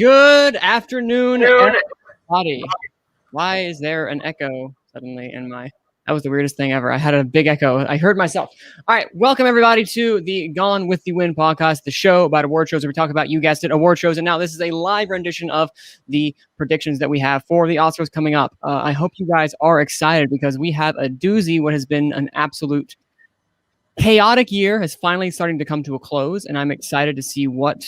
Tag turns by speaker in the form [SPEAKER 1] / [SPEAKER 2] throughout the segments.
[SPEAKER 1] Good afternoon, everybody. Why is there an echo suddenly in my... That was the weirdest thing ever. I had a big echo. I heard myself. All right. Welcome, everybody, to the Gone with the Wind podcast, the show about award shows where we talk about, you guessed it, award shows. And now this is a live rendition of the predictions that we have for the Oscars coming up. I hope you guys are excited because we have a doozy. What has been an absolute chaotic year is finally starting to come to a close. And I'm excited to see what,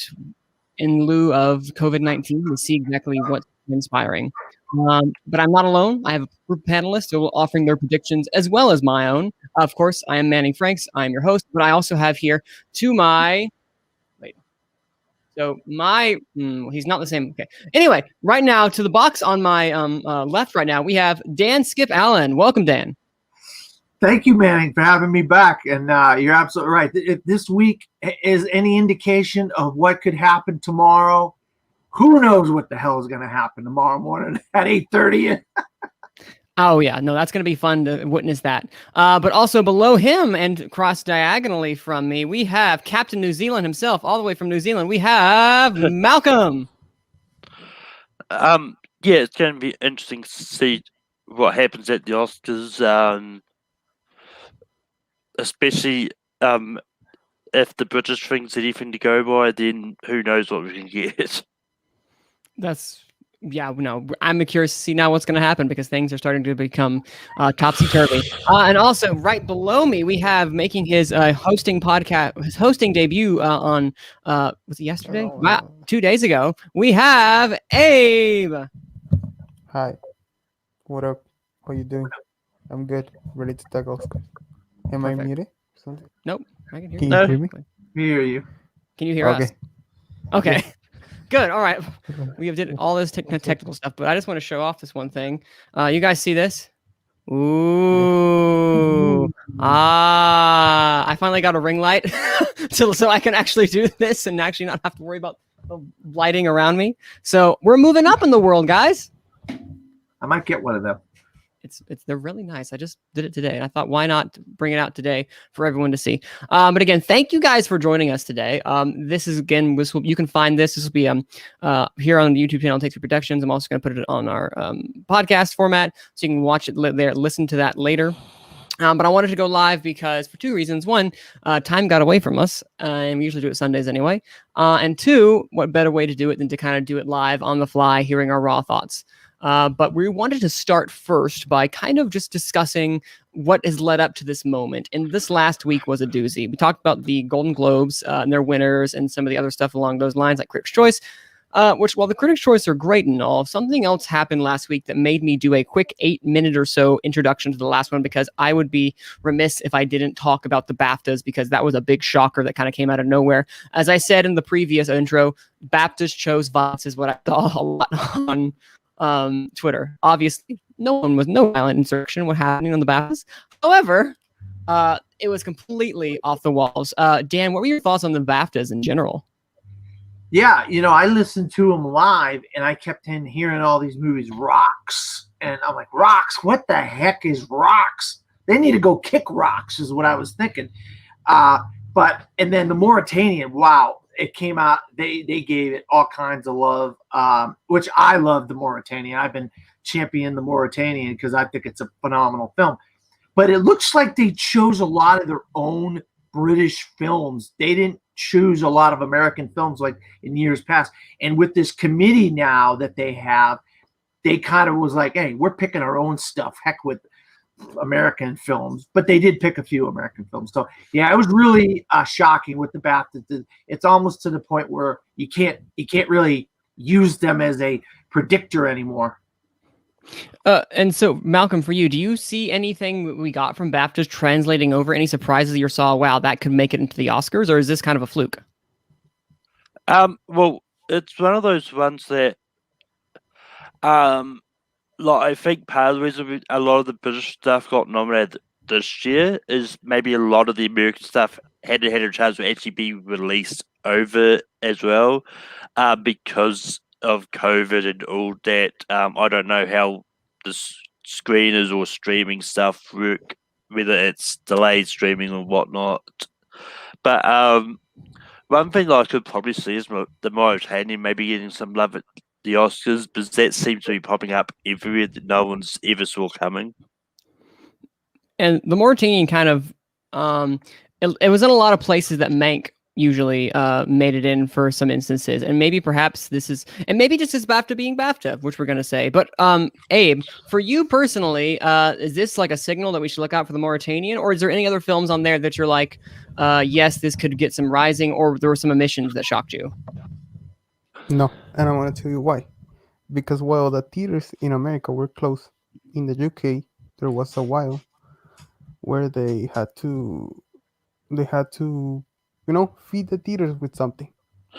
[SPEAKER 1] in lieu of COVID-19, to see exactly what's inspiring. But I'm not alone. I have a group of panelists who will offering their predictions as well as my own. Of course, I am Manning Franks. I am your host, but I also have here to my... Wait. So my... he's not the same. Okay. Anyway, right now, to the box on my left right now, we have Dan Skip Allen. Welcome, Dan.
[SPEAKER 2] Thank you, Manning, for having me back. And you're absolutely right. If this week is any indication of what could happen tomorrow, who knows what the hell is going to happen tomorrow morning at 8:30.
[SPEAKER 1] Oh, yeah. No, that's going to be fun to witness that. But also below him and cross diagonally from me, we have Captain New Zealand himself, all the way from New Zealand. We have Malcolm.
[SPEAKER 3] Yeah, it's going to be interesting to see what happens at the Oscars, especially if the British thing's anything to go by, then who knows what we can get.
[SPEAKER 1] I'm curious to see now what's going to happen because things are starting to become topsy-turvy. And also, right below me, we have making his hosting debut on, was it yesterday? Wow, 2 days ago. We have Abe.
[SPEAKER 4] Hi. What up? How you doing? I'm good. Ready to talk Oscars. Am I muted? Something?
[SPEAKER 1] Nope. I can hear
[SPEAKER 4] Can
[SPEAKER 1] you.
[SPEAKER 4] you hear me?
[SPEAKER 2] We hear you.
[SPEAKER 1] Can you hear us? Okay. Good. All right. We have did all this technical stuff, but I just want to show off this one thing. You guys see this? Ooh. I finally got a ring light so I can actually do this and actually not have to worry about the lighting around me. So we're moving up in the world, guys.
[SPEAKER 2] I might get one of them.
[SPEAKER 1] They're really nice. I just did it today, and I thought, why not bring it out today for everyone to see? But again, thank you guys for joining us today. You can find this. This will be here on the YouTube channel, Takes Two Productions. I'm also going to put it on our podcast format, so you can watch it there, listen to that later. But I wanted to go live because for two reasons. One, time got away from us, and we usually do it Sundays anyway. And two, what better way to do it than to kind of do it live on the fly, hearing our raw thoughts. But we wanted to start first by kind of just discussing what has led up to this moment. And this last week was a doozy. We talked about the Golden Globes and their winners and some of the other stuff along those lines, like Critics' Choice, which, while the Critics' Choice are great and all, something else happened last week that made me do a quick 8-minute or so introduction to the last one, because I would be remiss if I didn't talk about the BAFTAs, because that was a big shocker that kind of came out of nowhere. As I said in the previous intro, BAFTAs chose violence is what I saw a lot on Twitter. Obviously, no violent insurrection was happening on the BAFTAs. However, it was completely off the walls. Dan, what were your thoughts on the BAFTAs in general?
[SPEAKER 2] Yeah, I listened to them live, and I kept hearing all these movies, rocks. And I'm like, rocks? What the heck is rocks? They need to go kick rocks, is what I was thinking. And then the Mauritanian, wow. It came out, they gave it all kinds of love, which I love the Mauritanian. I've been championing the Mauritanian because I think it's a phenomenal film. But it looks like they chose a lot of their own British films. They didn't choose a lot of American films like in years past. And with this committee now that they have, they kind of was like, hey, we're picking our own stuff. Heck with American films, but they did pick a few American films. So yeah, it was really shocking with the BAFTA. It's almost to the point where you can't really use them as a predictor anymore.
[SPEAKER 1] And so, Malcolm, for you, do you see anything we got from BAFTAs translating over? Any surprises you saw? Wow, that could make it into the Oscars, or is this kind of a fluke?
[SPEAKER 3] Well, it's one of those ones that I think part of the reason a lot of the British stuff got nominated this year is maybe a lot of the American stuff hadn't had a chance to actually be released over as well, because of COVID and all that. I don't know how the screeners or streaming stuff work, whether it's delayed streaming or whatnot. But One thing that I could probably see is the Mauritanian maybe getting some love at the Oscars, because that seems to be popping up everywhere that no one's ever saw coming.
[SPEAKER 1] And the Mauritanian kind of, it was in a lot of places that Mank usually made it in for some instances, and maybe perhaps this is, and maybe just as BAFTA being BAFTA, which we're gonna say. But Abe, for you personally, is this like a signal that we should look out for the Mauritanian, or is there any other films on there that you're like, yes, this could get some rising, or there were some omissions that shocked you?
[SPEAKER 4] No, and I want to tell you why. Because while the theaters in America were closed, in the UK there was a while where they had to feed the theaters with something.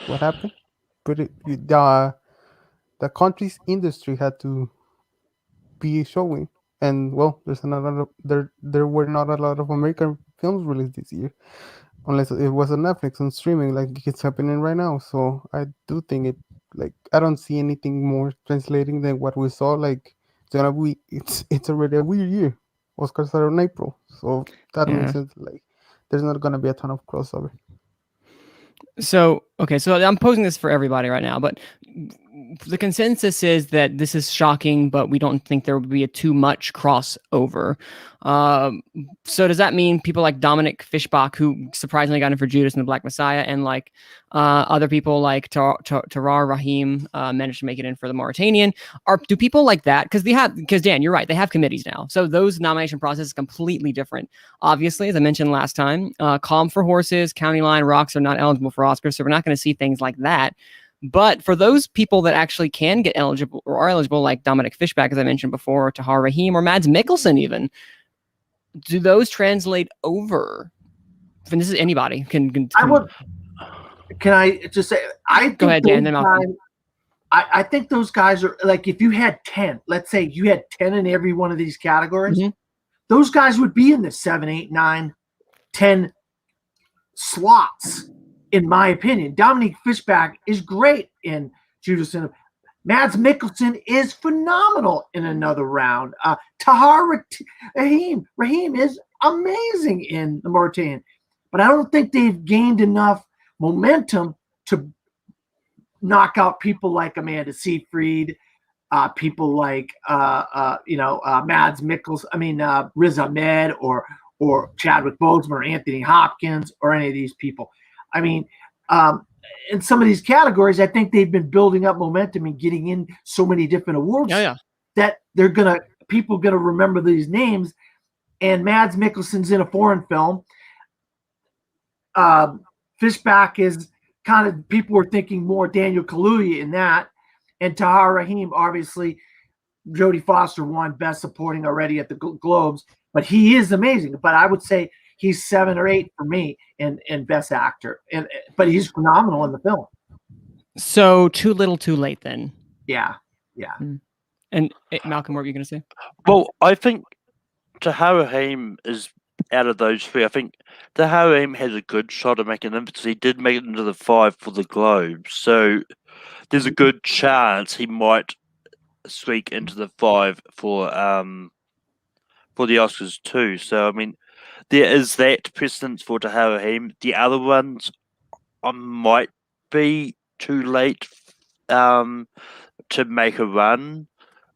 [SPEAKER 4] What happened? The country's industry had to be showing, and well, there were not a lot of American films released this year, unless it was on Netflix and streaming like it's happening right now. So I do think I don't see anything more translating than what we saw. It's already a weird year. Oscars are in April, so that
[SPEAKER 1] Yeah.
[SPEAKER 4] makes sense. There's not gonna be a ton of crossover.
[SPEAKER 1] So, okay, so I'm posing this for everybody right now, but the consensus is that this is shocking, but we don't think there will be a too much crossover. So does that mean people like Dominic Fishbach, who surprisingly got in for Judas and the Black Messiah, and like other people like Tarar Rahim managed to make it in for the Mauritanian? Do people like that? Because Dan, you're right, they have committees now. So those nomination process is completely different. Obviously, as I mentioned last time, Calm for Horses, County Line, Rocks are not eligible for Oscars, so we're not going to see things like that. But for those people that actually can get eligible or are eligible, like Dominic Fishback, as I mentioned before, or Tahar Rahim, or Mads Mikkelsen even, do those translate over? And this is anybody can
[SPEAKER 2] I would. Can I just say? I
[SPEAKER 1] Go ahead, Dan. Then
[SPEAKER 2] I think those guys are like, if you had 10, let's say you had 10 in every one of these categories, those guys would be in the 7, 8, 9, 10 slots, in my opinion. Dominique Fishback is great in Judas and Mads Mikkelsen is phenomenal in Another Round. Tahar Rahim is amazing in the Mauritanian, but I don't think they've gained enough momentum to knock out people like Amanda Seyfried, people like Mads Mikkelsen, Riz Ahmed or Chadwick Boseman or Anthony Hopkins or any of these people. I mean, in some of these categories, I think they've been building up momentum and getting in so many different awards that people gonna remember these names. And Mads Mikkelsen's in a foreign film. Fishback is kind of, people were thinking more Daniel Kaluuya in that, and Tahar Rahim, obviously, Jodie Foster won Best Supporting already at the Globes, but he is amazing. But I would say he's 7 or 8 for me in Best Actor, but he's phenomenal in the film.
[SPEAKER 1] So too little, too late, then.
[SPEAKER 2] Yeah.
[SPEAKER 1] And Malcolm, what were you going to say?
[SPEAKER 3] Well, I think Tahar Rahim is, out of those three, I think Tahar Rahim has a good shot of making it. He did make it into the 5 for the Globe, so there's a good chance he might squeak into the 5 for the Oscars too. So I mean, there is that precedence for Tahar Rahim. The other ones, I might be too late to make a run.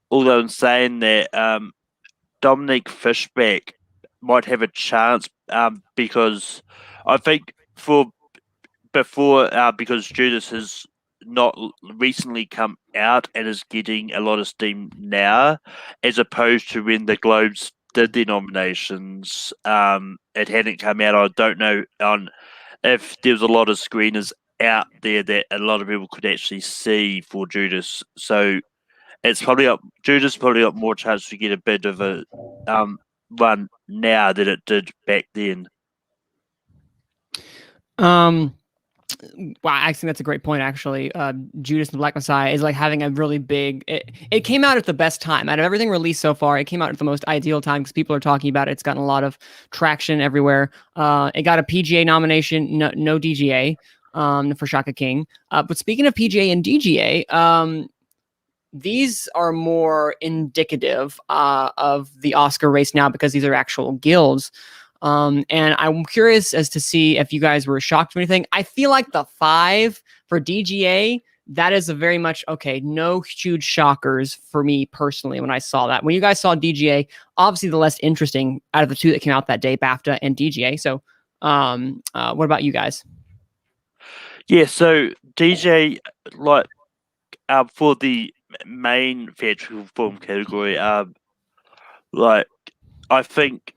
[SPEAKER 3] Although in saying that, Dominic Fishback might have a chance because I think because Judas has not recently come out and is getting a lot of steam now, as opposed to when the Globes did their nominations, it hadn't come out. I don't know if there was a lot of screeners out there that a lot of people could actually see for Judas. So it's Judas probably got more chance to get a bit of a run now than it did back then.
[SPEAKER 1] Wow, I think that's a great point, actually. Judas and the Black Messiah is like having a really big... It came out at the best time. Out of everything released so far, it came out at the most ideal time because people are talking about it. It's gotten a lot of traction everywhere. It got a PGA nomination, no DGA for Shaka King. But speaking of PGA and DGA, these are more indicative of the Oscar race now because these are actual guilds. And I'm curious as to see if you guys were shocked or anything. I feel like the 5 for DGA, that is a very much okay. No huge shockers for me personally when I saw that. When you guys saw DGA, obviously the less interesting out of the 2 that came out that day, BAFTA and DGA. So, what about you guys?
[SPEAKER 3] Yeah, so DJ, like, for the main theatrical film category, like, I think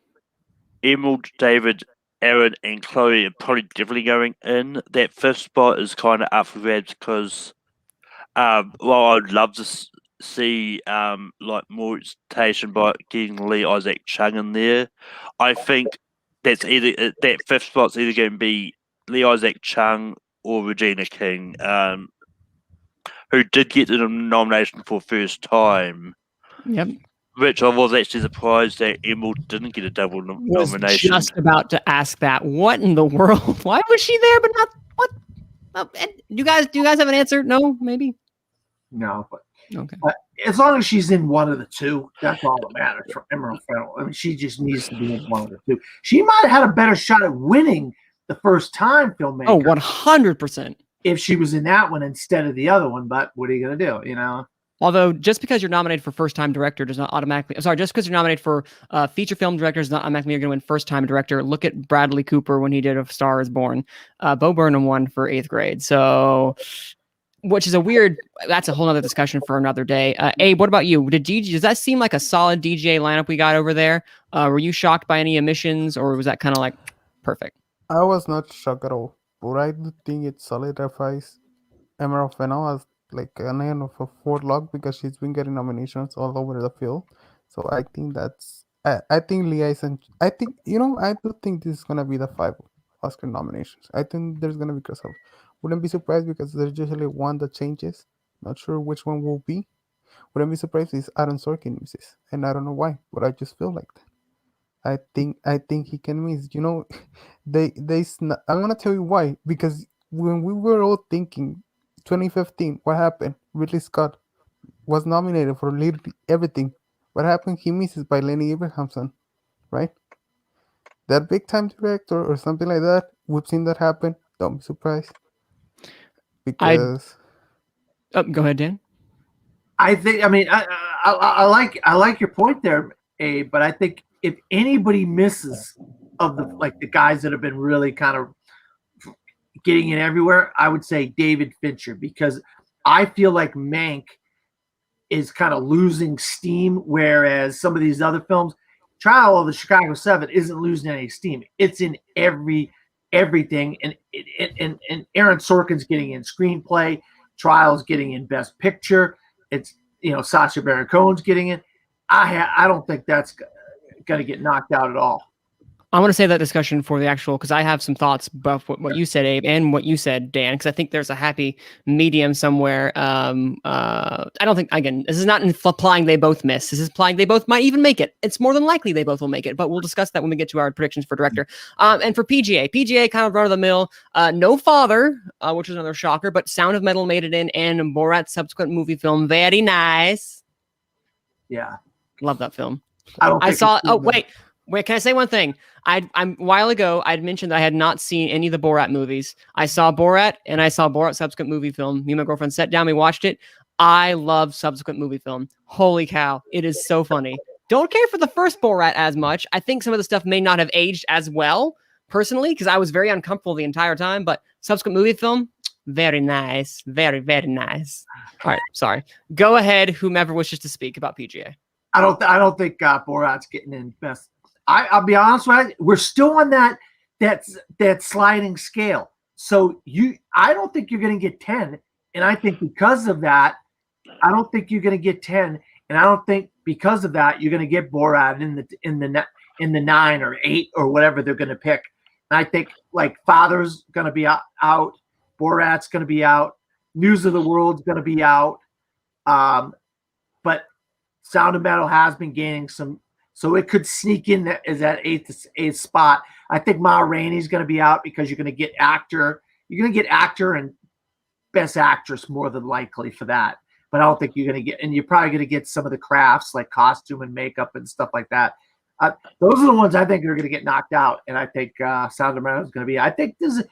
[SPEAKER 3] Emerald, David, Aaron, and Chloe are probably definitely going in. That fifth spot is kind of up for grabs because, while I'd love to see like more representation by getting Lee Isaac Chung in there, I think that's either that fifth spot's either going to be Lee Isaac Chung or Regina King, who did get the nomination for first time.
[SPEAKER 1] Yep.
[SPEAKER 3] Which I was actually surprised that Emerald didn't get a double nomination.
[SPEAKER 1] Just about to ask that. What in the world? Why was she there, but not what? Do you guys have an answer? No, maybe.
[SPEAKER 2] No, but
[SPEAKER 1] okay.
[SPEAKER 2] As long as she's in one of the 2, that's all that matters for Emerald Fennell. I mean, she just needs to be in one of the 2. She might have had a better shot at winning the first time filmmaker.
[SPEAKER 1] Oh, 100%.
[SPEAKER 2] If she was in that one instead of the other one, but what are you going to do? You know.
[SPEAKER 1] Although just because you're nominated for first time director does not automatically, just because you're nominated for feature film director does not automatically you're going to win first time director. Look at Bradley Cooper when he did A Star Is Born. Bo Burnham won for 8th grade. So, which is that's a whole other discussion for another day. Abe, what about you? Does that seem like a solid DGA lineup we got over there? Were you shocked by any omissions or was that kind of like perfect?
[SPEAKER 4] I was not shocked at all, but I do think it solidifies Emerald Fennell as like an end of a 4th log because she's been getting nominations all over the field. So I think I think Liaison. I think I do think this is gonna be the 5 Oscar nominations. I think there's gonna be crossover. Wouldn't be surprised because there's usually one that changes. Not sure which one will be. Wouldn't be surprised if Aaron Sorkin misses, and I don't know why, but I just feel like that. I think he can miss. I'm gonna tell you why, because when we were all thinking 2015, what happened? Ridley Scott was nominated for literally everything. What happened? He misses by Lenny Abrahamson, right? That big time director or something like that. We've seen that happen. Don't be surprised. Because
[SPEAKER 1] go ahead, Dan.
[SPEAKER 2] I think. I mean, I like your point there, Abe. But I think if anybody misses of the guys that have been really kind of getting in everywhere, I would say David Fincher, because I feel like Mank is kind of losing steam, whereas some of these other films, Trial of the Chicago 7 isn't losing any steam. It's in everything, and Aaron Sorkin's getting in screenplay, Trial's getting in Best Picture. It's Sacha Baron Cohen's getting in. I don't think that's going to get knocked out at all.
[SPEAKER 1] I want to save that discussion for the actual, because I have some thoughts about what you said, Abe, and what you said, Dan, because I think there's a happy medium somewhere. I don't think, again, this is not implying they both miss. This is implying they both might even make it. It's more than likely they both will make it, but we'll discuss that when we get to our predictions for director. And for PGA kind of run-of-the-mill, no Father, which is another shocker, but Sound of Metal made it in, and Borat's subsequent movie film, very nice.
[SPEAKER 2] Yeah.
[SPEAKER 1] Love that film.
[SPEAKER 2] I
[SPEAKER 1] saw, Wait, can I say one thing? I'm a while ago, I'd mentioned that I had not seen any of the Borat movies. I saw Borat and I saw Borat's subsequent movie film. Me and my girlfriend sat down, we watched it. I love subsequent movie film. Holy cow. It is so funny. Don't care for the first Borat as much. I think some of the stuff may not have aged as well, personally, because I was very uncomfortable the entire time, but subsequent movie film, very nice. Very, very nice. All right, sorry. Go ahead, whomever wishes to speak about PGA.
[SPEAKER 2] I don't think Borat's getting in best. I'll be honest with you, we're still on that sliding scale. So I don't think you're going to get 10, and I think because of that, I don't think you're going to get 10, and I don't think because of that you're going to get Borat in the 9 or 8 or whatever they're going to pick. And I think like Father's going to be out, Borat's going to be out, News of the World's going to be out, but Sound of Metal has been gaining some. So it could sneak in as that eighth spot. I think Ma Rainey's going to be out because you're going to get actor. You're going to get actor and best actress more than likely for that. But I don't think you're going to get, and you're probably going to get some of the crafts like costume and makeup and stuff like that. Those are the ones I think are going to get knocked out, and I think Sound of Metal is going to be. I think there's a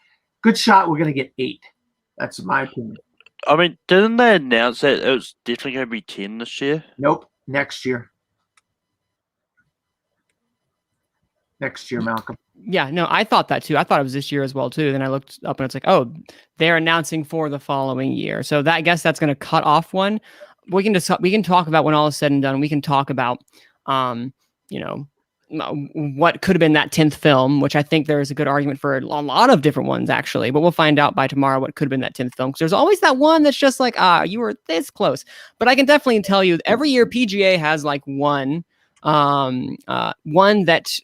[SPEAKER 2] good shot we're going to get 8. That's my opinion.
[SPEAKER 3] I mean, didn't they announce that it was definitely going to be 10 this year?
[SPEAKER 2] Nope, next year. Next year, Malcolm.
[SPEAKER 1] Yeah, no, I thought that too. I thought it was this year as well too. Then I looked up and it's like, oh, they're announcing for the following year. So that I guess that's going to cut off one. We can talk about when all is said and done. We can talk about, what could have been that 10th film, which I think there is a good argument for a lot of different ones actually. But we'll find out by tomorrow what could have been that 10th film. Because there's always that one that's just like, you were this close. But I can definitely tell you, every year PGA has like one that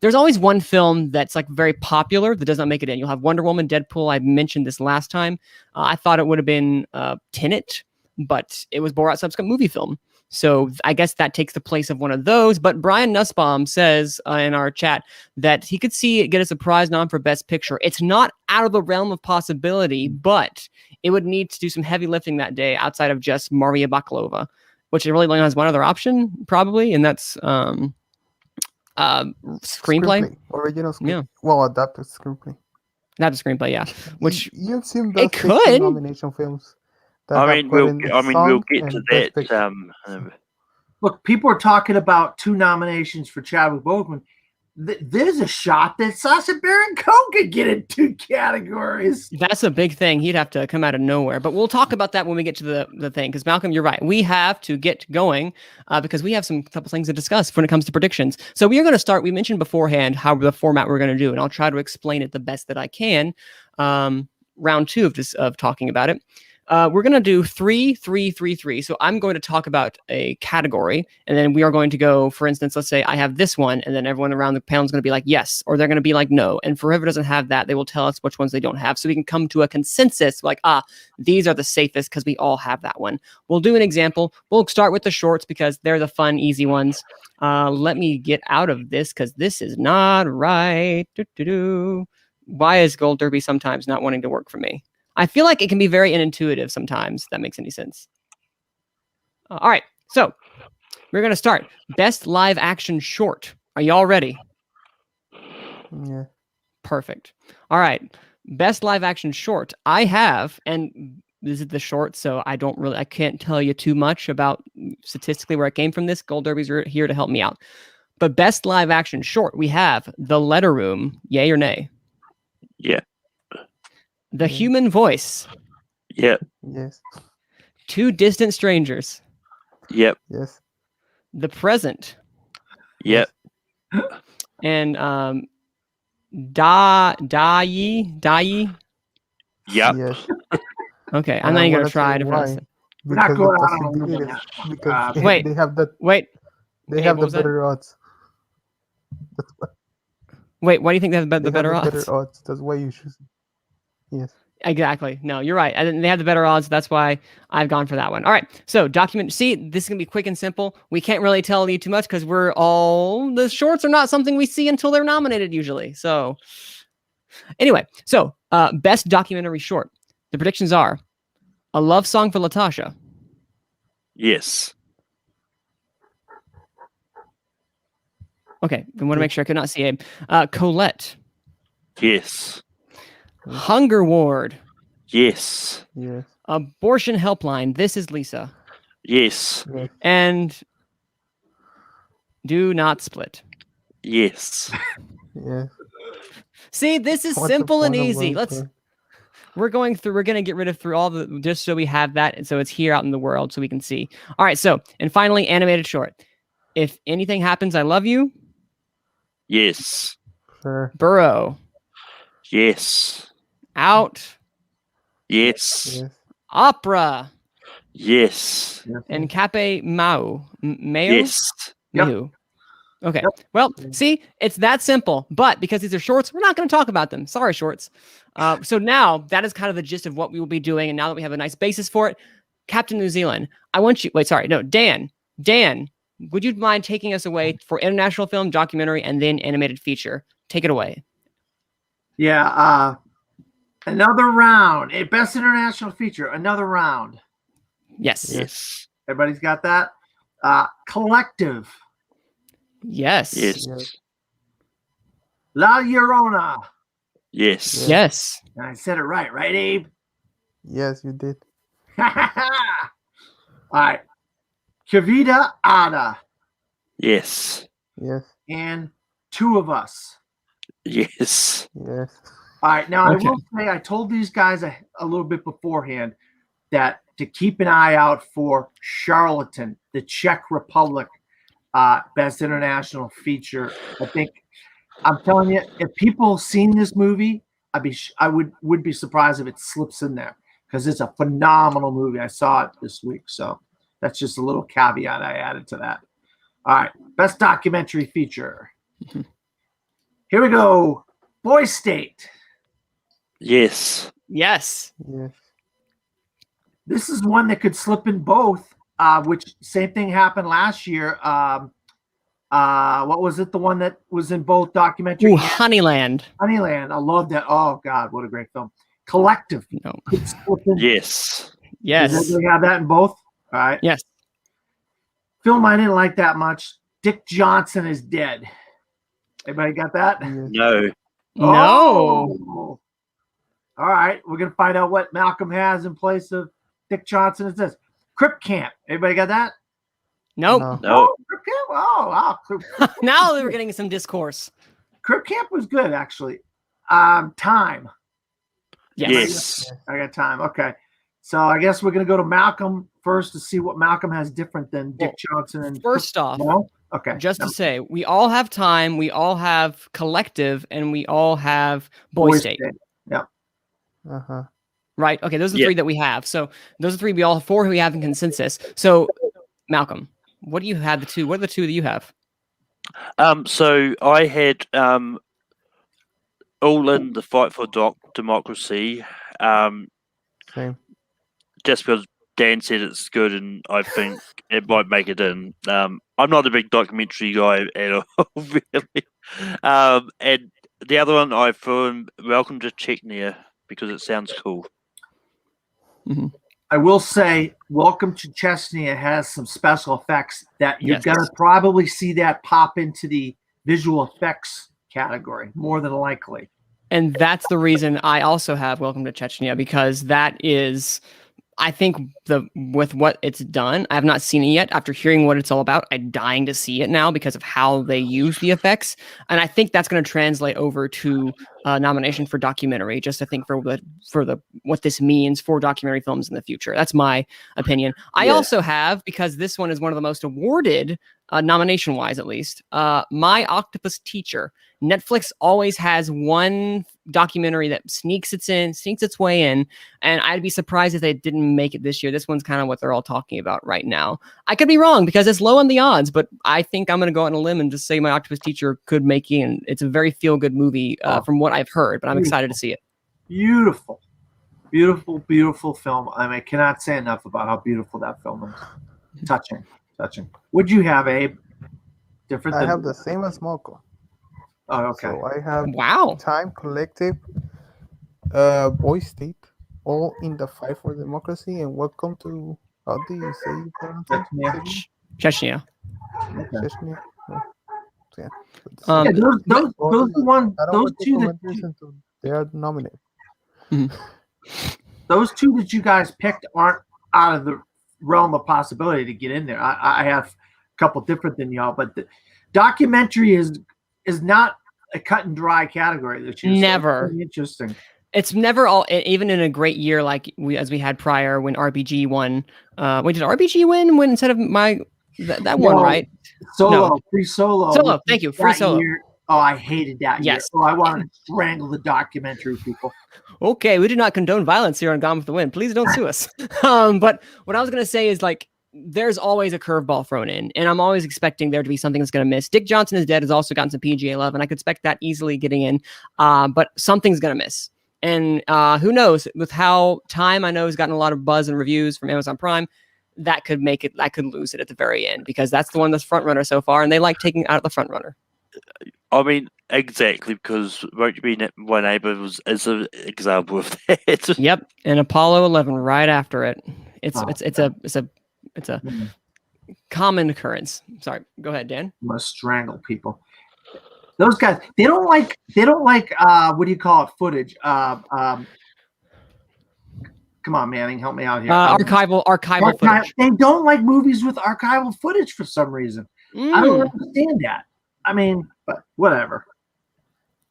[SPEAKER 1] there's always one film that's like very popular that does not make it in. You'll have Wonder Woman, Deadpool. I mentioned this last time. I thought it would have been Tenet, but it was Borat's subsequent movie film. So I guess that takes the place of one of those. But Brian Nussbaum says in our chat that he could see it get a surprise nom for Best Picture. It's not out of the realm of possibility, but it would need to do some heavy lifting that day outside of just Maria Bakalova, which it really only has one other option probably, and that's screenplay.
[SPEAKER 4] Original screenplay.
[SPEAKER 1] Yeah.
[SPEAKER 4] Well, adapted screenplay.
[SPEAKER 1] Not the screenplay, yeah. Which
[SPEAKER 4] you've seen
[SPEAKER 1] it
[SPEAKER 4] those
[SPEAKER 1] could.
[SPEAKER 4] nomination films.
[SPEAKER 3] I mean, we'll get to that.
[SPEAKER 2] Look, people are talking about 2 nominations for Chadwick Boseman. There's a shot that Sacha Baron Cohen could get in 2 categories.
[SPEAKER 1] That's a big thing. He'd have to come out of nowhere. But we'll talk about that when we get to the thing. Because Malcolm, you're right. We have to get going because we have some couple things to discuss when it comes to predictions. So we are going to start. We mentioned beforehand how the format we're going to do, and I'll try to explain it the best that I can. Round 2 of talking about it. We're going to do 3, 3, 3, 3. So I'm going to talk about a category, and then we are going to go, for instance, let's say I have this one, and then everyone around the panel is going to be like, yes, or they're going to be like, no. And for whoever doesn't have that, they will tell us which ones they don't have. So we can come to a consensus, like, these are the safest because we all have that one. We'll do an example. We'll start with the shorts because they're the fun, easy ones. Let me get out of this because this is not right. Why is Gold Derby sometimes not wanting to work for me? I feel like it can be very unintuitive sometimes, if that makes any sense. All right, so we're going to start. Best live action short. Are y'all ready?
[SPEAKER 4] Yeah.
[SPEAKER 1] Perfect. All right, best live action short. I have, and this is the short, so I can't tell you too much about statistically where I came from this. Gold Derby's are here to help me out. But best live action short, we have The Letter Room. Yay or nay?
[SPEAKER 3] Yeah.
[SPEAKER 1] The Human Voice.
[SPEAKER 3] Yep.
[SPEAKER 4] Yes.
[SPEAKER 1] 2 Distant Strangers.
[SPEAKER 3] Yep.
[SPEAKER 4] Yes.
[SPEAKER 1] The Present.
[SPEAKER 3] Yep.
[SPEAKER 1] And Dai.
[SPEAKER 3] Yep.
[SPEAKER 4] Yes.
[SPEAKER 1] Okay, I'm not even gonna try to pronounce it.
[SPEAKER 2] We're not going
[SPEAKER 4] the
[SPEAKER 2] out on a limb
[SPEAKER 4] possibilities-
[SPEAKER 2] now.
[SPEAKER 4] because
[SPEAKER 1] Wait.
[SPEAKER 4] they have that.
[SPEAKER 1] Wait,
[SPEAKER 4] They
[SPEAKER 1] Hey,
[SPEAKER 4] have
[SPEAKER 1] what
[SPEAKER 4] the
[SPEAKER 1] was that?
[SPEAKER 4] better odds.
[SPEAKER 1] why do you think they have
[SPEAKER 4] They
[SPEAKER 1] the better
[SPEAKER 4] have the
[SPEAKER 1] odds?
[SPEAKER 4] better odds. That's why you should. Yes.
[SPEAKER 1] Exactly. No, you're right. And they have the better odds. That's why I've gone for that one. All right. So document. See, this is gonna be quick and simple. We can't really tell you too much because the shorts are not something we see until they're nominated usually. So anyway, so best documentary short. The predictions are A Love Song for Latasha.
[SPEAKER 3] Yes.
[SPEAKER 1] Okay, I want to make sure I could not see it. Colette.
[SPEAKER 3] Yes.
[SPEAKER 1] Hunger Ward.
[SPEAKER 3] Yes.
[SPEAKER 4] Yes.
[SPEAKER 1] Abortion Helpline. This is Lisa.
[SPEAKER 3] Yes.
[SPEAKER 4] Yes.
[SPEAKER 1] And Do Not Split.
[SPEAKER 3] Yes.
[SPEAKER 4] Yes.
[SPEAKER 1] See, this is
[SPEAKER 4] What's the
[SPEAKER 1] simple and
[SPEAKER 4] point of
[SPEAKER 1] easy.
[SPEAKER 4] going
[SPEAKER 1] We're going to get rid of through all the, just so we have that. And so it's here out in the world so we can see. All right. So, and finally, animated short. If Anything Happens, I Love You.
[SPEAKER 3] Yes.
[SPEAKER 4] Sure.
[SPEAKER 1] Burrow.
[SPEAKER 3] Yes.
[SPEAKER 1] Out.
[SPEAKER 3] Yes.
[SPEAKER 4] Yes.
[SPEAKER 1] Opera.
[SPEAKER 3] Yes.
[SPEAKER 1] And Cape Mau. Mayo?
[SPEAKER 3] Yes.
[SPEAKER 2] Yep.
[SPEAKER 1] Mayo. Okay.
[SPEAKER 2] Yep.
[SPEAKER 1] Well, see, it's that simple. But because these are shorts, we're not going to talk about them. Sorry, shorts. So now that is kind of the gist of what we will be doing. And now that we have a nice basis for it, Captain New Zealand, Dan, would you mind taking us away for international film, documentary, and then animated feature? Take it away.
[SPEAKER 2] Yeah. Another round. Best international feature. Another round.
[SPEAKER 1] Yes.
[SPEAKER 3] Yes.
[SPEAKER 2] Everybody's got that. Collective.
[SPEAKER 1] Yes.
[SPEAKER 3] Yes.
[SPEAKER 4] Yes.
[SPEAKER 2] La Llorona.
[SPEAKER 3] Yes.
[SPEAKER 1] Yes.
[SPEAKER 2] And I said it right, Abe?
[SPEAKER 4] Yes, you did.
[SPEAKER 2] All right. Kavita Ada
[SPEAKER 3] Yes.
[SPEAKER 4] Yes.
[SPEAKER 2] and Two of Us.
[SPEAKER 3] Yes.
[SPEAKER 4] Yes.
[SPEAKER 2] All right. Now,
[SPEAKER 1] Okay.
[SPEAKER 2] I will say I told these guys a little bit beforehand that to keep an eye out for Charlatan, the Czech Republic Best International Feature. I think I'm telling you, if people seen this movie, I would be surprised if it slips in there because it's a phenomenal movie. I saw it this week, so that's just a little caveat I added to that. All right, best documentary feature. Here we go. Boy State.
[SPEAKER 3] Yes.
[SPEAKER 1] Yes.
[SPEAKER 4] Yes.
[SPEAKER 2] This is one that could slip in both. Which same thing happened last year. What was it? The one that was in both documentary.
[SPEAKER 1] Ooh,
[SPEAKER 2] and
[SPEAKER 1] Honeyland.
[SPEAKER 2] Honeyland. I love that. Oh God, what a great film. Collective.
[SPEAKER 1] No.
[SPEAKER 2] Could slip in.
[SPEAKER 3] Yes.
[SPEAKER 1] Yes.
[SPEAKER 2] Does everybody have that in both? All right.
[SPEAKER 1] Yes.
[SPEAKER 2] Film I didn't like that much. Dick Johnson is dead. Everybody got that?
[SPEAKER 4] Yes.
[SPEAKER 3] No.
[SPEAKER 1] No.
[SPEAKER 2] Oh. All right. We're gonna find out what Malcolm has in place of Dick Johnson. Is this Crip Camp? Everybody got that?
[SPEAKER 1] Nope.
[SPEAKER 4] No.
[SPEAKER 3] No.
[SPEAKER 2] Oh, Crip Camp. Oh, wow.
[SPEAKER 1] Now we're getting some discourse.
[SPEAKER 2] Crip Camp was good actually. Time.
[SPEAKER 1] Yes.
[SPEAKER 2] I got time. Okay. So I guess we're gonna go to Malcolm first to see what Malcolm has different than Dick Johnson and
[SPEAKER 1] First off,
[SPEAKER 2] no? Okay.
[SPEAKER 1] just to say, we all have time, we all have collective, and we all have Boy State.
[SPEAKER 2] Yep.
[SPEAKER 4] Uh-huh.
[SPEAKER 1] Right? Okay, those are the
[SPEAKER 3] Yeah.
[SPEAKER 1] three that we have. So those are three four we have in consensus. So Malcolm, what do you have the two? What are the two that you have?
[SPEAKER 3] So I had all in the fight for democracy.
[SPEAKER 4] Same.
[SPEAKER 3] Just because Dan said it's good, and I think it might make it in. I'm not a big documentary guy at all, really. And the other one I threw in Welcome to Chechnya because it sounds cool.
[SPEAKER 2] I will say, Welcome to Chechnya has some special effects that you're
[SPEAKER 1] Yes.
[SPEAKER 2] gonna probably see that pop into the visual effects category more than likely.
[SPEAKER 1] And that's the reason I also have Welcome to Chechnya, because that is, I think, with what it's done. I have not seen it yet. After hearing what it's all about, I'm dying to see it now because of how they use the effects, and I think that's going to translate over to nomination for documentary. Just I think for what this means for documentary films in the future. That's my opinion. I also have, because this one is one of the most awarded nomination wise, at least, My Octopus Teacher. Netflix always has one documentary that sneaks its way in, and I'd be surprised if they didn't make it this year. This one's kind of what they're all talking about right now. I could be wrong because it's low on the odds, but I think I'm going to go out on a limb and just say My Octopus Teacher could make it in. It's a very feel-good movie from what I've heard, but I'm excited to see it.
[SPEAKER 2] Beautiful, beautiful, beautiful film. I mean, I cannot say enough about how beautiful that film is. Touching. What'd you have, Abe? Different.
[SPEAKER 4] I have the same as Malcolm.
[SPEAKER 2] Oh, okay.
[SPEAKER 4] So I have
[SPEAKER 1] Wow.
[SPEAKER 4] Time, Collective, Boy State, all in the fight for democracy, and Welcome to, how do you say it?
[SPEAKER 1] Chechnya.
[SPEAKER 4] Chechnya. Oh, yeah.
[SPEAKER 1] Um,
[SPEAKER 2] Yeah, those one,
[SPEAKER 4] I don't
[SPEAKER 2] those
[SPEAKER 4] put
[SPEAKER 2] two
[SPEAKER 4] documentaries until they are nominated.
[SPEAKER 2] those two that you guys picked aren't out of the realm of possibility to get in there. I have a couple different than y'all, but the documentary is not a cut and dry category this year.
[SPEAKER 1] Never.
[SPEAKER 2] So interesting.
[SPEAKER 1] It's never all, even in a great year like as we had prior when RBG won. Wait, did RBG win when instead of that one, right?
[SPEAKER 2] Solo,
[SPEAKER 1] No.
[SPEAKER 2] Free Solo.
[SPEAKER 1] Solo, thank you, Free
[SPEAKER 2] that
[SPEAKER 1] Solo.
[SPEAKER 2] year, oh, I hated that year.
[SPEAKER 1] Yes.
[SPEAKER 2] Oh, I wanted to strangle the documentary people.
[SPEAKER 1] Okay, we do not condone violence here on Gone with the Wind. Please don't sue us. But what I was going to say is, like, there's always a curveball thrown in, and I'm always expecting there to be something that's going to miss. Dick Johnson is Dead has also gotten some PG-11. I could expect that easily getting in, but something's going to miss. And who knows, with how Time I know has gotten a lot of buzz and reviews from Amazon Prime, that could make it, I could lose it at the very end, because that's the one that's front runner so far, and they like taking out the front runner.
[SPEAKER 3] I mean, exactly, because Won't You Be My Neighbor is an example of that.
[SPEAKER 1] Yep, and Apollo 11 right after it. It's a common occurrence. Sorry, go ahead, Dan.
[SPEAKER 2] I'm gonna strangle people. Those guys, they don't like what do you call it, footage? Come on, Manning, help me out here.
[SPEAKER 1] Archival footage.
[SPEAKER 2] They don't like movies with archival footage for some reason. I don't understand that. I mean, but whatever.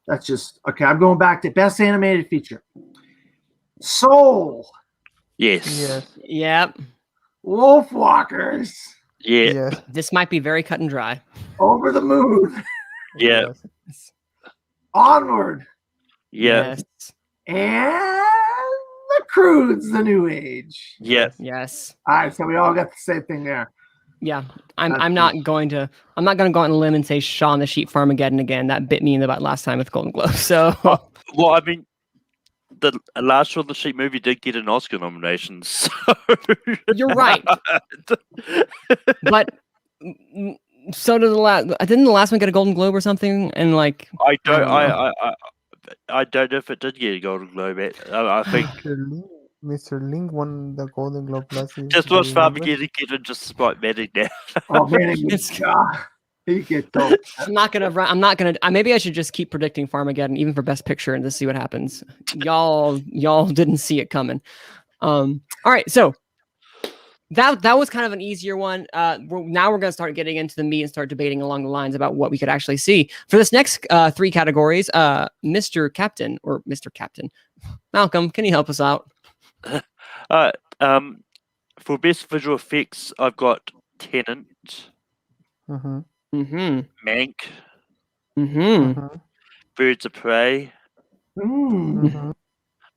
[SPEAKER 2] That's just okay. I'm going back to best animated feature. Soul.
[SPEAKER 3] Yes.
[SPEAKER 1] Yep.
[SPEAKER 2] Wolfwalkers.
[SPEAKER 3] Yeah.
[SPEAKER 4] Yes.
[SPEAKER 1] This might be very cut and dry.
[SPEAKER 2] Over the Moon.
[SPEAKER 3] Yeah.
[SPEAKER 4] Yes.
[SPEAKER 2] Onward.
[SPEAKER 3] Yeah.
[SPEAKER 1] Yes.
[SPEAKER 2] And The Croods, The New Age.
[SPEAKER 3] Yeah.
[SPEAKER 1] Yes.
[SPEAKER 2] All right, so we all got the same thing there.
[SPEAKER 1] Yeah. I'm not going to go out on a limb and say Shaun the Sheep Farmageddon again. That bit me in the butt last time with Golden Globe. So
[SPEAKER 3] Well, I mean, the last Shaun the Sheep movie did get an Oscar nomination. So
[SPEAKER 1] you're right. But so did didn't the last one get a Golden Globe or something? And like
[SPEAKER 3] I don't
[SPEAKER 1] know.
[SPEAKER 3] I don't know if it did get a Golden Globe. I think
[SPEAKER 4] Mr. Ling won the Golden Globe last year.
[SPEAKER 3] just watch Farmageddon get just despite Manning now.
[SPEAKER 2] Oh man, he gets dope.
[SPEAKER 1] Maybe I should just keep predicting Farmageddon even for Best Picture and just see what happens. Y'all didn't see it coming. All right, so that was kind of an easier one. Now we're going to start getting into the meat and start debating along the lines about what we could actually see for this next 3 categories. Mr. Captain, Malcolm, can you help us out?
[SPEAKER 3] For best visual effects, I've got Tenet,
[SPEAKER 4] Mm-hmm.
[SPEAKER 3] Mank,
[SPEAKER 4] Mm-hmm.
[SPEAKER 3] Birds of Prey,
[SPEAKER 4] Mm-hmm.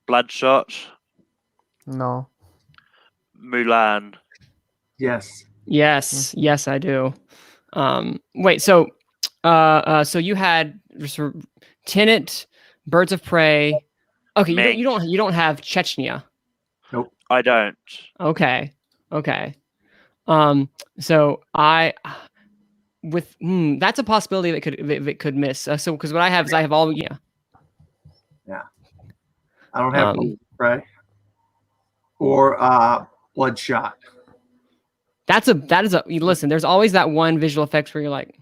[SPEAKER 3] Bloodshot,
[SPEAKER 4] No.
[SPEAKER 2] Yes.
[SPEAKER 1] Yes, I do. Wait, so you had Tenet, Birds of Prey. Okay, you don't have Chechnya.
[SPEAKER 2] Nope.
[SPEAKER 3] I don't.
[SPEAKER 1] Okay. So that's a possibility that it could miss. So because what I have is I have all
[SPEAKER 2] I don't have right or Bloodshot.
[SPEAKER 1] Listen, there's always that one visual effects where you're like,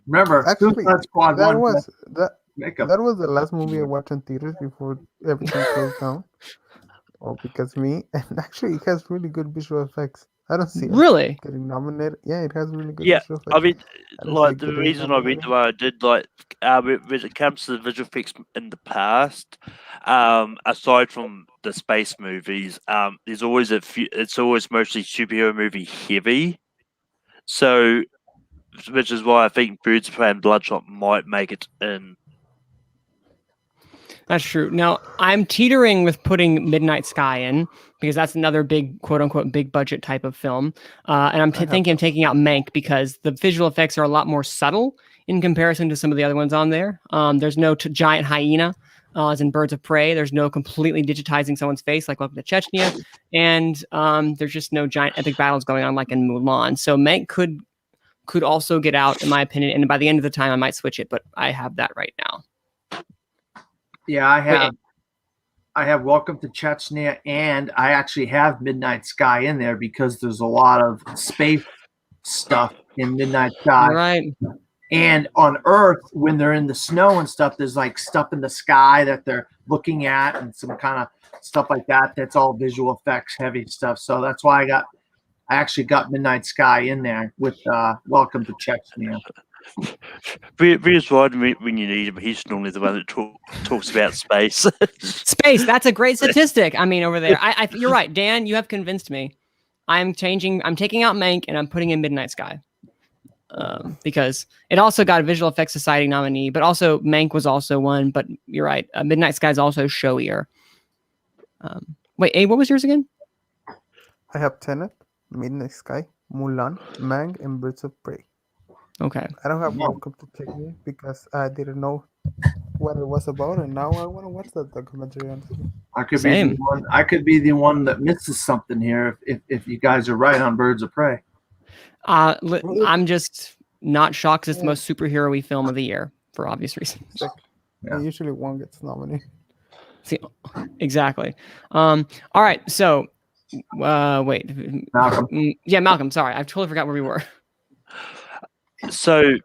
[SPEAKER 2] remember
[SPEAKER 4] Actually,
[SPEAKER 2] Suicide Squad
[SPEAKER 4] that
[SPEAKER 2] 1
[SPEAKER 4] was
[SPEAKER 2] makeup.
[SPEAKER 4] that was the last movie I watched in theaters before everything closed down. Oh, because me, and actually it has really good visual effects. I don't see it
[SPEAKER 1] really?
[SPEAKER 4] getting nominated. Yeah, it has really good
[SPEAKER 3] Yeah,
[SPEAKER 4] visual effects.
[SPEAKER 3] I mean,
[SPEAKER 4] I don't see
[SPEAKER 3] like
[SPEAKER 4] it
[SPEAKER 3] the
[SPEAKER 4] getting
[SPEAKER 3] reason I read
[SPEAKER 4] nominated.
[SPEAKER 3] the way I did, like, when it comes to the visual effects in the past, aside from the space movies, there's always it's always mostly superhero movie heavy. So, which is why I think Birds of Prey and Bloodshot might make it in.
[SPEAKER 1] That's true. Now I'm teetering with putting Midnight Sky in because that's another big quote unquote big budget type of film. And I'm thinking of taking out Mank because the visual effects are a lot more subtle in comparison to some of the other ones on there. There's no giant hyena as in Birds of Prey. There's no completely digitizing someone's face like Welcome to Chechnya. And there's just no giant epic battles going on like in Mulan. So Mank could also get out in my opinion. And by the end of the time I might switch it, but I have that right now.
[SPEAKER 2] Yeah, I have Welcome to Chechnya, and I actually have Midnight Sky in there because there's a lot of space stuff in Midnight Sky.
[SPEAKER 1] Right.
[SPEAKER 2] And on Earth, when they're in the snow and stuff, there's like stuff in the sky that they're looking at and some kind of stuff like that. That's all visual effects heavy stuff. So that's why I actually got Midnight Sky in there with Welcome to Chechnya.
[SPEAKER 3] Where's Rod when you need him? He's normally the one that talks about space.
[SPEAKER 1] Space, that's a great statistic. I mean, over there. You're right, Dan. You have convinced me. I'm taking out Mank and I'm putting in Midnight Sky. Because it also got a Visual Effects Society nominee, but also Mank was also one. But you're right, Midnight Sky is also showier. Wait, Abe, what was yours again?
[SPEAKER 4] I have Tenet, Midnight Sky, Mulan, Mank, and Birds of Prey.
[SPEAKER 1] Okay.
[SPEAKER 4] I don't have Welcome to Chechnya because I didn't know what it was about, and now I want to watch that documentary. Honestly.
[SPEAKER 2] I could be the one that misses something here if you guys are right on Birds of Prey.
[SPEAKER 1] I'm just not shocked. It's the most superhero-y film of the year for obvious reasons.
[SPEAKER 4] Exactly. Yeah. Usually one gets nominated.
[SPEAKER 1] See, exactly. All right. So Wait.
[SPEAKER 2] Malcolm.
[SPEAKER 1] Yeah, Malcolm. Sorry, I totally forgot where we were.
[SPEAKER 3] So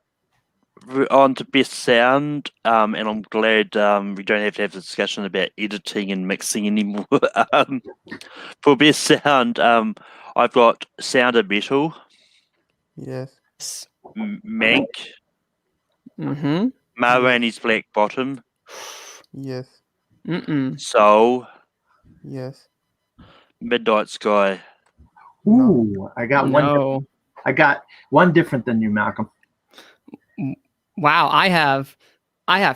[SPEAKER 3] we're on to best sound, and I'm glad we don't have to have a discussion about editing and mixing anymore. For best sound, I've got Sound of Metal,
[SPEAKER 4] Yes.
[SPEAKER 3] Mank,
[SPEAKER 1] Mm-hmm.
[SPEAKER 3] Ma Rainey's Black Bottom,
[SPEAKER 4] Yes.
[SPEAKER 3] Soul,
[SPEAKER 4] Yes.
[SPEAKER 3] Midnight Sky.
[SPEAKER 2] Ooh, I got one.
[SPEAKER 1] No.
[SPEAKER 2] I got one different than you, Malcolm.
[SPEAKER 1] Wow, I have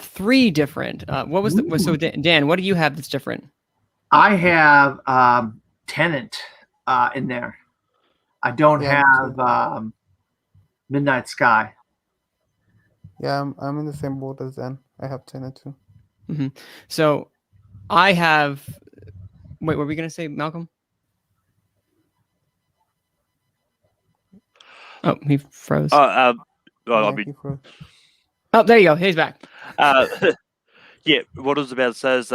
[SPEAKER 1] 3 different. What was the so Dan? What do you have that's different?
[SPEAKER 2] I have Tenant in there. I don't
[SPEAKER 4] Yeah,
[SPEAKER 2] have Midnight Sky.
[SPEAKER 4] Yeah, I'm in the same boat as Dan. I have Tenet too.
[SPEAKER 1] Mm-hmm. So I have. Wait, what were we gonna say, Malcolm? Oh, he froze.
[SPEAKER 3] I
[SPEAKER 4] Yeah,
[SPEAKER 3] mean,
[SPEAKER 4] he froze.
[SPEAKER 1] Oh, there you go. He's back.
[SPEAKER 3] yeah, what I was about to say is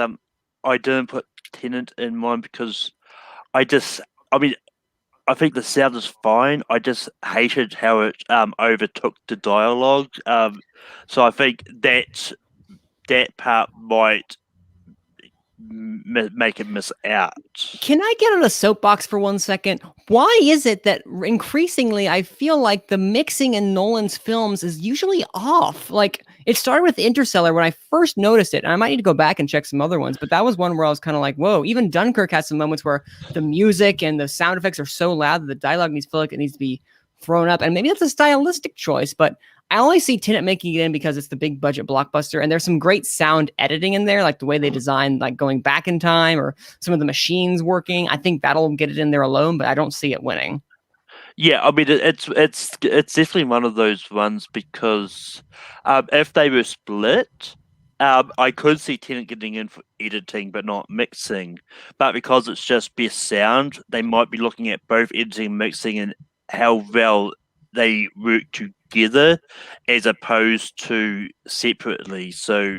[SPEAKER 3] I didn't put Tenant in mine because I think the sound is fine. I just hated how it overtook the dialogue. So I think that part might make it miss out.
[SPEAKER 1] Can I get on a soapbox for 1 second? Why is it that increasingly I feel like the mixing in Nolan's films is usually off? Like it started with Interstellar when I first noticed it, and I might need to go back and check some other ones, but that was one where I was kind of like, whoa, even Dunkirk has some moments where the music and the sound effects are so loud that the dialogue needs to feel like it needs to be thrown up. And maybe that's a stylistic choice, but I only see Tenet making it in because it's the big budget blockbuster, and there's some great sound editing in there, like the way they design, like going back in time or some of the machines working. I think that'll get it in there alone, but I don't see it winning.
[SPEAKER 3] Yeah, I mean it's definitely one of those ones because if they were split, I could see Tenet getting in for editing but not mixing. But because it's just best sound, they might be looking at both editing and mixing and how well they work together as opposed to separately. So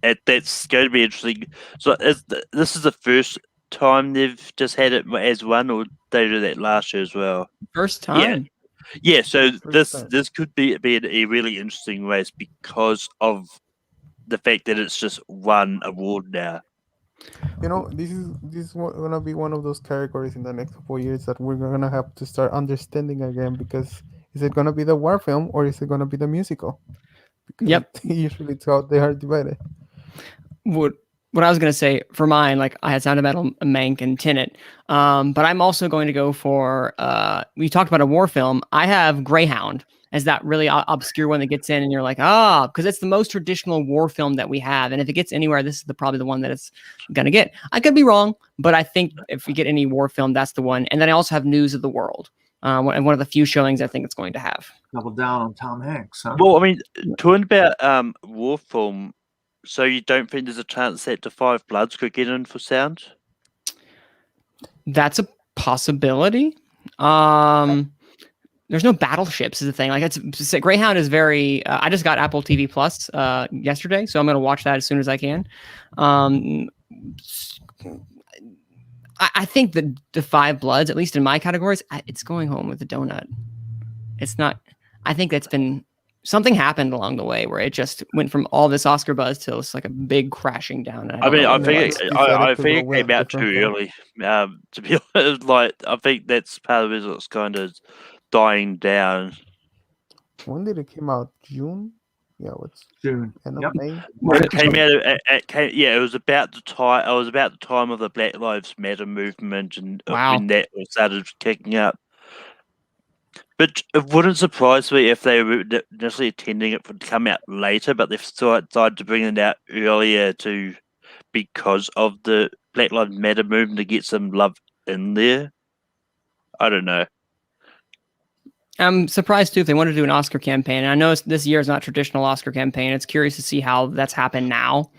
[SPEAKER 3] that's going to be interesting. So this is the first time they've just had it as one, or they did that last year as well?
[SPEAKER 1] First time.
[SPEAKER 3] Yeah. So
[SPEAKER 4] First time.
[SPEAKER 3] this could be a really interesting race because of the fact that it's just one award now.
[SPEAKER 4] You know, this is gonna be one of those categories in the next couple of years that we're gonna have to start understanding again, because is it gonna be the war film or is it gonna be the musical? Because
[SPEAKER 1] Yep.
[SPEAKER 4] usually it's how they are divided.
[SPEAKER 1] What I was going to say for mine, like I had Sound of Metal, Mank, and Tenet, but I'm also going to go for, we talked about a war film. I have Greyhound as that really obscure one that gets in and you're like, because it's the most traditional war film that we have. And if it gets anywhere, this is probably the one that it's going to get. I could be wrong, but I think if we get any war film, that's the one. And then I also have News of the World. And one of the few showings I think it's going to have.
[SPEAKER 2] Double down on Tom Hanks, huh?
[SPEAKER 3] Well, I mean, talking about war film, so you don't think there's a chance that The Five Bloods could get in for sound?
[SPEAKER 1] That's a possibility. There's no battleships is the thing. Like it's Greyhound is very. I just got Apple TV Plus yesterday, so I'm gonna watch that as soon as I can. I think that the Five Bloods, at least in my categories, it's going home with a donut. It's not. I think that's been something happened along the way where it just went from all this Oscar buzz to it's like a big crashing down. And I
[SPEAKER 3] think it came out too early. To be honest, like I think that's part of it. It's kind of dying down.
[SPEAKER 4] When did it come out? June? Yeah, what's
[SPEAKER 2] June?
[SPEAKER 4] end of
[SPEAKER 2] Yep.
[SPEAKER 4] May?
[SPEAKER 3] It came out. It was about the time. It was about the time of the Black Lives Matter movement, and when that started kicking up. But it wouldn't surprise me if they were initially intending it to come out later, but they've decided to bring it out earlier because of the Black Lives Matter movement to get some love in there. I don't know.
[SPEAKER 1] I'm surprised too if they want to do an Oscar campaign. And I know this year is not traditional Oscar campaign. It's curious to see how that's happened now.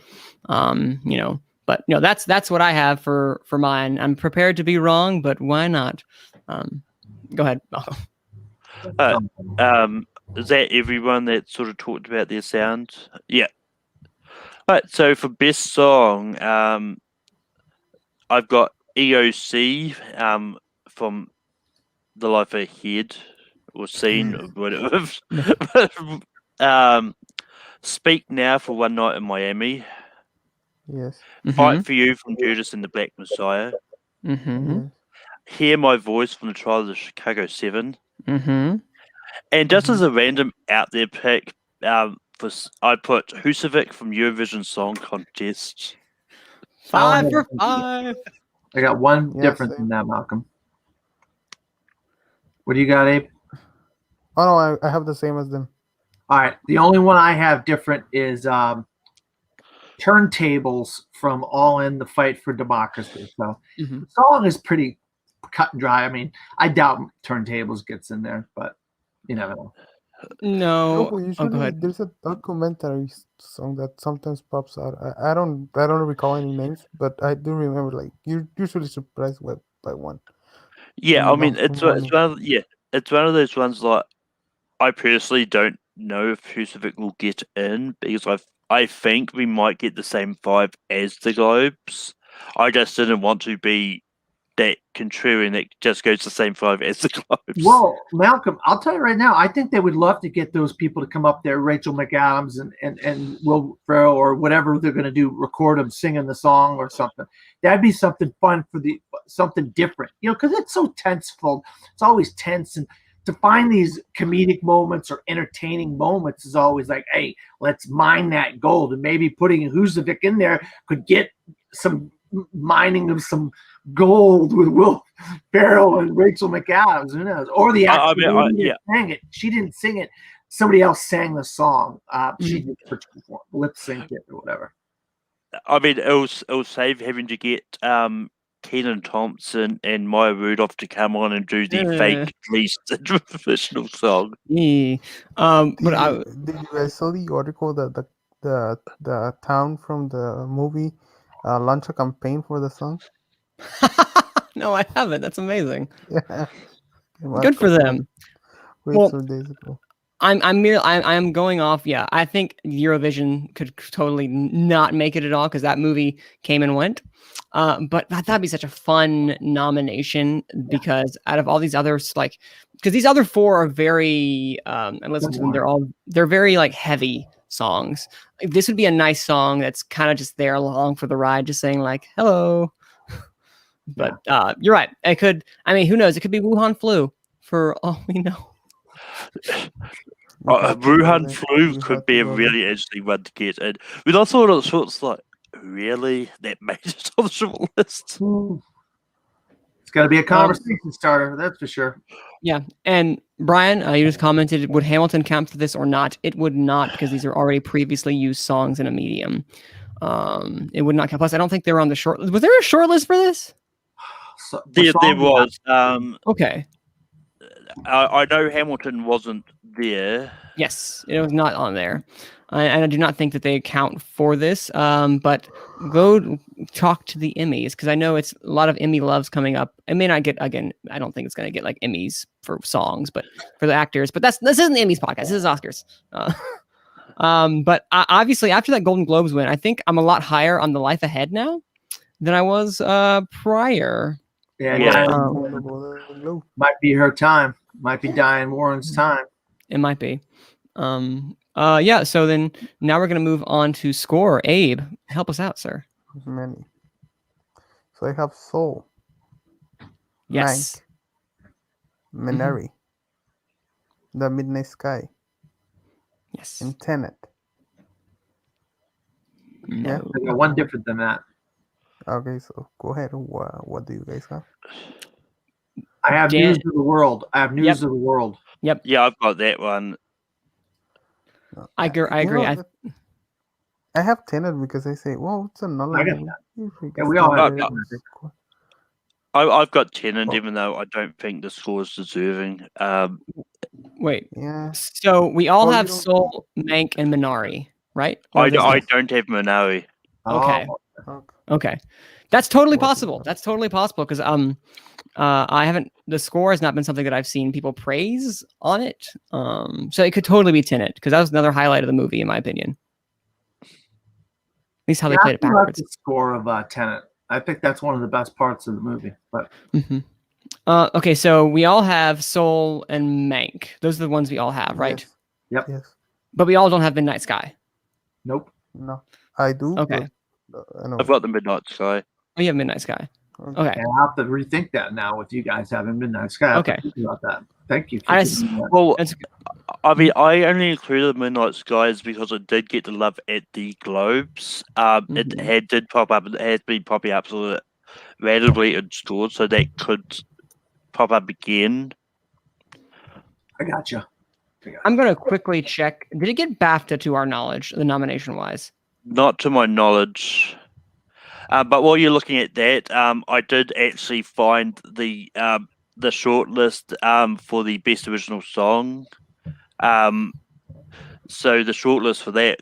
[SPEAKER 1] But that's what I have for mine. I'm prepared to be wrong, but why not? Go ahead.
[SPEAKER 3] Is that everyone that sort of talked about their sound? Yeah. All right. So for best song, I've got EOC from The Life Ahead or Scene or whatever. Speak Now for One Night in Miami.
[SPEAKER 4] Yes.
[SPEAKER 3] Fight for You from Judas and the Black Messiah.
[SPEAKER 1] Mm-hmm.
[SPEAKER 4] Yes.
[SPEAKER 3] Hear My Voice from the Trial of the Chicago 7.
[SPEAKER 1] Mm-hmm.
[SPEAKER 3] And just as a random out there pick, I put Husavik from Eurovision Song Contest.
[SPEAKER 1] 5 for 5.
[SPEAKER 2] I got one
[SPEAKER 4] Yeah,
[SPEAKER 2] difference
[SPEAKER 4] same.
[SPEAKER 2] in that, Malcolm. What do you got, Abe?
[SPEAKER 4] Oh no, I have the same as them.
[SPEAKER 2] All right. The only one I have different is Turntables from All In the Fight for Democracy. So
[SPEAKER 1] Mm-hmm.
[SPEAKER 2] the song is pretty cut and dry. I mean, I doubt Turntables gets in there, but you never know.
[SPEAKER 1] No.
[SPEAKER 4] But
[SPEAKER 1] Oh,
[SPEAKER 4] usually
[SPEAKER 1] go ahead.
[SPEAKER 4] there's a documentary song that sometimes pops out. I don't recall any names, but I do remember like you're usually surprised by one.
[SPEAKER 3] Yeah, I mean
[SPEAKER 4] From
[SPEAKER 3] it's
[SPEAKER 4] one.
[SPEAKER 3] it's one of those ones like I personally don't know if Husavik will get in because I think we might get the same vibe as the Globes. I just didn't want to be that contrarian that just goes the same vibe as the Globes.
[SPEAKER 2] Well, Malcolm, I'll tell you right now, I think they would love to get those people to come up there, Rachel McAdams and Will Ferrell or whatever they're going to do, record them singing the song or something. That'd be something fun for something different, because it's so tenseful. It's always tense, and to find these comedic moments or entertaining moments is always like, hey, let's mine that gold, and maybe putting Husavik in there could get some mining of some gold with Will Ferrell and Rachel McAdams. Who knows? Or the actor sang it. She didn't sing it. Somebody else sang the song. She did lip sync it or whatever.
[SPEAKER 3] I mean, it'll save having to get Kenan Thompson and Maya Rudolph to come on and do the fake least professional song.
[SPEAKER 4] Did you guys saw the article that the town from the movie launched a campaign for the song?
[SPEAKER 1] No, I haven't. That's amazing.
[SPEAKER 4] Yeah.
[SPEAKER 1] Good for them.
[SPEAKER 4] Weeks or days ago.
[SPEAKER 1] I'm going off. Yeah, I think Eurovision could totally not make it at all because that movie came and went. But that'd be such a fun nomination because out of all these others, like, because these other four are very, and listen to them, they're very like heavy songs. Like, this would be a nice song that's kind of just there along for the ride, just saying like hello. But you're right. It could. I mean, who knows? It could be Wuhan flu for all we know.
[SPEAKER 3] Wuhan flu could be a really interesting one to get in. With all sort of sorts like, really? That made it on the short list?
[SPEAKER 2] It's got to be a conversation starter, that's for sure.
[SPEAKER 1] Yeah. And Brian, you just commented, would Hamilton count for this or not? It would not because these are already previously used songs in a medium. It would not count. Plus, I don't think they were on the short list. Was there a short list for this?
[SPEAKER 3] So, there was.
[SPEAKER 1] Okay.
[SPEAKER 3] I know Hamilton wasn't there.
[SPEAKER 1] Yes, it was not on there. And I do not think that they account for this. But go talk to the Emmys because I know it's a lot of Emmy loves coming up. It may not get, again, I don't think it's going to get like Emmys for songs, but for the actors. But this isn't the Emmys podcast. This is Oscars. But obviously, after that Golden Globes win, I think I'm a lot higher on The Life Ahead now than I was prior.
[SPEAKER 2] Yeah. Might be her time. Might be Diane Warren's time.
[SPEAKER 1] It might be. Yeah, so then now we're going to move on to score. Abe, help us out, sir.
[SPEAKER 4] Many. So I have Soul.
[SPEAKER 1] Yes.
[SPEAKER 4] Mank. Minari. The Midnight Sky.
[SPEAKER 1] Yes.
[SPEAKER 4] And Tenet.
[SPEAKER 1] No.
[SPEAKER 2] Yeah, I got one different than that.
[SPEAKER 4] Okay, so go ahead. What do you guys have?
[SPEAKER 2] I have News of the World. News of the World.
[SPEAKER 1] Yep.
[SPEAKER 3] Yeah, I've got that one.
[SPEAKER 1] I agree.
[SPEAKER 4] I have Tenet because I say, well, it's another.
[SPEAKER 2] I got that. Yeah, we all have
[SPEAKER 3] I've got Tenet, even though I don't think the score is deserving.
[SPEAKER 1] Wait.
[SPEAKER 4] Yeah.
[SPEAKER 1] So we all have Soul, Mank, and Minari, right?
[SPEAKER 3] I don't have Minari.
[SPEAKER 1] Okay. Okay. That's totally possible. That's totally possible because I haven't. The score has not been something that I've seen people praise on it. So it could totally be Tenet because that was another highlight of the movie, in my opinion. At least how they played it backwards.
[SPEAKER 2] The score of Tenet. I think that's one of the best parts of the movie. But
[SPEAKER 1] Mhm. Okay, so we all have Soul and Mank. Those are the ones we all have, right?
[SPEAKER 4] Yes.
[SPEAKER 2] Yep.
[SPEAKER 4] Yes.
[SPEAKER 1] But we all don't have Midnight Sky.
[SPEAKER 2] nope.
[SPEAKER 4] No. I do.
[SPEAKER 1] Okay.
[SPEAKER 4] But, I know.
[SPEAKER 3] I've got the Midnight Sky.
[SPEAKER 1] Oh, you have Midnight Sky.
[SPEAKER 4] Okay.
[SPEAKER 1] Okay.
[SPEAKER 2] And I'll have to rethink that now with you guys having Midnight Sky. I have to
[SPEAKER 1] Okay.
[SPEAKER 2] think about that. Thank you. For
[SPEAKER 1] I
[SPEAKER 2] giving me that.
[SPEAKER 3] Well,
[SPEAKER 1] That's
[SPEAKER 3] I mean, I only included Midnight Skies because it did get the love at the Globes. It
[SPEAKER 1] Mhm.
[SPEAKER 3] did pop up. It has been popping up sort of randomly in stores, so that could pop up again.
[SPEAKER 2] I gotcha.
[SPEAKER 1] I'm gonna quickly check. Did it get BAFTA to our knowledge, the nomination wise?
[SPEAKER 3] Not to my knowledge. But while you're looking at that, I did actually find the shortlist for the best original song. So the shortlist for that,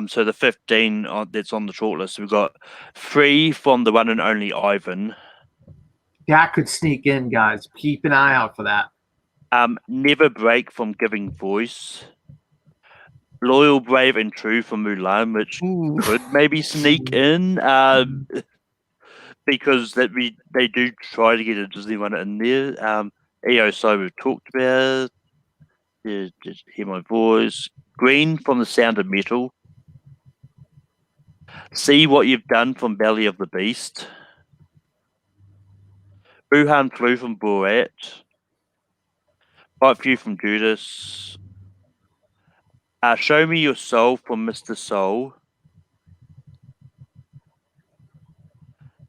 [SPEAKER 3] so the 15 that's on the shortlist, we've got 3 from the one and only Ivan.
[SPEAKER 2] That could sneak in, guys. Keep an eye out for that.
[SPEAKER 3] Never Break from Giving Voice. Loyal, Brave, and True from Mulan, which
[SPEAKER 1] Ooh.
[SPEAKER 3] could maybe sneak in, because they do try to get a Disney one in there. EO So we've talked about. Just Hear My Voice. Green from The Sound of Metal. See What You've Done from Belly of the Beast. Wuhan Flu from Borat. Fight for You from Judas. Show Me Your Soul from Mr. Soul.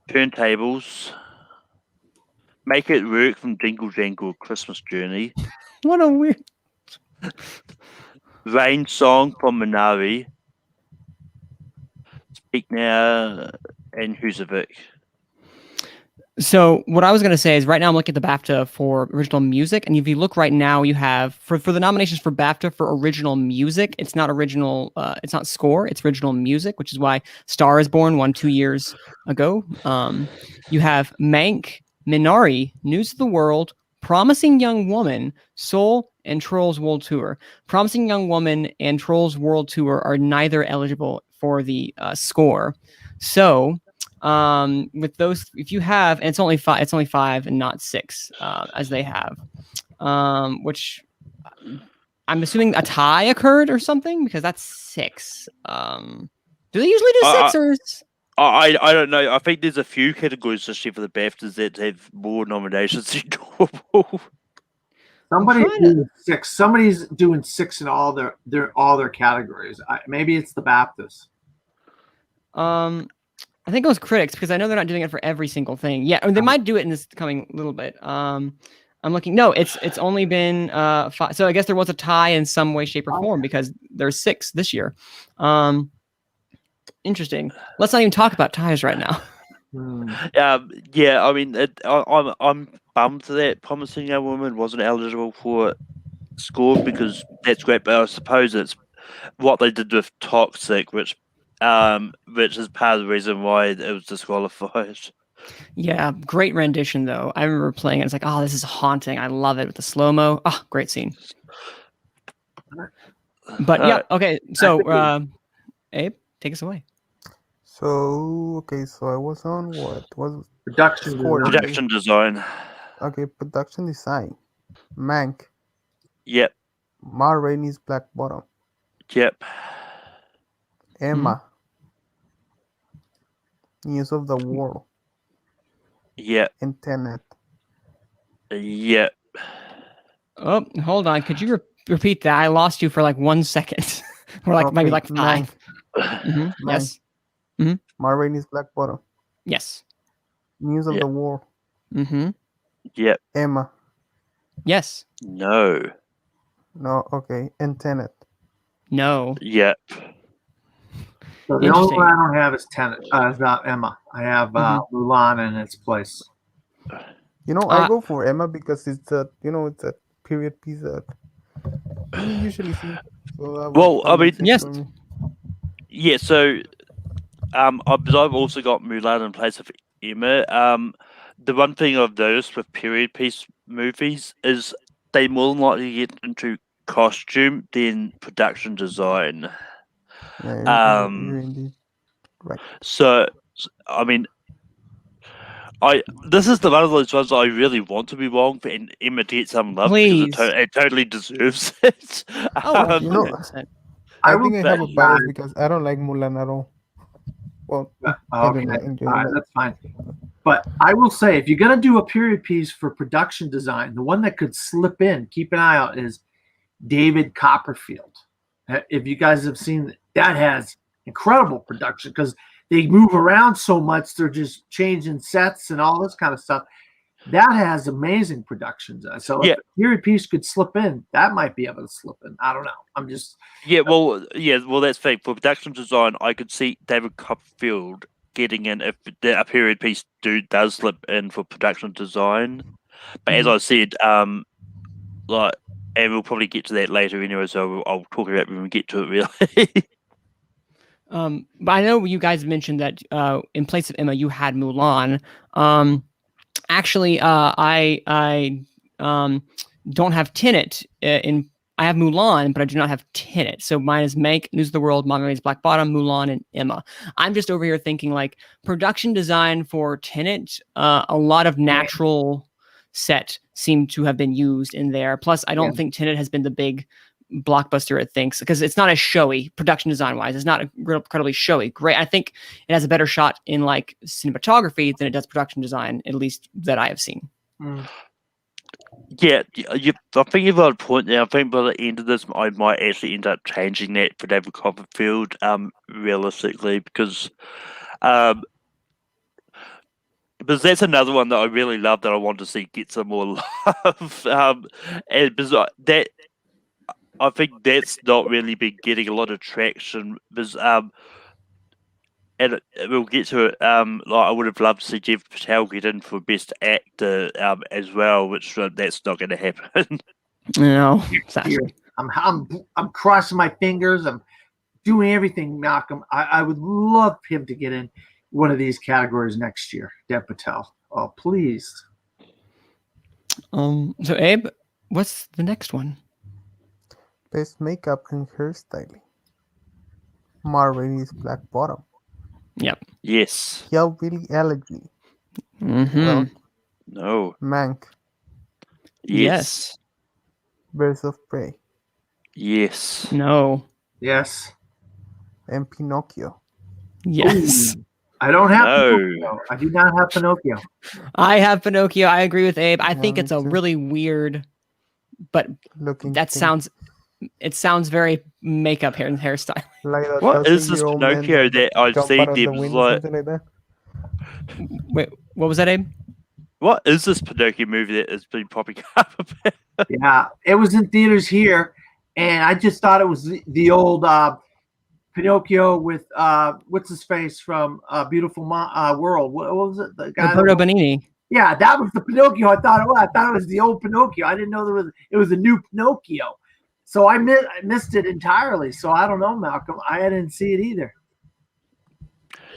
[SPEAKER 3] Turntables. Make It Work from Jingle Jangle Christmas Journey.
[SPEAKER 1] What a weird.
[SPEAKER 3] Rain Song from Minari. Speak Now and Who's a Vic.
[SPEAKER 1] So what I was going to say is right now I'm looking at the BAFTA for original music, and if you look right now, you have for the nominations for BAFTA for original music, it's not original, it's not score, it's original music, which is why Star is Born won 2 years ago. You have Mank, Minari, News of the World, Promising Young Woman, Soul, and Trolls World Tour. Promising Young Woman and Trolls World Tour are neither eligible for the score. So with those, if you have, and it's only 5 and not 6, as they have, which I'm assuming a tie occurred or something, because that's 6. Do they usually do 6 or
[SPEAKER 3] I don't know. I think there's a few categories this year for the BAFTAs that have more nominations than normal.
[SPEAKER 2] Somebody's doing 6. Somebody's doing 6 in all their categories. Maybe it's the Baptists.
[SPEAKER 1] I think it was critics, because I know they're not doing it for every single thing. Yeah, or they might do it in this coming little bit. I'm looking. No, it's only been 5. So I guess there was a tie in some way, shape, or form, because there's 6 this year. Interesting. Let's not even talk about ties right now.
[SPEAKER 3] Yeah, I mean, I'm bummed that Promising Young Woman wasn't eligible for score, because that's great. But I suppose it's what they did with Toxic, which is part of the reason why it was disqualified.
[SPEAKER 1] Yeah, great rendition though. I remember playing it. It's like, oh, this is haunting. I love it with the slow mo. Oh, great scene. But yeah, okay. So, Abe, take us away.
[SPEAKER 4] So okay, so I was on what was
[SPEAKER 2] Production
[SPEAKER 3] design.
[SPEAKER 4] Okay, production design. Mank.
[SPEAKER 3] Yep.
[SPEAKER 4] Ma Rainey's Black Bottom.
[SPEAKER 3] Yep.
[SPEAKER 4] Emma. News of the World.
[SPEAKER 3] Yep.
[SPEAKER 4] And Tenet.
[SPEAKER 3] Yep.
[SPEAKER 1] Oh, hold on. Could you repeat that? I lost you for like 1 second, or like maybe like 5. Yes.
[SPEAKER 4] Ma Rainey's Black Bottom.
[SPEAKER 1] Yes.
[SPEAKER 4] News of the World.
[SPEAKER 3] Yep.
[SPEAKER 4] Emma.
[SPEAKER 1] Yes.
[SPEAKER 3] No.
[SPEAKER 4] No. Okay. And Tenet.
[SPEAKER 1] No.
[SPEAKER 3] Yep.
[SPEAKER 2] So the only one I don't have is Tenet. Is not Emma. I have Mulan in its place.
[SPEAKER 4] You know, I go for Emma because it's a it's a period piece that you usually see. So
[SPEAKER 3] well, I mean,
[SPEAKER 1] yes.
[SPEAKER 3] Yeah. So, I've also got Mulan in place of Emma. The one thing I've noticed with period piece movies is they more than likely get into costume than production design.
[SPEAKER 4] Yeah, you're indeed right.
[SPEAKER 3] So, I mean, This is the one of those ones I really want to be wrong, and Emma to get some love
[SPEAKER 1] Please.
[SPEAKER 3] because it totally deserves it.
[SPEAKER 1] Oh,
[SPEAKER 4] You know,
[SPEAKER 1] 100%.
[SPEAKER 4] I
[SPEAKER 2] will
[SPEAKER 4] think I have a
[SPEAKER 2] say,
[SPEAKER 4] bias
[SPEAKER 2] guys-
[SPEAKER 4] because I don't like Mulan at all. Well, I
[SPEAKER 2] Okay,
[SPEAKER 4] didn't enjoy
[SPEAKER 2] all right,
[SPEAKER 4] that.
[SPEAKER 2] that's fine. But I will say, if you're gonna do a period piece for production design, the one that could slip in, keep an eye out, is David Copperfield. If you guys have seen that, has incredible production because they move around so much, they're just changing sets and all this kind of stuff. That has amazing productions. So if a period piece could slip in, that might be able to slip in. I don't know. I'm just
[SPEAKER 3] well, that's fake. For production design, I could see David Copperfield getting in if a period piece does slip in for production design. But as I said, like, and we'll probably get to that later anyway, so I'll talk about it when we get to it, really.
[SPEAKER 1] But I know you guys mentioned that in place of Emma, you had Mulan. Actually, I don't have Tenet in. I have Mulan, but I do not have Tenet. So mine is Mank, News of the World, Margaret's Black Bottom, Mulan, and Emma. I'm just over here thinking like production design for Tenet. A lot of natural set seem to have been used in there. Plus, I don't think Tenet has been the big blockbuster it thinks because it's not as showy production design wise. It's not incredibly showy. Great. I think it has a better shot in like cinematography than it does production design, at least that I have seen.
[SPEAKER 3] Yeah, I think you've got a point there. I think by the end of this, I might actually end up changing that for David Copperfield, realistically, because that's another one that I really love that I want to see get some more love. And because that, I think that's not really been getting a lot of traction. Because and we'll get to it. Like I would have loved to see Jeff Patel get in for Best Actor as well, which that's not going to happen.
[SPEAKER 1] No, sadly.
[SPEAKER 2] I'm crossing my fingers. I'm doing everything, Malcolm. I would love him to get in one of these categories next year. Dev Patel. Oh, please.
[SPEAKER 1] So Abe, what's the next one?
[SPEAKER 4] Best makeup and hairstyling. Marvel's Black Bottom.
[SPEAKER 1] Yep.
[SPEAKER 3] Yes.
[SPEAKER 4] Hillbilly Elegy.
[SPEAKER 1] Mm-hmm.
[SPEAKER 3] No.
[SPEAKER 4] Mank.
[SPEAKER 3] Yes.
[SPEAKER 4] Birds of Prey.
[SPEAKER 3] Yes.
[SPEAKER 1] No.
[SPEAKER 2] Yes.
[SPEAKER 4] And Pinocchio.
[SPEAKER 1] Yes.
[SPEAKER 2] Ooh, I don't have
[SPEAKER 3] No.
[SPEAKER 2] Pinocchio. I do not have Pinocchio.
[SPEAKER 1] I have Pinocchio. I agree with Abe. I think
[SPEAKER 4] Me
[SPEAKER 1] it's a
[SPEAKER 4] too.
[SPEAKER 1] really weird, but
[SPEAKER 4] Looking
[SPEAKER 1] that
[SPEAKER 4] thing.
[SPEAKER 1] sounds very makeup hair and hairstyle.
[SPEAKER 4] Like a
[SPEAKER 3] What is this
[SPEAKER 4] 1,000-year-old man
[SPEAKER 3] Pinocchio that I've
[SPEAKER 4] jump
[SPEAKER 3] seen
[SPEAKER 4] out of the
[SPEAKER 3] them
[SPEAKER 4] window,
[SPEAKER 3] like?
[SPEAKER 4] something like that.
[SPEAKER 1] Wait, what was that, Abe?
[SPEAKER 3] What is this Pinocchio movie that has been popping up about?
[SPEAKER 2] Yeah, it was in theaters here, and I just thought it was the old Pinocchio with what's his face from Beautiful World. What was it? The guy.
[SPEAKER 1] Roberto Benigni.
[SPEAKER 2] Yeah, that was the Pinocchio. I thought it was. I thought it was the old Pinocchio. I didn't know it was a new Pinocchio. So I missed it entirely. So I don't know, Malcolm. I didn't see it either.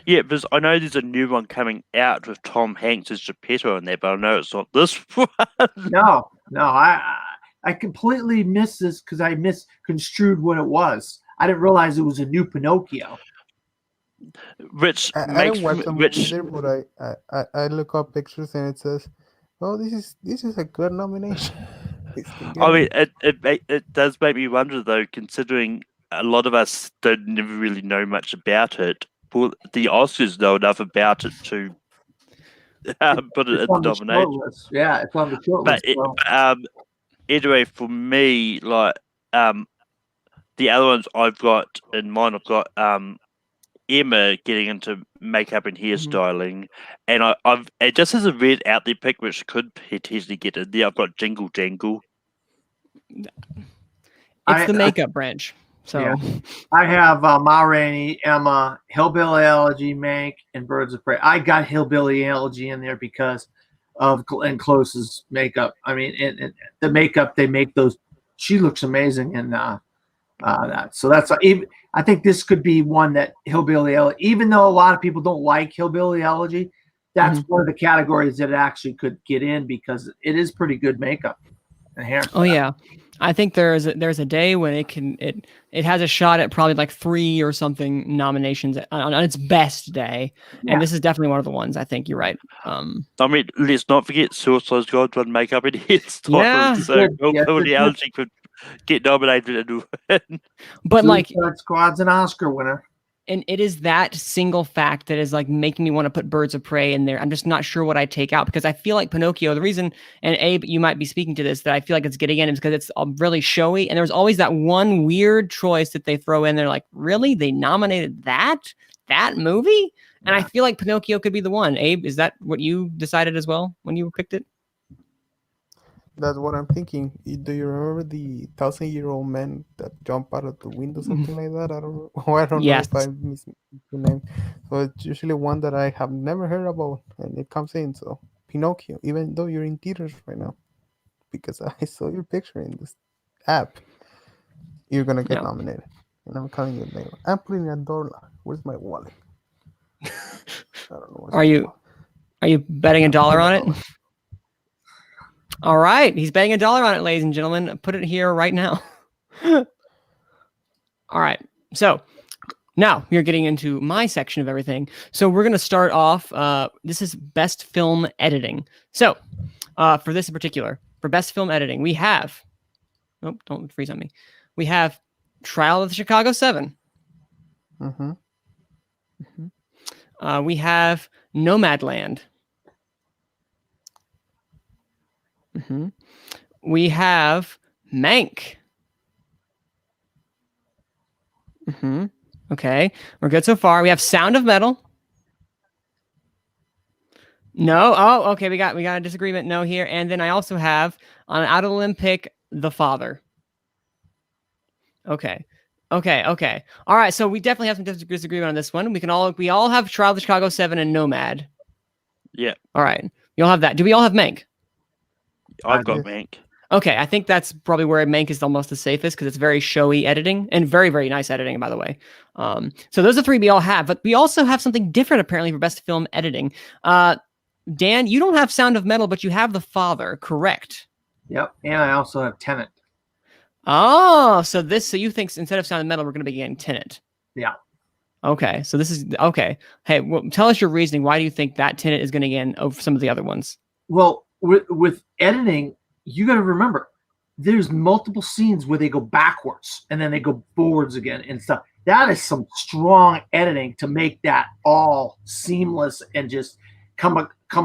[SPEAKER 3] Yeah, because I know there's a new one coming out with Tom Hanks as Geppetto in there, but I know it's not this one.
[SPEAKER 2] No, I completely missed this because I misconstrued what it was. I didn't realize it was a new Pinocchio.
[SPEAKER 3] Which
[SPEAKER 4] I
[SPEAKER 3] makes
[SPEAKER 4] didn't watch the movie
[SPEAKER 3] which
[SPEAKER 4] either, but I look up pictures and it says, "Oh, this is a good nomination."
[SPEAKER 3] I mean, it does make me wonder though, considering a lot of us don't never really know much about it. Well, the Oscars know enough about it to put it in the nomination.
[SPEAKER 2] Yeah, it's on the short
[SPEAKER 3] But
[SPEAKER 2] list.
[SPEAKER 3] Anyway, for me, like the other ones I've got in mind, I've got Emma getting into makeup and hairstyling, and I've it just as a red out there pick, which could potentially get in there. I've got Jingle Jangle.
[SPEAKER 1] It's the makeup branch. So
[SPEAKER 2] yeah. I have Ma Rainey, Emma, Hillbilly Elegy, Mank, and Birds of Prey. I got Hillbilly Elegy in there because of Glenn Close's makeup. I mean, and the makeup they make those, she looks amazing in that. So that's I think this could be one that Hillbilly Elegy, even though a lot of people don't like Hillbilly Elegy, that's one of the categories that it actually could get in because it is pretty good makeup and hair.
[SPEAKER 1] Oh yeah, I think there's a day when it has a shot at probably like 3 or something nominations on its best day, and this is definitely one of the ones. I think you're right.
[SPEAKER 3] I mean, let's not forget Suicide Squad won makeup and hairstyling,
[SPEAKER 1] Yeah.
[SPEAKER 3] so
[SPEAKER 2] Yes,
[SPEAKER 3] Bill
[SPEAKER 2] it did.
[SPEAKER 3] Algy could get nominated and win.
[SPEAKER 1] But like,
[SPEAKER 2] Suicide Squad's an Oscar winner.
[SPEAKER 1] and it is that single fact that is like making me want to put Birds of Prey in there. I'm just not sure what I take out because I feel like Pinocchio, the reason, and Abe, you might be speaking to this, that I feel like it's getting in is because it's really showy. And there's always that one weird choice that they throw in there. Like, really? They nominated that movie? And I feel like Pinocchio could be the one. Abe, is that what you decided as well when you picked it?
[SPEAKER 4] That's what I'm thinking. Do you remember the 1,000-year-old man that jump out of the window, something like that? I don't know. I don't
[SPEAKER 1] Yes.
[SPEAKER 4] know if I missed the name. So it's usually one that I have never heard about, and it comes in. So Pinocchio, even though you're in theaters right now, because I saw your picture in this app, you're gonna get nominated. And I'm calling your name. I'm putting $1. Where's my wallet? I don't know.
[SPEAKER 1] Are you betting $1 on it? All right, he's betting $1 on it, ladies and gentlemen. Put it here right now. All right, so now we're getting into my section of everything. So we're going to start off. This is best film editing. So for this in particular, for best film editing, we have. Nope, don't freeze on me. We have Trial of the Chicago 7.
[SPEAKER 4] Mm-hmm.
[SPEAKER 1] We have Nomadland. We have Mank. Okay, we're good so far. We have Sound of Metal. No. Oh, okay. We got a disagreement. No here. And then I also have on an out of the limb pick, The Father. Okay. All right. So we definitely have some disagreement on this one. We all have Trial of the Chicago 7 and Nomad.
[SPEAKER 3] Yeah.
[SPEAKER 1] All right. You all have that. Do we all have Mank?
[SPEAKER 3] I've got Mank.
[SPEAKER 1] Okay, I think that's probably where Mank is almost the safest because it's very showy editing and very, very nice editing, by the way. So those are 3 we all have, but we also have something different apparently for best film editing. Dan, you don't have Sound of Metal, but you have The Father, correct?
[SPEAKER 2] Yep, and I also have Tenet.
[SPEAKER 1] Oh, so you think instead of Sound of Metal, we're going to be getting Tenet?
[SPEAKER 2] Yeah.
[SPEAKER 1] Okay, so this is okay. Hey, well, tell us your reasoning. Why do you think that Tenet is going to get over some of the other ones?
[SPEAKER 2] Well, with editing, you got to remember, there's multiple scenes where they go backwards and then they go forwards again and stuff. That is some strong editing to make that all seamless and just come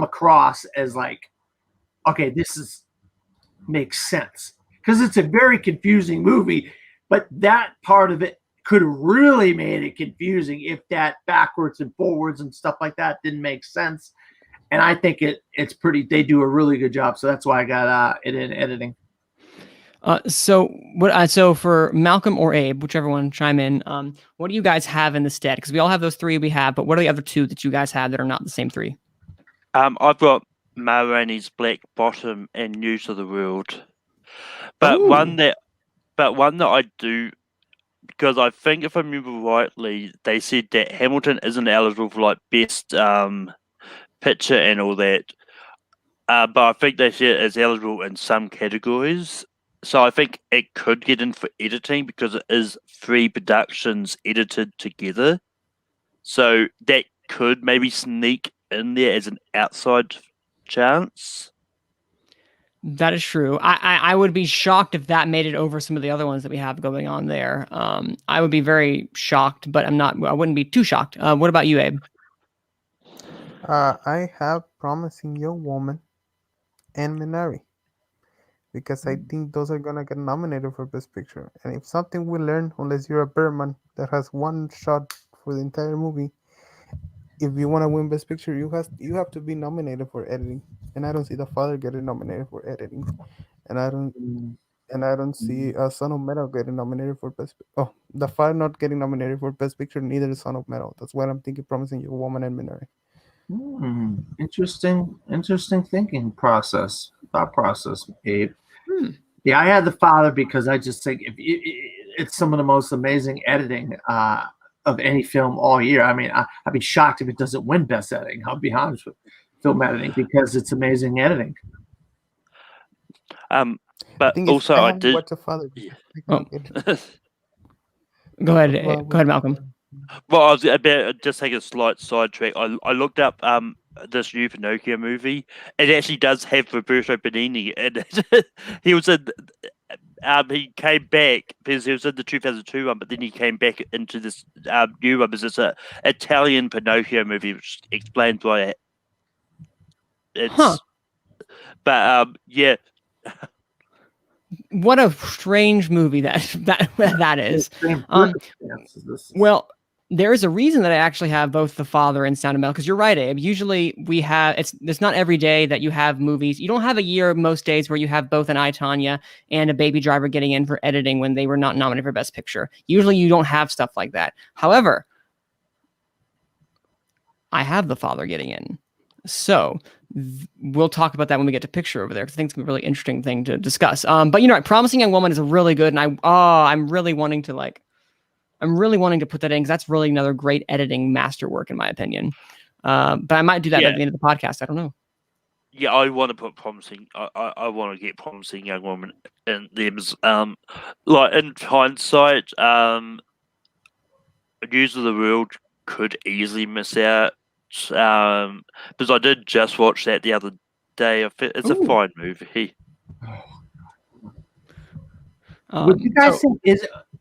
[SPEAKER 2] across as like, okay, makes sense. Because it's a very confusing movie, but that part of it could have really made it confusing if that backwards and forwards and stuff like that didn't make sense. And I think they do a really good job. So that's why I got it in editing.
[SPEAKER 1] So for Malcolm or Abe, whichever one, chime in. What do you guys have in the stead? Because we all have those 3 we have, but what are the other 2 that you guys have that are not the same 3?
[SPEAKER 3] I've got Ma Rainey's Black Bottom and News of the World. But one that I do, because I think if I remember rightly, they said that Hamilton isn't eligible for like best picture and all that. But I think they said it's eligible in some categories. So I think it could get in for editing because it is 3 productions edited together. So that could maybe sneak in there as an outside chance.
[SPEAKER 1] That is true. I would be shocked if that made it over some of the other ones that we have going on there. I would be very shocked, but I wouldn't be too shocked. What about you, Abe?
[SPEAKER 4] I have Promising Young Woman and Minari because I think those are gonna get nominated for Best Picture. And if something we learn, unless you're a Berman that has one shot for the entire movie, if you want to win Best Picture, you have to be nominated for editing. And I don't see The Father getting nominated for editing, and I don't see Son of Metal getting nominated for Best. Oh, The Father not getting nominated for Best Picture. Neither is Son of Metal. That's why I'm thinking Promising Young Woman and Minari.
[SPEAKER 2] Interesting thinking thought process, Abe. Yeah, I had The Father because I just think it's some of the most amazing editing of any film all year. I mean, I'd be shocked if it doesn't win Best Editing. I'll be honest with film editing because it's amazing editing.
[SPEAKER 3] But
[SPEAKER 4] thing is,
[SPEAKER 3] also,
[SPEAKER 4] I
[SPEAKER 3] I
[SPEAKER 4] haven't
[SPEAKER 3] did.
[SPEAKER 4] watched The Father.
[SPEAKER 3] Yeah.
[SPEAKER 1] Oh. Go ahead. Go ahead, Malcolm.
[SPEAKER 3] Well, I was about just take a slight sidetrack. I looked up this new Pinocchio movie. It actually does have Roberto Benigni, and he was in. He came back because he was in the 2002 one, but then he came back into this new one because it's a Italian Pinocchio movie, which explains why it's.
[SPEAKER 1] Huh.
[SPEAKER 3] But yeah,
[SPEAKER 1] What a strange movie that is.
[SPEAKER 2] Same
[SPEAKER 1] Um,
[SPEAKER 2] circumstances. This is-
[SPEAKER 1] Well, there is a reason that I actually have both The Father and Sound of Metal, because you're right, Abe. Usually we have it's not every day that you have movies. You don't have a year most days where you have both an I, Tonya and a Baby Driver getting in for editing when they were not nominated for Best Picture. Usually you don't have stuff like that. However, I have The Father getting in. So we'll talk about that when we get to picture over there, because I think it's a really interesting thing to discuss. But you know, Promising Young Woman is a really good, and I'm really wanting to put that in because that's really another great editing masterwork in my opinion. But I might do that at the end of the podcast. I don't know.
[SPEAKER 3] Yeah, I want to put promising. I want to get Promising Young Woman in them. Like in hindsight, News of the World could easily miss out. Because I did just watch that the other day. It's a
[SPEAKER 1] Ooh.
[SPEAKER 3] fine movie.
[SPEAKER 2] Would you guys think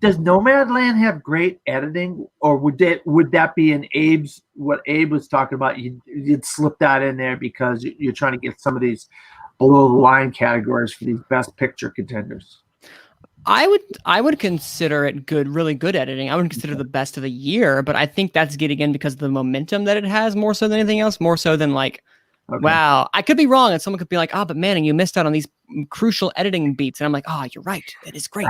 [SPEAKER 2] does Nomadland have great editing, or would that be what Abe was talking about? You'd slip that in there because you're trying to get some of these below the line categories for these best picture contenders.
[SPEAKER 1] I would consider it really good editing. I wouldn't consider the best of the year, but I think that's getting in because of the momentum that it has more so than anything else, more so than like,
[SPEAKER 2] Okay.
[SPEAKER 1] wow, I could be wrong. And someone could be like, but Manning, you missed out on these crucial editing beats. And I'm like, you're right. That is great.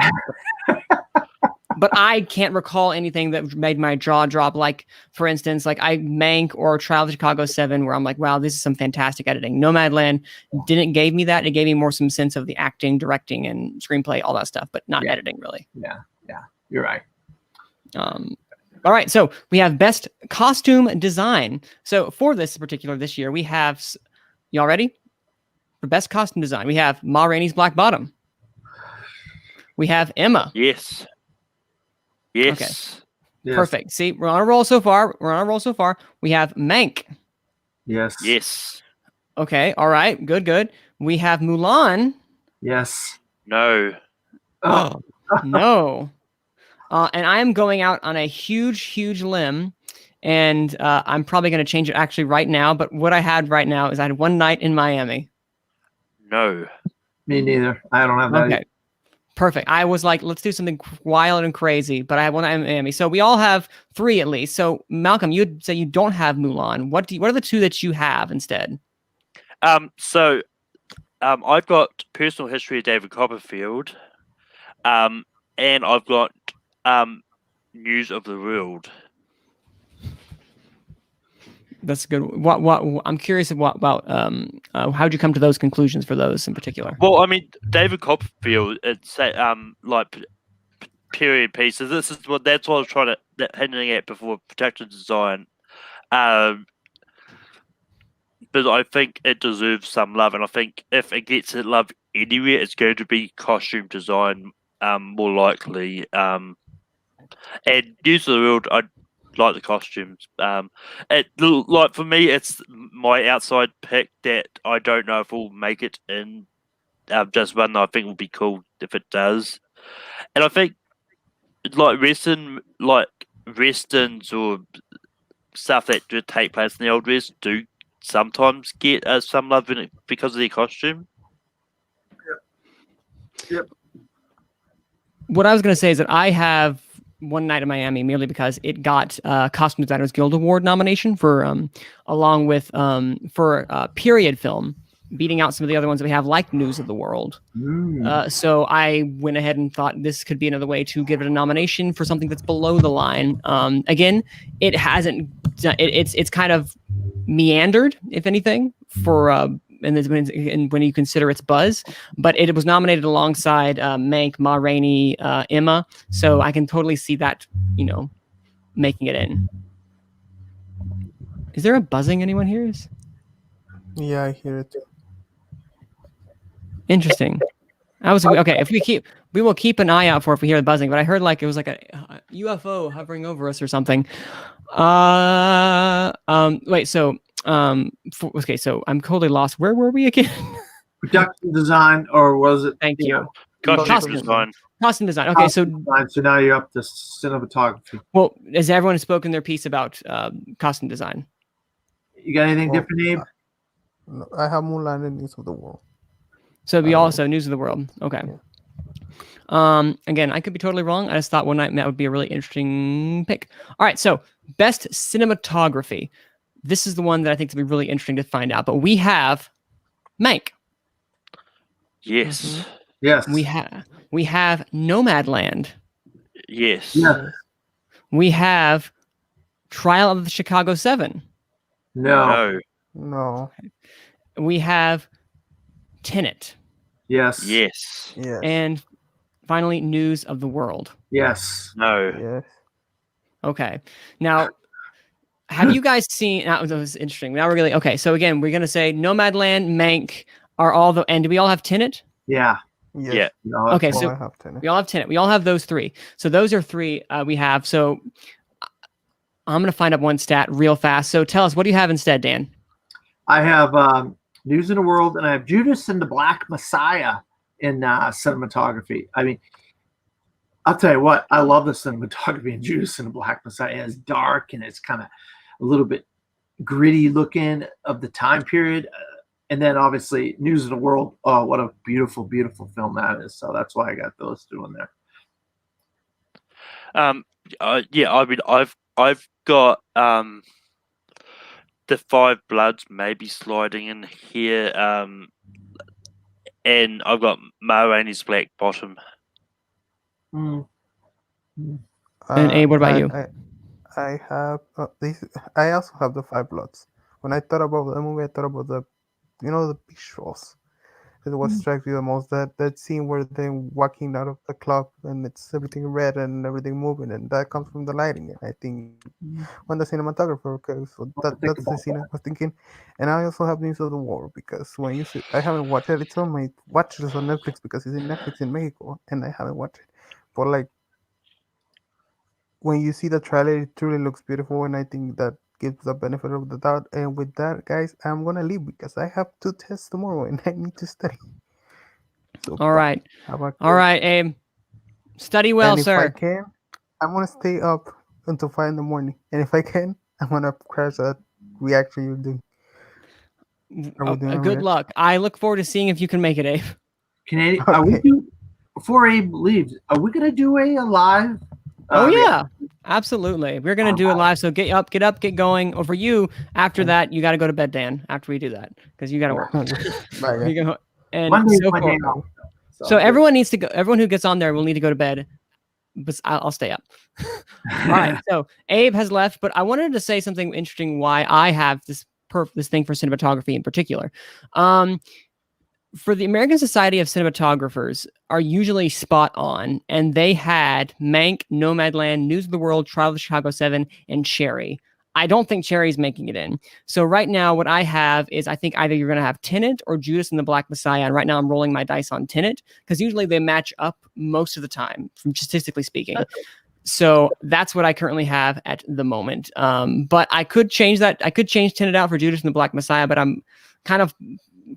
[SPEAKER 1] But I can't recall anything that made my jaw drop. Like, for instance, like Mank or Trial of Chicago 7, where I'm like, wow, this is some fantastic editing. Nomadland didn't give me that. It gave me more some sense of the acting, directing, and screenplay, all that stuff, but not editing really.
[SPEAKER 2] Yeah, you're right.
[SPEAKER 1] All right, so we have best costume design. So for this year, we have, y'all ready? For best costume design, we have Ma Rainey's Black Bottom. We have Emma.
[SPEAKER 3] Yes.
[SPEAKER 1] Okay. Yes. Perfect. See, we're on a roll so far. We have Mank.
[SPEAKER 2] Yes.
[SPEAKER 1] Okay. All right. Good. We have Mulan.
[SPEAKER 2] Yes.
[SPEAKER 3] No.
[SPEAKER 1] Oh, no. And I am going out on a huge limb, and I'm probably going to change it actually right now. But what I had right now is I had One Night in Miami.
[SPEAKER 3] No.
[SPEAKER 2] Me neither. I don't have that.
[SPEAKER 1] Okay. Perfect. I was like, let's do something wild and crazy, but I have One Night in Miami. So we all have 3 at least. So Malcolm, you'd say you don't have Mulan. What are the 2 that you have instead?
[SPEAKER 3] So I've got Personal History of David Copperfield. And I've got News of the World.
[SPEAKER 1] That's good. What I'm curious about how'd you come to those conclusions for those in particular?
[SPEAKER 3] Well, I mean, David Copperfield, it's like period pieces. That's what I was trying to hinting at before production design. But I think it deserves some love, and I think if it gets love anywhere, it's going to be costume design, more likely. And News of the World, I like the costumes. Like for me, it's my outside pick that I don't know if we'll make it in. Just one that I think will be cool if it does. And I think like westerns or stuff that do take place in the Old West do sometimes get some love in it because of their costume.
[SPEAKER 2] Yep.
[SPEAKER 1] What I was going to say is that I have One Night in Miami merely because it got Costume Designers Guild Award nomination for along with for period film, beating out some of the other ones that we have, like News of the World. So I went ahead and thought this could be another way to give it a nomination for something that's below the line. Again, it hasn't. It's kind of meandered, if anything, for and when you consider its buzz, but it was nominated alongside Mank, Ma Rainey, Emma. So I can totally see that, making it in. Is there a buzzing anyone hears?
[SPEAKER 4] Yeah, I hear it.
[SPEAKER 1] Interesting. I was okay. If we will keep an eye out for if we hear the buzzing. But I heard like it was like a UFO hovering over us or something. Wait. So okay. So I'm totally lost. Where were we again?
[SPEAKER 2] Production design, or was it?
[SPEAKER 1] Thank you.
[SPEAKER 3] Costume design.
[SPEAKER 1] Costume design. Okay. So
[SPEAKER 2] So now you're up to cinematography.
[SPEAKER 1] well, has everyone spoken their piece about costume design?
[SPEAKER 2] You got anything
[SPEAKER 4] Well,
[SPEAKER 2] different, Abe?
[SPEAKER 4] No, I have Mulan and News of the World.
[SPEAKER 1] So we also news of the world. Okay. Again, I could be totally wrong. I just thought one night that would be a really interesting pick. All right. So best cinematography. This is the one that I think would be really interesting to find out. But we have Mank.
[SPEAKER 3] Yes.
[SPEAKER 2] Yes.
[SPEAKER 1] We have Nomadland.
[SPEAKER 3] Yes.
[SPEAKER 2] Yeah.
[SPEAKER 1] We have Trial of the Chicago 7.
[SPEAKER 2] No.
[SPEAKER 4] No.
[SPEAKER 1] We have Tenet.
[SPEAKER 2] Yes.
[SPEAKER 3] Yes.
[SPEAKER 4] Yes.
[SPEAKER 1] And finally, News of the World.
[SPEAKER 2] Yes.
[SPEAKER 3] No.
[SPEAKER 4] Yes.
[SPEAKER 1] Okay. Now, have you guys seen? That was interesting. Now we're really okay. So again, we're gonna say Nomadland, Mank are all the. And do we all have Tenet?
[SPEAKER 2] Yeah.
[SPEAKER 4] Yes.
[SPEAKER 3] Yeah.
[SPEAKER 2] No,
[SPEAKER 1] Okay,
[SPEAKER 2] that's
[SPEAKER 1] so
[SPEAKER 4] I have Tenet.
[SPEAKER 1] we all have Tenet. We all have those three. So those are three we have. So I'm gonna find up one stat real fast. So tell us, what do you have instead, Dan?
[SPEAKER 2] I have News in the World, and I have Judas and the Black Messiah in cinematography. I mean, I'll tell you what, I love the cinematography in Judas and the Black Messiah. It's dark and it's kind of a little bit gritty looking of the time period. And then obviously News of the World. Oh, what a beautiful, beautiful film that is. So that's why I got those two in there.
[SPEAKER 3] Yeah. I mean, I've got the Five Bloods maybe sliding in here. And I've got Ma Rainey's Black Bottom.
[SPEAKER 2] Mm.
[SPEAKER 1] And Abe, what about you?
[SPEAKER 4] I have these. I also have the Five Bloods. When I thought about the movie, I thought about the visuals. It what strikes me the most, that scene where they're walking out of the club and it's everything red and everything moving, and that comes from the lighting. And I think when the cinematographer, okay, so that's the scene I was thinking. And I also have News of the War because when you see, I haven't watched it. It's on my watch list on Netflix because it's in Netflix in Mexico, and I haven't watched it. But like when you see the trailer, it truly looks beautiful, and I think that gives the benefit of the doubt. And with that, guys, I'm gonna leave because I have 2 tests tomorrow and I need to study. So
[SPEAKER 1] All right.
[SPEAKER 4] have a
[SPEAKER 1] All right, Abe. Study well,
[SPEAKER 4] and if I
[SPEAKER 1] sir.
[SPEAKER 4] can, I'm gonna stay up until 5 in the morning. And if I can, I'm gonna crash that reaction you're doing. Are we doing a
[SPEAKER 1] Good
[SPEAKER 4] reaction?
[SPEAKER 1] luck. I look forward to seeing if you can make it, Abe.
[SPEAKER 2] Canadian. Are we before Abe leaves? Are we gonna do a live?
[SPEAKER 1] Oh yeah, absolutely. We're gonna do it live. So get up, get going. Or for you, after that, you got to go to bed, Dan. After we do that, because you got to work.
[SPEAKER 4] Bye, guys.
[SPEAKER 1] You go, and
[SPEAKER 2] Monday's
[SPEAKER 1] so
[SPEAKER 2] my day
[SPEAKER 1] forth.
[SPEAKER 2] off.
[SPEAKER 1] So everyone needs to go. Everyone who gets on there will need to go to bed. But I'll stay up. All right. So Abe has left, but I wanted to say something interesting. Why I have this thing for cinematography in particular. For the American Society of Cinematographers are usually spot on, and they had Mank, Nomadland, News of the World, Trial of the Chicago 7, and Cherry. I don't think Cherry's making it in. So right now, what I have is I think either you're going to have Tenet or Judas and the Black Messiah. And right now, I'm rolling my dice on Tenet because usually they match up most of the time, from statistically speaking. So that's what I currently have at the moment. But I could change that. I could change Tenet out for Judas and the Black Messiah, but I'm kind of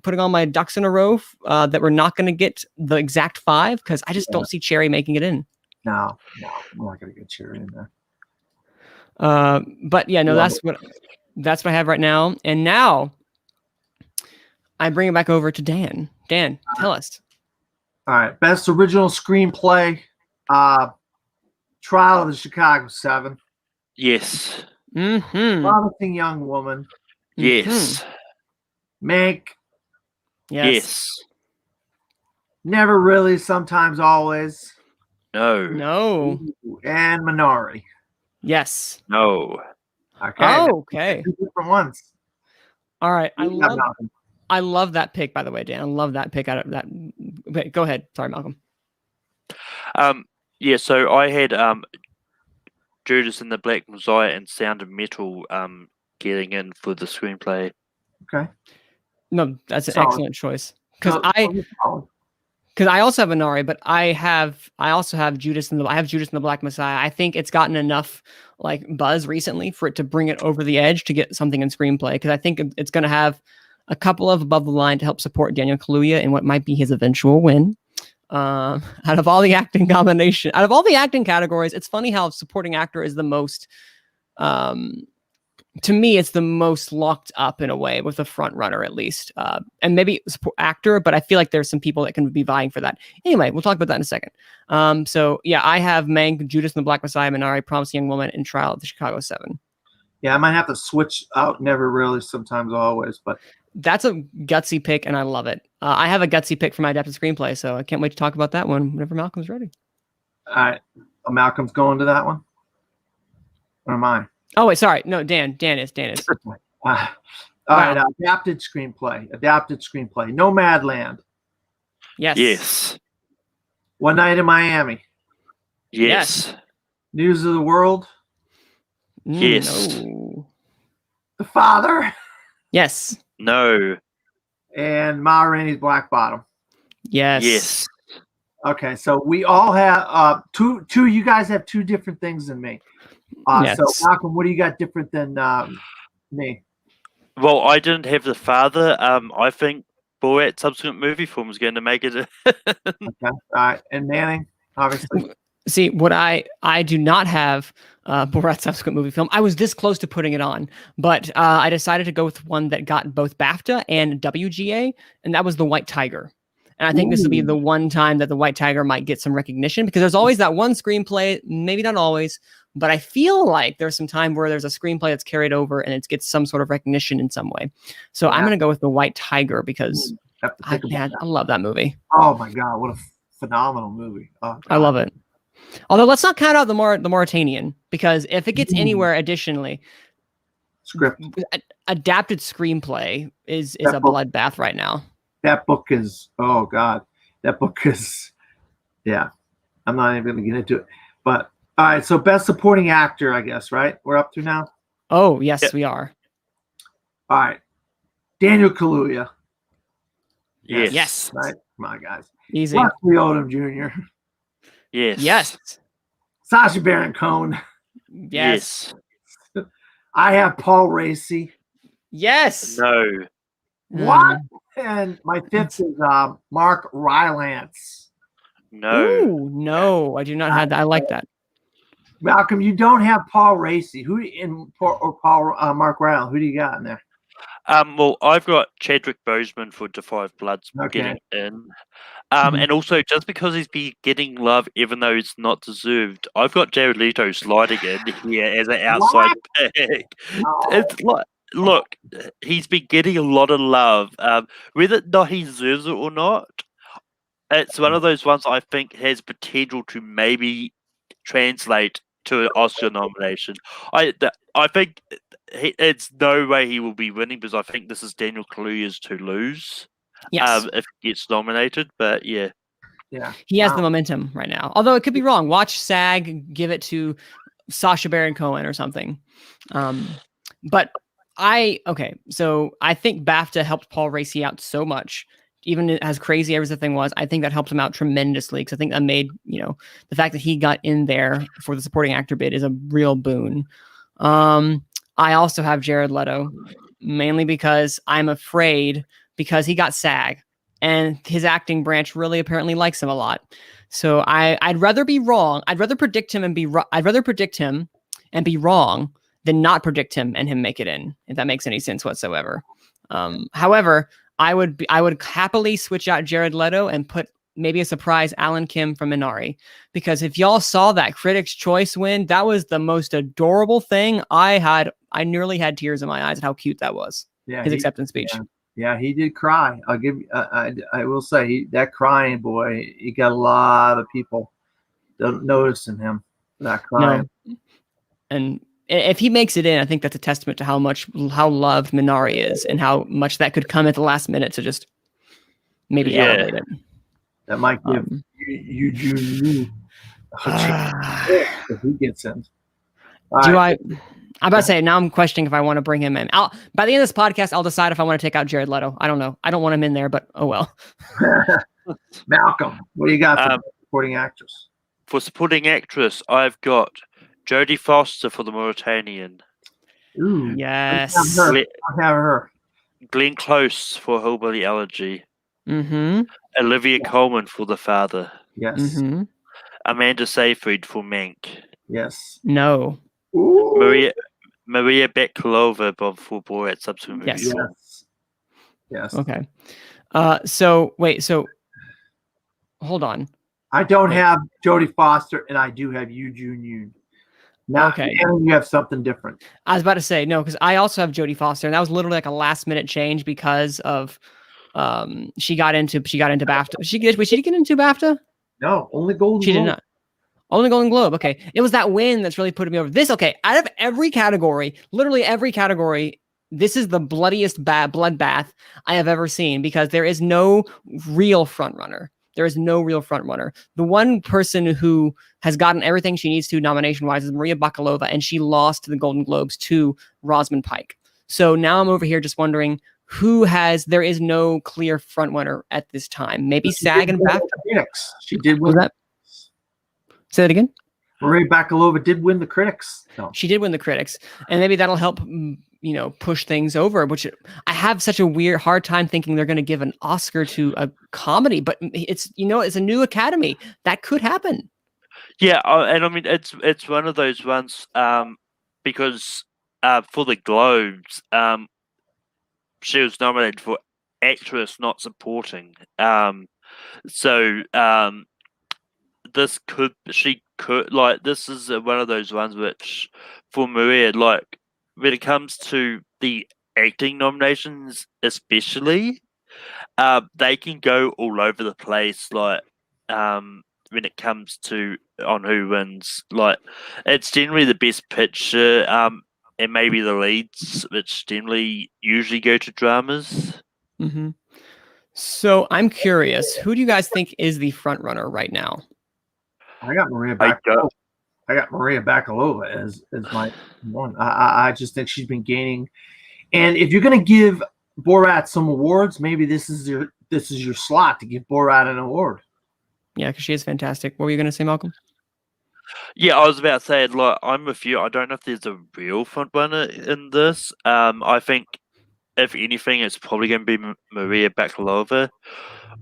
[SPEAKER 1] putting all my ducks in a row that we're not going to get the exact 5 because I just don't see Cherry making it in.
[SPEAKER 2] No, we're not gonna get Cherry in there.
[SPEAKER 1] But yeah, no, that's what I have right now. And now I bring it back over to Dan. Dan, tell us.
[SPEAKER 2] All right, best original screenplay, Trial of the Chicago 7.
[SPEAKER 3] Yes.
[SPEAKER 1] Mm-hmm.
[SPEAKER 2] Promising Young Woman.
[SPEAKER 3] Yes.
[SPEAKER 2] Mank.
[SPEAKER 1] Yes.
[SPEAKER 2] Never Really, Sometimes Always.
[SPEAKER 3] No.
[SPEAKER 2] And Minari.
[SPEAKER 1] Yes.
[SPEAKER 3] No.
[SPEAKER 2] Okay.
[SPEAKER 1] Oh, okay.
[SPEAKER 2] 2 different ones.
[SPEAKER 1] All right. I love that pick, by the way, Dan. I love that pick out of that. Okay, go ahead. Sorry, Malcolm.
[SPEAKER 3] Yeah, so I had Judas and the Black Messiah and Sound of Metal getting in for the screenplay.
[SPEAKER 2] Okay.
[SPEAKER 1] No, that's an
[SPEAKER 2] Solid.
[SPEAKER 1] excellent choice. Because because I also have Inari, but I also have Judas and the Black Messiah. I think it's gotten enough like buzz recently for it to bring it over the edge to get something in screenplay, because I think it's going to have a couple of above the line to help support Daniel Kaluuya in what might be his eventual win. Out of all the acting categories, it's funny how supporting actor is the most, to me, it's the most locked up in a way with the front runner, at least. And maybe support actor, but I feel like there's some people that can be vying for that. Anyway, we'll talk about that in a second. So yeah, I have Mank, Judas and the Black Messiah, Minari, Promising Young Woman, and Trial of the Chicago 7.
[SPEAKER 2] Yeah, I might have to switch out Never Really, Sometimes Always, but
[SPEAKER 1] that's a gutsy pick, and I love it. I have a gutsy pick for my adapted screenplay, so I can't wait to talk about that one whenever Malcolm's ready.
[SPEAKER 2] all right. Malcolm's going to that one? Or am I?
[SPEAKER 1] Oh, wait, sorry. No, Dan is.
[SPEAKER 2] All right, adapted screenplay. Nomadland.
[SPEAKER 1] Yes.
[SPEAKER 2] One Night in Miami.
[SPEAKER 3] Yes.
[SPEAKER 2] News of the World.
[SPEAKER 3] Yes.
[SPEAKER 1] No.
[SPEAKER 2] The Father.
[SPEAKER 1] Yes.
[SPEAKER 3] No.
[SPEAKER 2] And Ma Rainey's Black Bottom.
[SPEAKER 1] Yes.
[SPEAKER 3] Yes.
[SPEAKER 2] Okay, so we all have two. You guys have two different things than me.
[SPEAKER 1] Yes.
[SPEAKER 2] So Malcolm, what do you got different than me?
[SPEAKER 3] Well, I didn't have The Father. I think Borat subsequent movie form is going to make it.
[SPEAKER 2] Okay. All right. And Manning, obviously.
[SPEAKER 1] See, what I do not have Borat's subsequent movie film. I was this close to putting it on, but I decided to go with one that got both BAFTA and WGA, and that was The White Tiger. And I think this will be the one time that The White Tiger might get some recognition, because there's always that one screenplay, maybe not always, but I feel like there's some time where there's a screenplay that's carried over and it gets some sort of recognition in some way. So I'm going to go with The White Tiger, because I love that movie.
[SPEAKER 2] Oh my God, what a phenomenal movie. Oh,
[SPEAKER 1] I love it. Although let's not count out the Mauritanian, because if it gets anywhere additionally,
[SPEAKER 2] script
[SPEAKER 1] adapted screenplay is a bloodbath right now.
[SPEAKER 2] That book is, oh God, that book is, yeah. I'm not even going to get into it. But all right, so best supporting actor, I guess, right? We're up to now.
[SPEAKER 1] Oh yes, we are.
[SPEAKER 2] All right, Daniel Kaluuya.
[SPEAKER 3] Yes.
[SPEAKER 2] Right, come on, guys.
[SPEAKER 1] Easy.
[SPEAKER 2] Leslie Odom Jr.
[SPEAKER 3] Yes.
[SPEAKER 2] Sacha Baron Cohen.
[SPEAKER 1] Yes.
[SPEAKER 2] I have Paul Raci.
[SPEAKER 1] Yes.
[SPEAKER 3] No.
[SPEAKER 2] What? And my fifth is Mark Rylance.
[SPEAKER 3] No.
[SPEAKER 1] Ooh, no, I do not have that. I like that.
[SPEAKER 2] Malcolm, you don't have Paul Raci. Mark Rylance? Who do you got in there?
[SPEAKER 3] Well, I've got Chadwick Boseman for Da 5 Bloods getting in. And also, just because he's been getting love, even though it's not deserved, I've got Jared Leto sliding in here as an outside pick. It's like, look, he's been getting a lot of love. Whether or not he deserves it or not, it's one of those ones I think has potential to maybe translate to an Oscar nomination. I think it's no way he will be winning, because I think this is Daniel Kaluuya's to lose.
[SPEAKER 1] Yes.
[SPEAKER 3] If he gets nominated, but yeah.
[SPEAKER 1] He has the momentum right now. Although it could be wrong. Watch SAG give it to Sacha Baron Cohen or something. But so I think BAFTA helped Paul Raci out so much. Even as crazy as the thing was, I think that helped him out tremendously, because I think that made, the fact that he got in there for the supporting actor bid is a real boon. I also have Jared Leto, mainly because I'm afraid, because he got SAG and his acting branch really apparently likes him a lot. So I'd rather be wrong. I'd rather predict him and be wrong than not predict him and him make it in, if that makes any sense whatsoever. However, I would happily switch out Jared Leto and put maybe a surprise Alan Kim from Minari, because if y'all saw that Critics' Choice win, that was the most adorable thing. I nearly had tears in my eyes at how cute that was.
[SPEAKER 2] Yeah,
[SPEAKER 1] his acceptance speech.
[SPEAKER 2] Yeah, he did cry. I'll give you. I will say that crying boy. He got a lot of people noticing him. That crying.
[SPEAKER 1] No. And if he makes it in, I think that's a testament to how loved Minari is, and how much that could come at the last minute to just maybe elevate it.
[SPEAKER 2] That might give you if he gets in. I'm about to say, now I'm questioning if I want to bring him in. By the end of this podcast, I'll decide if I want to take out Jared Leto. I don't know. I don't want him in there, but oh well. Malcolm, what do you got for
[SPEAKER 3] Um,
[SPEAKER 2] supporting actress?
[SPEAKER 3] For supporting actress, I've got Jodie Foster for The Mauritanian,
[SPEAKER 2] Ooh,
[SPEAKER 1] Yes.
[SPEAKER 3] Glenn,
[SPEAKER 2] I have her.
[SPEAKER 3] Glenn Close for Hillbilly Elegy,
[SPEAKER 1] Mm-hmm.
[SPEAKER 3] Olivia Colman for The Father,
[SPEAKER 2] Yes,
[SPEAKER 1] Mm-hmm.
[SPEAKER 3] Amanda Seyfried for Mank,
[SPEAKER 2] yes.
[SPEAKER 1] No.
[SPEAKER 2] Ooh,
[SPEAKER 3] Maria Bakalova for Borat subsequent
[SPEAKER 1] Yes.
[SPEAKER 3] movie.
[SPEAKER 2] yes, yes.
[SPEAKER 1] Okay. So wait. So hold on.
[SPEAKER 2] I don't
[SPEAKER 1] Wait.
[SPEAKER 2] have Jodie Foster, and I do have Yu Jun Yoon. Now,
[SPEAKER 1] Okay.
[SPEAKER 2] and you have something different.
[SPEAKER 1] I was about to say no because I also have Jodie Foster, and that was literally like a last minute change because of she got into BAFTA. She get into BAFTA?
[SPEAKER 2] No, only Golden
[SPEAKER 1] She did
[SPEAKER 2] Globe.
[SPEAKER 1] not. Only Golden Globe. Okay. It was that win that's really putting me over. This, okay. Out of every category, literally every category, this is the bloodiest bloodbath I have ever seen because there is no real front runner. There is no real front runner. The one person who has gotten everything she needs to nomination wise is Maria Bakalova, and she lost the Golden Globes to Rosamund Pike. So now I'm over here just wondering there is no clear front runner at this time. Maybe SAG and BAFTA.
[SPEAKER 2] Critics. She did
[SPEAKER 1] Was
[SPEAKER 2] win.
[SPEAKER 1] that? Say that again.
[SPEAKER 2] Maria Bakalova did win the critics. No.
[SPEAKER 1] She did win the critics, and maybe that'll help, push things over. Which I have such a hard time thinking they're going to give an Oscar to a comedy, but it's a new Academy that could happen.
[SPEAKER 3] Yeah, and I mean it's one of those ones because for the Globes she was nominated for actress, not supporting. So this this is one of those ones which for Maria, like when it comes to the acting nominations especially, they can go all over the place, like when it comes to on who wins. Like it's generally the best picture, and maybe the leads, which generally usually go to dramas.
[SPEAKER 1] Mm-hmm. So I'm curious, who do you guys think is the front runner right now?
[SPEAKER 2] I got Maria
[SPEAKER 3] I
[SPEAKER 2] Bakalova.
[SPEAKER 3] don't.
[SPEAKER 2] I got Maria Bakalova as my one. I just think she's been gaining. And if you're going to give Borat some awards, maybe this is your slot to give Borat an award.
[SPEAKER 1] Yeah, because she is fantastic. What were you going to say, Malcolm?
[SPEAKER 3] Yeah, I was about to say, like, I'm with you. I don't know if there's a real front runner in this. I think if anything, it's probably going to be Maria Bakalova.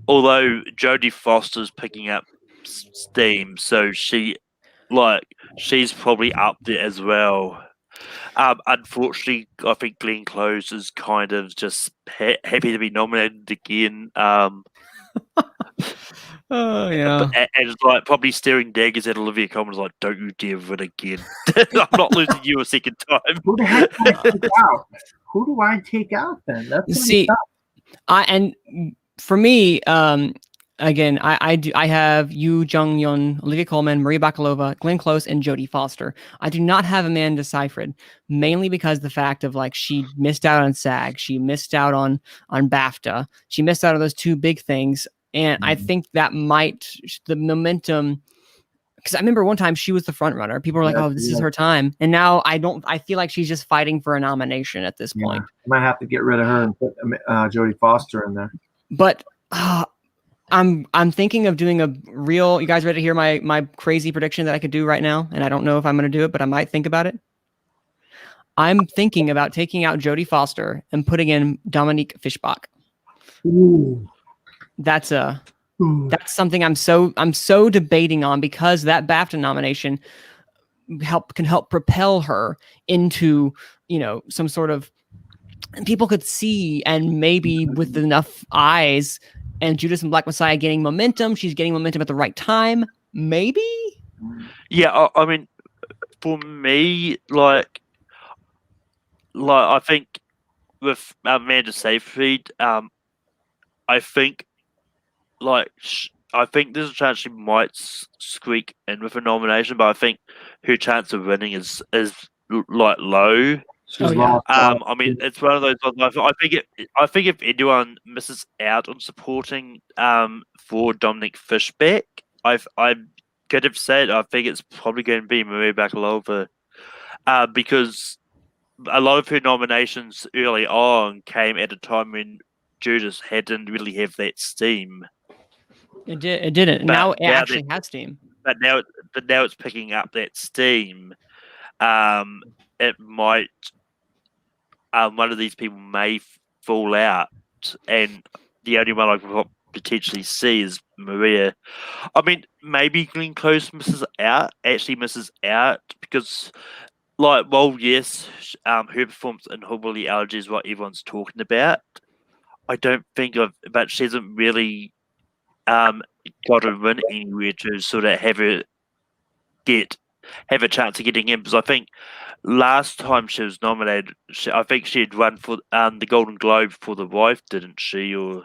[SPEAKER 3] Although Jodie Foster's picking up steam, so she's probably up there as well. Unfortunately, I think Glenn Close is kind of just happy to be nominated again.
[SPEAKER 1] Oh yeah.
[SPEAKER 3] And it's like probably staring daggers at Olivia Colman, like, "Don't you dare win again! I'm not losing you a second time."
[SPEAKER 2] Who the heck do I take out? Who do I take out then? That's
[SPEAKER 1] See, for me, again, I have Yu Jung Yun, Olivia Colman, Maria Bakalova, Glenn Close, and Jodie Foster. I do not have Amanda Seyfried, mainly because the fact of like she missed out on SAG, she missed out on BAFTA, she missed out on those two big things, and I think that the momentum. Because I remember one time she was the front runner. People were like, "Oh, this is her time," and now I feel like she's just fighting for a nomination at this point.
[SPEAKER 2] I might have to get rid of her and put Jodie Foster in there.
[SPEAKER 1] But I'm thinking of doing a real. You guys ready to hear my crazy prediction that I could do right now? And I don't know if I'm going to do it, but I might think about it. I'm thinking about taking out Jodie Foster and putting in Dominique Fishbach.
[SPEAKER 2] Ooh.
[SPEAKER 1] That's something I'm so debating on because that BAFTA nomination can help propel her into some sort of people could see, and maybe with enough eyes and Judas and Black Messiah getting momentum, she's getting momentum at the right time. Maybe.
[SPEAKER 3] Yeah, I mean, for me, like I think with Amanda Seyfried, I think I think there's a chance she might squeak in with a nomination, but I think her chance of winning is like low. I mean, it's one of those. I think if anyone misses out on supporting for Dominic Fishback, I could have said I think it's probably going to be Maria Bakalova, because a lot of her nominations early on came at a time when Judas didn't really have that steam.
[SPEAKER 1] It did. It didn't.
[SPEAKER 3] But
[SPEAKER 1] Now it
[SPEAKER 3] now
[SPEAKER 1] actually has steam.
[SPEAKER 3] but now it's picking up that steam. It might. One of these people may fall out, and the only one I could potentially see is Maria. I mean, maybe Glenn Close misses out because, like, well, yes, her performance in Hillbilly Elegy is what everyone's talking about. I don't think but she hasn't really got a win anywhere to sort of have a chance of getting in, because I think last time she was nominated, I think she had won for the Golden Globe for The Wife, didn't she? Or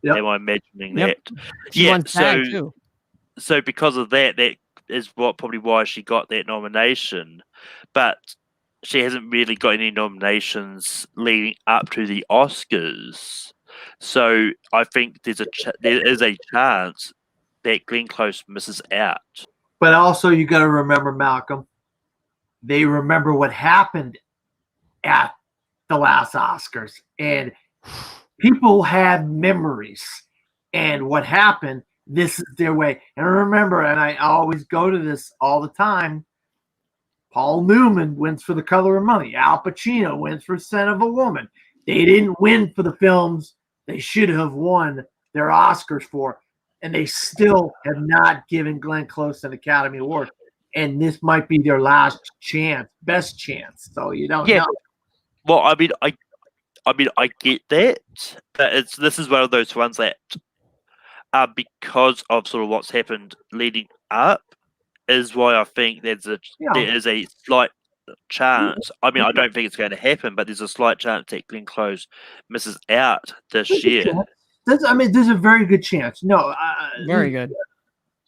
[SPEAKER 3] am I imagining
[SPEAKER 1] Yep.
[SPEAKER 3] that?
[SPEAKER 1] She won SAG too.
[SPEAKER 3] So because of that is probably why she got that nomination. But she hasn't really got any nominations leading up to the Oscars. So I think there is a chance that Glenn Close misses out.
[SPEAKER 2] But also, you got to remember, Malcolm, they remember what happened at the last Oscars, and people have memories. And what happened, this is their way. And remember, and I always go to this all the time, Paul Newman wins for The Color of Money. Al Pacino wins for Scent of a Woman. They didn't win for the films they should have won their Oscars for, and they still have not given Glenn Close an Academy Award. And this might be their last chance, best chance. So you don't know.
[SPEAKER 3] Well, I mean, I get that, but this is one of those ones that, because of sort of what's happened leading up, is why I think there is a slight chance. I mean, I don't think it's going to happen, but there's a slight chance that Glenn Close misses out this year.
[SPEAKER 2] There's a very good chance. No,
[SPEAKER 1] very good.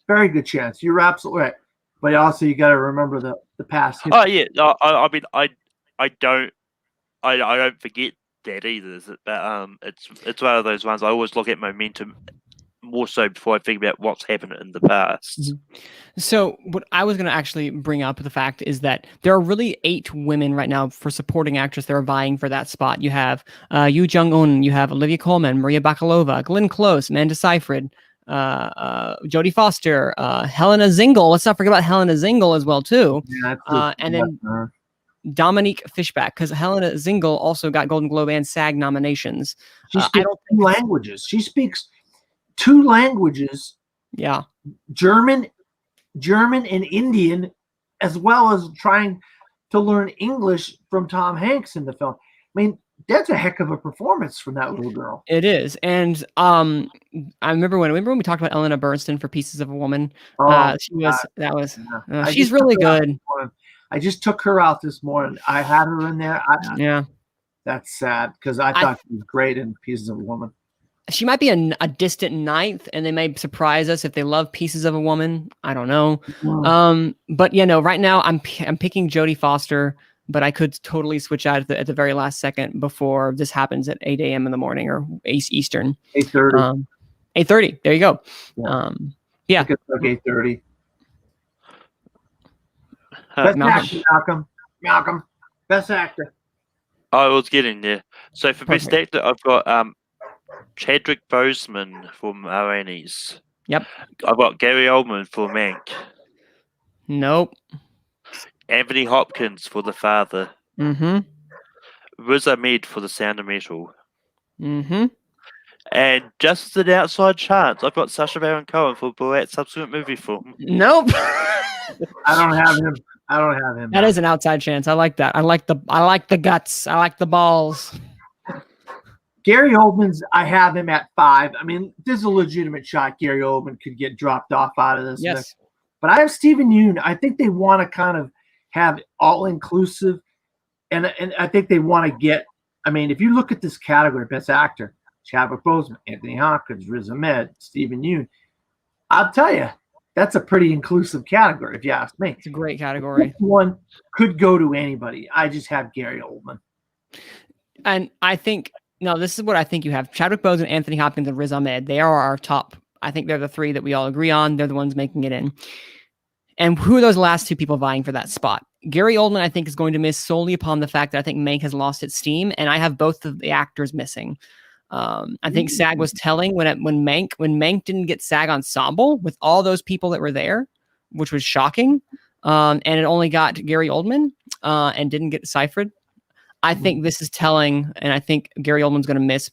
[SPEAKER 2] Very good chance. You're absolutely right. But also, you got to remember the past history.
[SPEAKER 3] Oh yeah, no, I mean, I don't forget that either. But it's one of those ones. I always look at momentum more so before I think about what's happened in the past.
[SPEAKER 1] Mm-hmm. So what I was going to actually bring up the fact is that there are really 8 women right now for supporting actress that are vying for that spot. You have Yoo Jung-un, you have Olivia Colman, Maria Bakalova, Glenn Close, Amanda Seyfried, Jodie Foster, Helena Zengel. Let's not forget about Helena Zengel as well too. Yeah, and then Dominique Fishback, because Helena Zengel also got Golden Globe and SAG nominations.
[SPEAKER 2] She speaks 2 languages. She speaks 2 languages.
[SPEAKER 1] Yeah,
[SPEAKER 2] German and Indian, as well as trying to learn English from Tom Hanks in the film. I mean, that's a heck of a performance from that little girl.
[SPEAKER 1] It is. And I remember when we talked about Elena Bernstein for Pieces of a Woman. She's really good.
[SPEAKER 2] I just took her out this morning. I had her in there. That's sad because I thought she was great in Pieces of a Woman.
[SPEAKER 1] She might be a distant 9th, and they may surprise us if they love Pieces of a Woman. I don't know. But right now I'm picking Jodie Foster, but I could totally switch out at the very last second before this happens at 8 a.m. in the morning or Eastern.
[SPEAKER 2] 8:30.
[SPEAKER 1] 8:30. There you go.
[SPEAKER 2] Yeah. It's like 8:30. Best actor, Malcolm. Best actor.
[SPEAKER 3] I was getting there. So for best actor, I've got Chadwick Boseman for Ma Rainey's.
[SPEAKER 1] Yep.
[SPEAKER 3] I've got Gary Oldman for Mank.
[SPEAKER 1] Nope.
[SPEAKER 3] Anthony Hopkins for The Father.
[SPEAKER 1] Mm-hmm.
[SPEAKER 3] Riz Ahmed for The Sound of Metal.
[SPEAKER 1] Mm-hmm.
[SPEAKER 3] And just an outside chance, I've got Sacha Baron Cohen for Borat's subsequent movie film.
[SPEAKER 1] Nope.
[SPEAKER 2] I don't have him.
[SPEAKER 1] That is an outside chance. I like that. I like the guts. I like the balls.
[SPEAKER 2] Gary Oldman's, I have him at 5. I mean, there's a legitimate shot Gary Oldman could get dropped off out of this.
[SPEAKER 1] Yes.
[SPEAKER 2] But I have Stephen Yeun. I think they want to kind of have all-inclusive, and I think they want to get, I mean, if you look at this category, Best Actor, Chadwick Boseman, Anthony Hopkins, Riz Ahmed, Stephen Yeun, I'll tell you, that's a pretty inclusive category, if you ask me.
[SPEAKER 1] It's a great category.
[SPEAKER 2] This one could go to anybody. I just have Gary Oldman.
[SPEAKER 1] And I think, no, this is what I think you have. Chadwick Boseman, Anthony Hopkins, and Riz Ahmed. They are our top. I think they're the 3 that we all agree on. They're the ones making it in. And who are those last 2 people vying for that spot? Gary Oldman, I think, is going to miss solely upon the fact that I think Mank has lost its steam, and I have both of the actors missing. I think SAG was telling when Mank didn't get SAG Ensemble with all those people that were there, which was shocking. And it only got Gary Oldman and didn't get Seyfried. I think this is telling, and I think Gary Oldman's going to miss,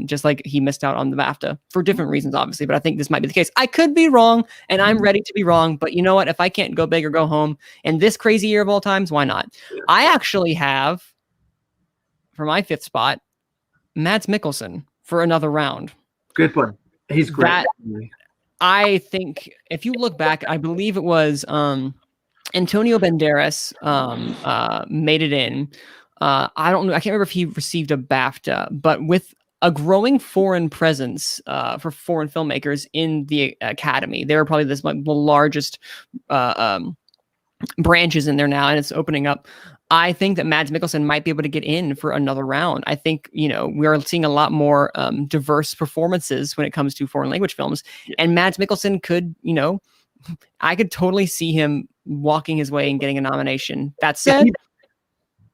[SPEAKER 1] just like he missed out on the BAFTA for different reasons, obviously. But I think this might be the case. I could be wrong, and I'm ready to be wrong. But you know what? If I can't go big or go home in this crazy year of all times, why not? I actually have, for my 5th spot, Mads Mikkelsen for Another Round.
[SPEAKER 2] Good one. He's great.
[SPEAKER 1] I think if you look back, I believe it was Antonio Banderas made it in. I don't know. I can't remember if he received a BAFTA, but with a growing foreign presence for foreign filmmakers in the Academy, they were probably the largest branches in there now, and it's opening up. I think that Mads Mikkelsen might be able to get in for Another Round. I think, we are seeing a lot more diverse performances when it comes to foreign language films, and Mads Mikkelsen could, I could totally see him walking his way and getting a nomination. That said,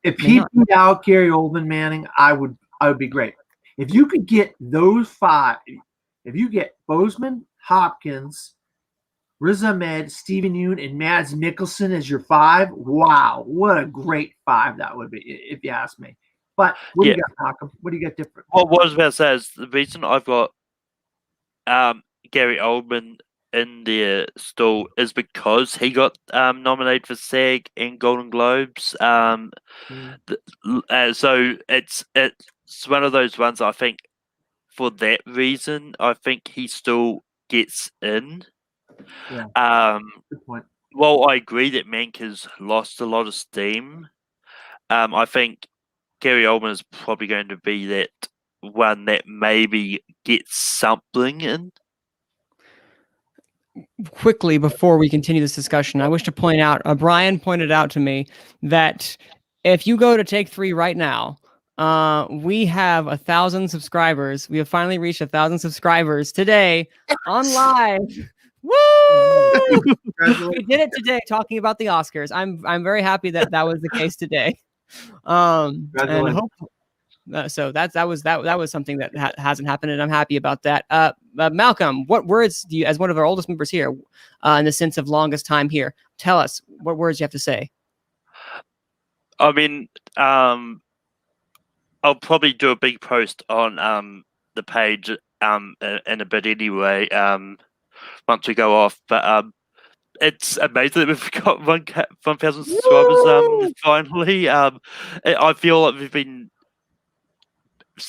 [SPEAKER 2] if he beat out Gary Oldman, Manning, I would be great. If you could get those 5, if you get Boseman, Hopkins, Riz Ahmed, Stephen Yeun, and Mads Mikkelsen as your 5, wow, what a great 5 that would be, if you ask me. But what do you got, Malcolm? What do you got different?
[SPEAKER 3] Well, what I was about to say is the reason I've got Gary Oldman in there still is because he got nominated for SAG and Golden Globes. So it's one of those ones. I think for that reason, I think he still gets in.
[SPEAKER 2] Yeah. Good point.
[SPEAKER 3] Well, I agree that Mank has lost a lot of steam. I think Gary Oldman is probably going to be that one that maybe gets something in.
[SPEAKER 1] Quickly, before we continue this discussion, I wish to point out, Brian pointed out to me that if you go to Take 3 right now, we have 1,000 subscribers. We have finally reached 1,000 subscribers today on live. Woo! We did it today, talking about the Oscars. I'm very happy that was the case today. And hope, so that was something that hasn't happened, and I'm happy about that. Malcolm, what words do you, as one of our oldest members here, in the sense of longest time here, tell us what words you have to say?
[SPEAKER 3] I mean, I'll probably do a big post on the page in a bit anyway. Once we go off, but it's amazing that we've got 1,000 subscribers finally. I feel like we've been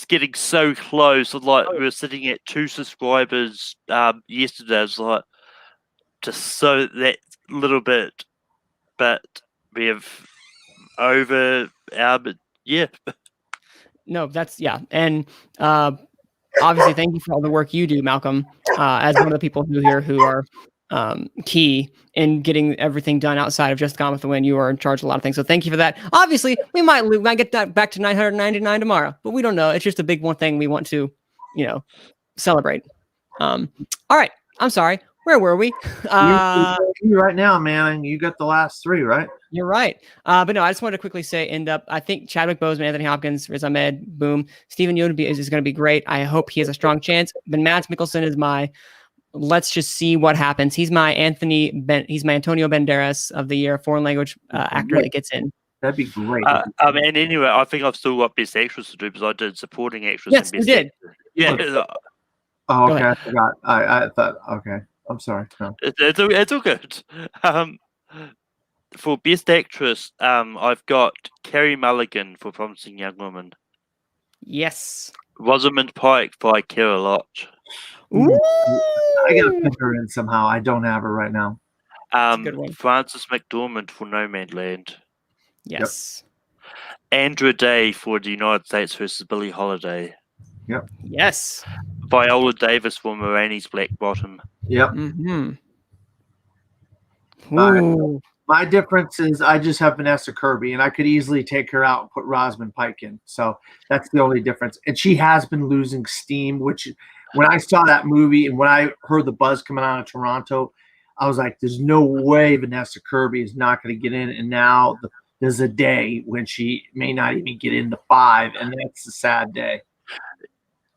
[SPEAKER 3] getting so close. Like we were sitting at 2 subscribers yesterday. It's like just so that little bit, but we have over. Yeah.
[SPEAKER 1] No, that's and obviously, thank you for all the work you do, Malcolm. As one of the people who are key in getting everything done outside of Just Gone with the Wind, you are in charge of a lot of things. So thank you for that. Obviously, we might get that back to 999 tomorrow, but we don't know. It's just a big one thing we want to, celebrate. All right. I'm sorry. Where were we?
[SPEAKER 2] You right now, man. You got the last 3, right?
[SPEAKER 1] You're right. But no, I just wanted to quickly say, I think Chadwick Boseman, Anthony Hopkins, Riz Ahmed, boom. Stephen Yeun is going to be great. I hope he has a strong chance. But Mads Mikkelsen is let's just see what happens. He's my Antonio Banderas of the year, foreign language actor that gets in.
[SPEAKER 2] That'd be great.
[SPEAKER 3] And anyway, I think I've still got Best Actress to do because I did Supporting Actress.
[SPEAKER 1] Yes,
[SPEAKER 3] and Best
[SPEAKER 1] you did.
[SPEAKER 3] Actor. Yeah.
[SPEAKER 2] Oh, okay. I forgot. I thought. Okay. I'm sorry. No.
[SPEAKER 3] It's all good. For Best Actress, I've got Carey Mulligan for Promising Young Woman.
[SPEAKER 1] Yes.
[SPEAKER 3] Rosamund Pike for I Care a Lot.
[SPEAKER 1] Ooh.
[SPEAKER 2] I gotta put her in somehow. I don't have her right now.
[SPEAKER 3] Frances McDormand for Nomadland.
[SPEAKER 1] Yes.
[SPEAKER 3] Andra Day for The United States versus Billie Holiday.
[SPEAKER 2] Yep.
[SPEAKER 1] Yes.
[SPEAKER 3] Viola Davis for Marani's Black Bottom.
[SPEAKER 2] Yep.
[SPEAKER 1] Mm-hmm.
[SPEAKER 2] My difference is I just have Vanessa Kirby, and I could easily take her out and put Rosamund Pike in. So that's the only difference. And she has been losing steam, which when I saw that movie and when I heard the buzz coming out of Toronto, I was like, there's no way Vanessa Kirby is not going to get in. And now there's a day when she may not even get in the 5, and that's a sad day.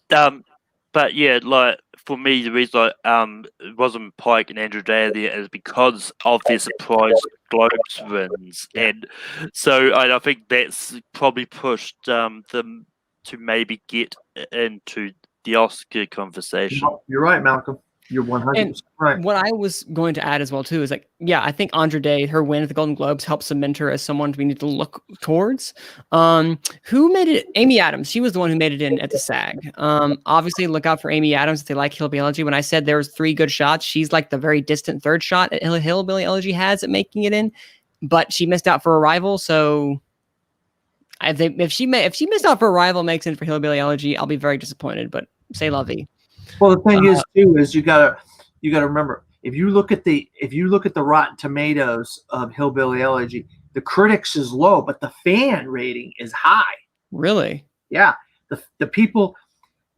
[SPEAKER 3] But yeah, like for me, the reason it wasn't Pike and Andrew Day there is because of their surprise Globes wins, and so I think that's probably pushed them to maybe get into the Oscar conversation.
[SPEAKER 2] You're right, Malcolm. You're 100% right.
[SPEAKER 1] What I was going to add as well too is like, yeah, I think Andra Day, her win at the Golden Globes helps cement her as someone we need to look towards. Who made it? Amy Adams. She was the one who made it in at the SAG. Obviously, look out for Amy Adams if they like Hillbilly Elegy. When I said there was 3 good shots, she's like the very distant third shot that Hillbilly Elegy has at making it in, but she missed out for Arrival. So I think if she missed out for Arrival, makes it for Hillbilly Elegy, I'll be very disappointed. But say la vie.
[SPEAKER 2] Well, the thing is too is you gotta remember, if you look at the Rotten Tomatoes of Hillbilly Elegy, the critics is low, but the fan rating is high.
[SPEAKER 1] Really?
[SPEAKER 2] Yeah, the people,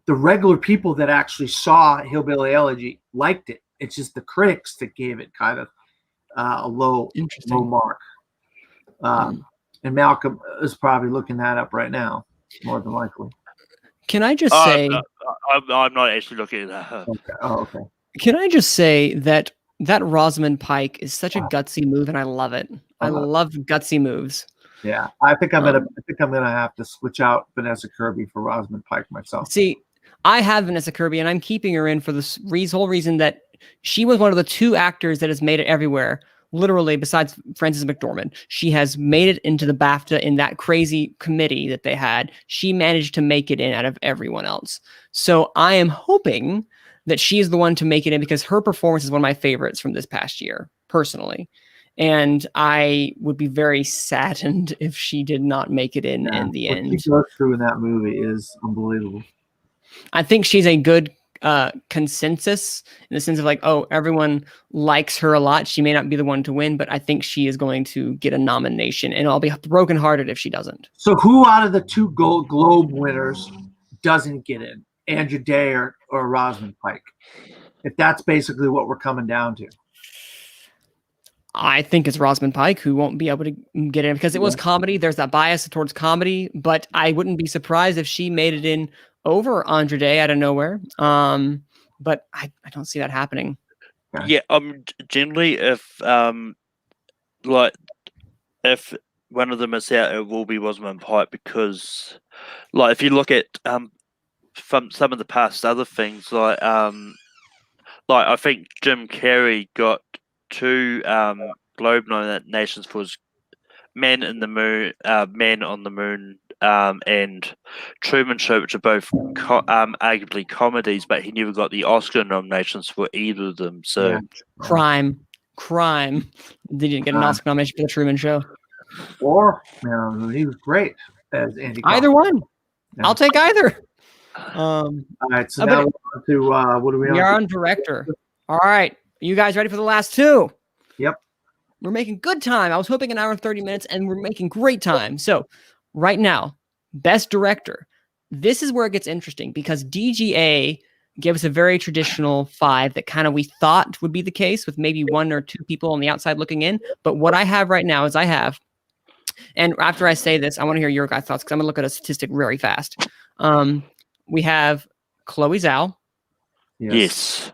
[SPEAKER 2] the regular people that actually saw Hillbilly Elegy liked it. It's just the critics that gave it kind of a low mark. And Malcolm is probably looking that up right now, more than likely.
[SPEAKER 1] Can I just say?
[SPEAKER 3] I'm not actually looking at that.
[SPEAKER 2] Okay. Oh, okay.
[SPEAKER 1] Can I just say that Rosamund Pike is such a gutsy move, and I love it. I love gutsy moves.
[SPEAKER 2] Yeah, I think I'm gonna have to switch out Vanessa Kirby for Rosamund Pike myself.
[SPEAKER 1] See, I have Vanessa Kirby, and I'm keeping her in for this whole reason that she was one of the 2 actors that has made it everywhere. Literally, besides Frances McDormand, she has made it into the BAFTA in that crazy committee that they had. She managed to make it in out of everyone else. So I am hoping that she is the one to make it in because her performance is one of my favorites from this past year, personally. And I would be very saddened if she did not make it in the end.
[SPEAKER 2] What she goes through in that movie is unbelievable.
[SPEAKER 1] I think she's a good consensus in the sense of like, oh, everyone likes her a lot. She may not be the one to win, but I think she is going to get a nomination, and I'll be brokenhearted if she doesn't.
[SPEAKER 2] So who out of the 2 Gold Globe winners doesn't get in? Andrew Day or Rosamund Pike? If that's basically what we're coming down to.
[SPEAKER 1] I think it's Rosamund Pike who won't be able to get in because it was comedy. There's that bias towards comedy, but I wouldn't be surprised if she made it in over Andra Day out of nowhere. But I don't see that happening.
[SPEAKER 3] Yeah, generally if one of them is out, it will be Rosamund Pike because, like, if you look at from some of the past other things, like I think Jim Carrey got 2 Globe nominations for his Man on the Moon, and Truman Show, which are both arguably comedies, but he never got the Oscar nominations for either of them. So
[SPEAKER 1] crime. They didn't get an Oscar nomination for the Truman Show.
[SPEAKER 2] Or he was great as Andy Kaufman.
[SPEAKER 1] Either one. Yeah. I'll take either.
[SPEAKER 2] All right, so now we're on to what are we on?
[SPEAKER 1] We are on director. All right, you guys ready for the last 2?
[SPEAKER 2] Yep.
[SPEAKER 1] We're making good time. I was hoping an hour and 30 minutes, and we're making great time. So right now, best director. This is where it gets interesting because DGA gave us a very traditional 5 that kind of we thought would be the case with maybe 1 or 2 people on the outside looking in. But what I have right now is and after I say this, I want to hear your guys' thoughts because I'm going to look at a statistic very fast. We have Chloe Zhao.
[SPEAKER 3] Yes.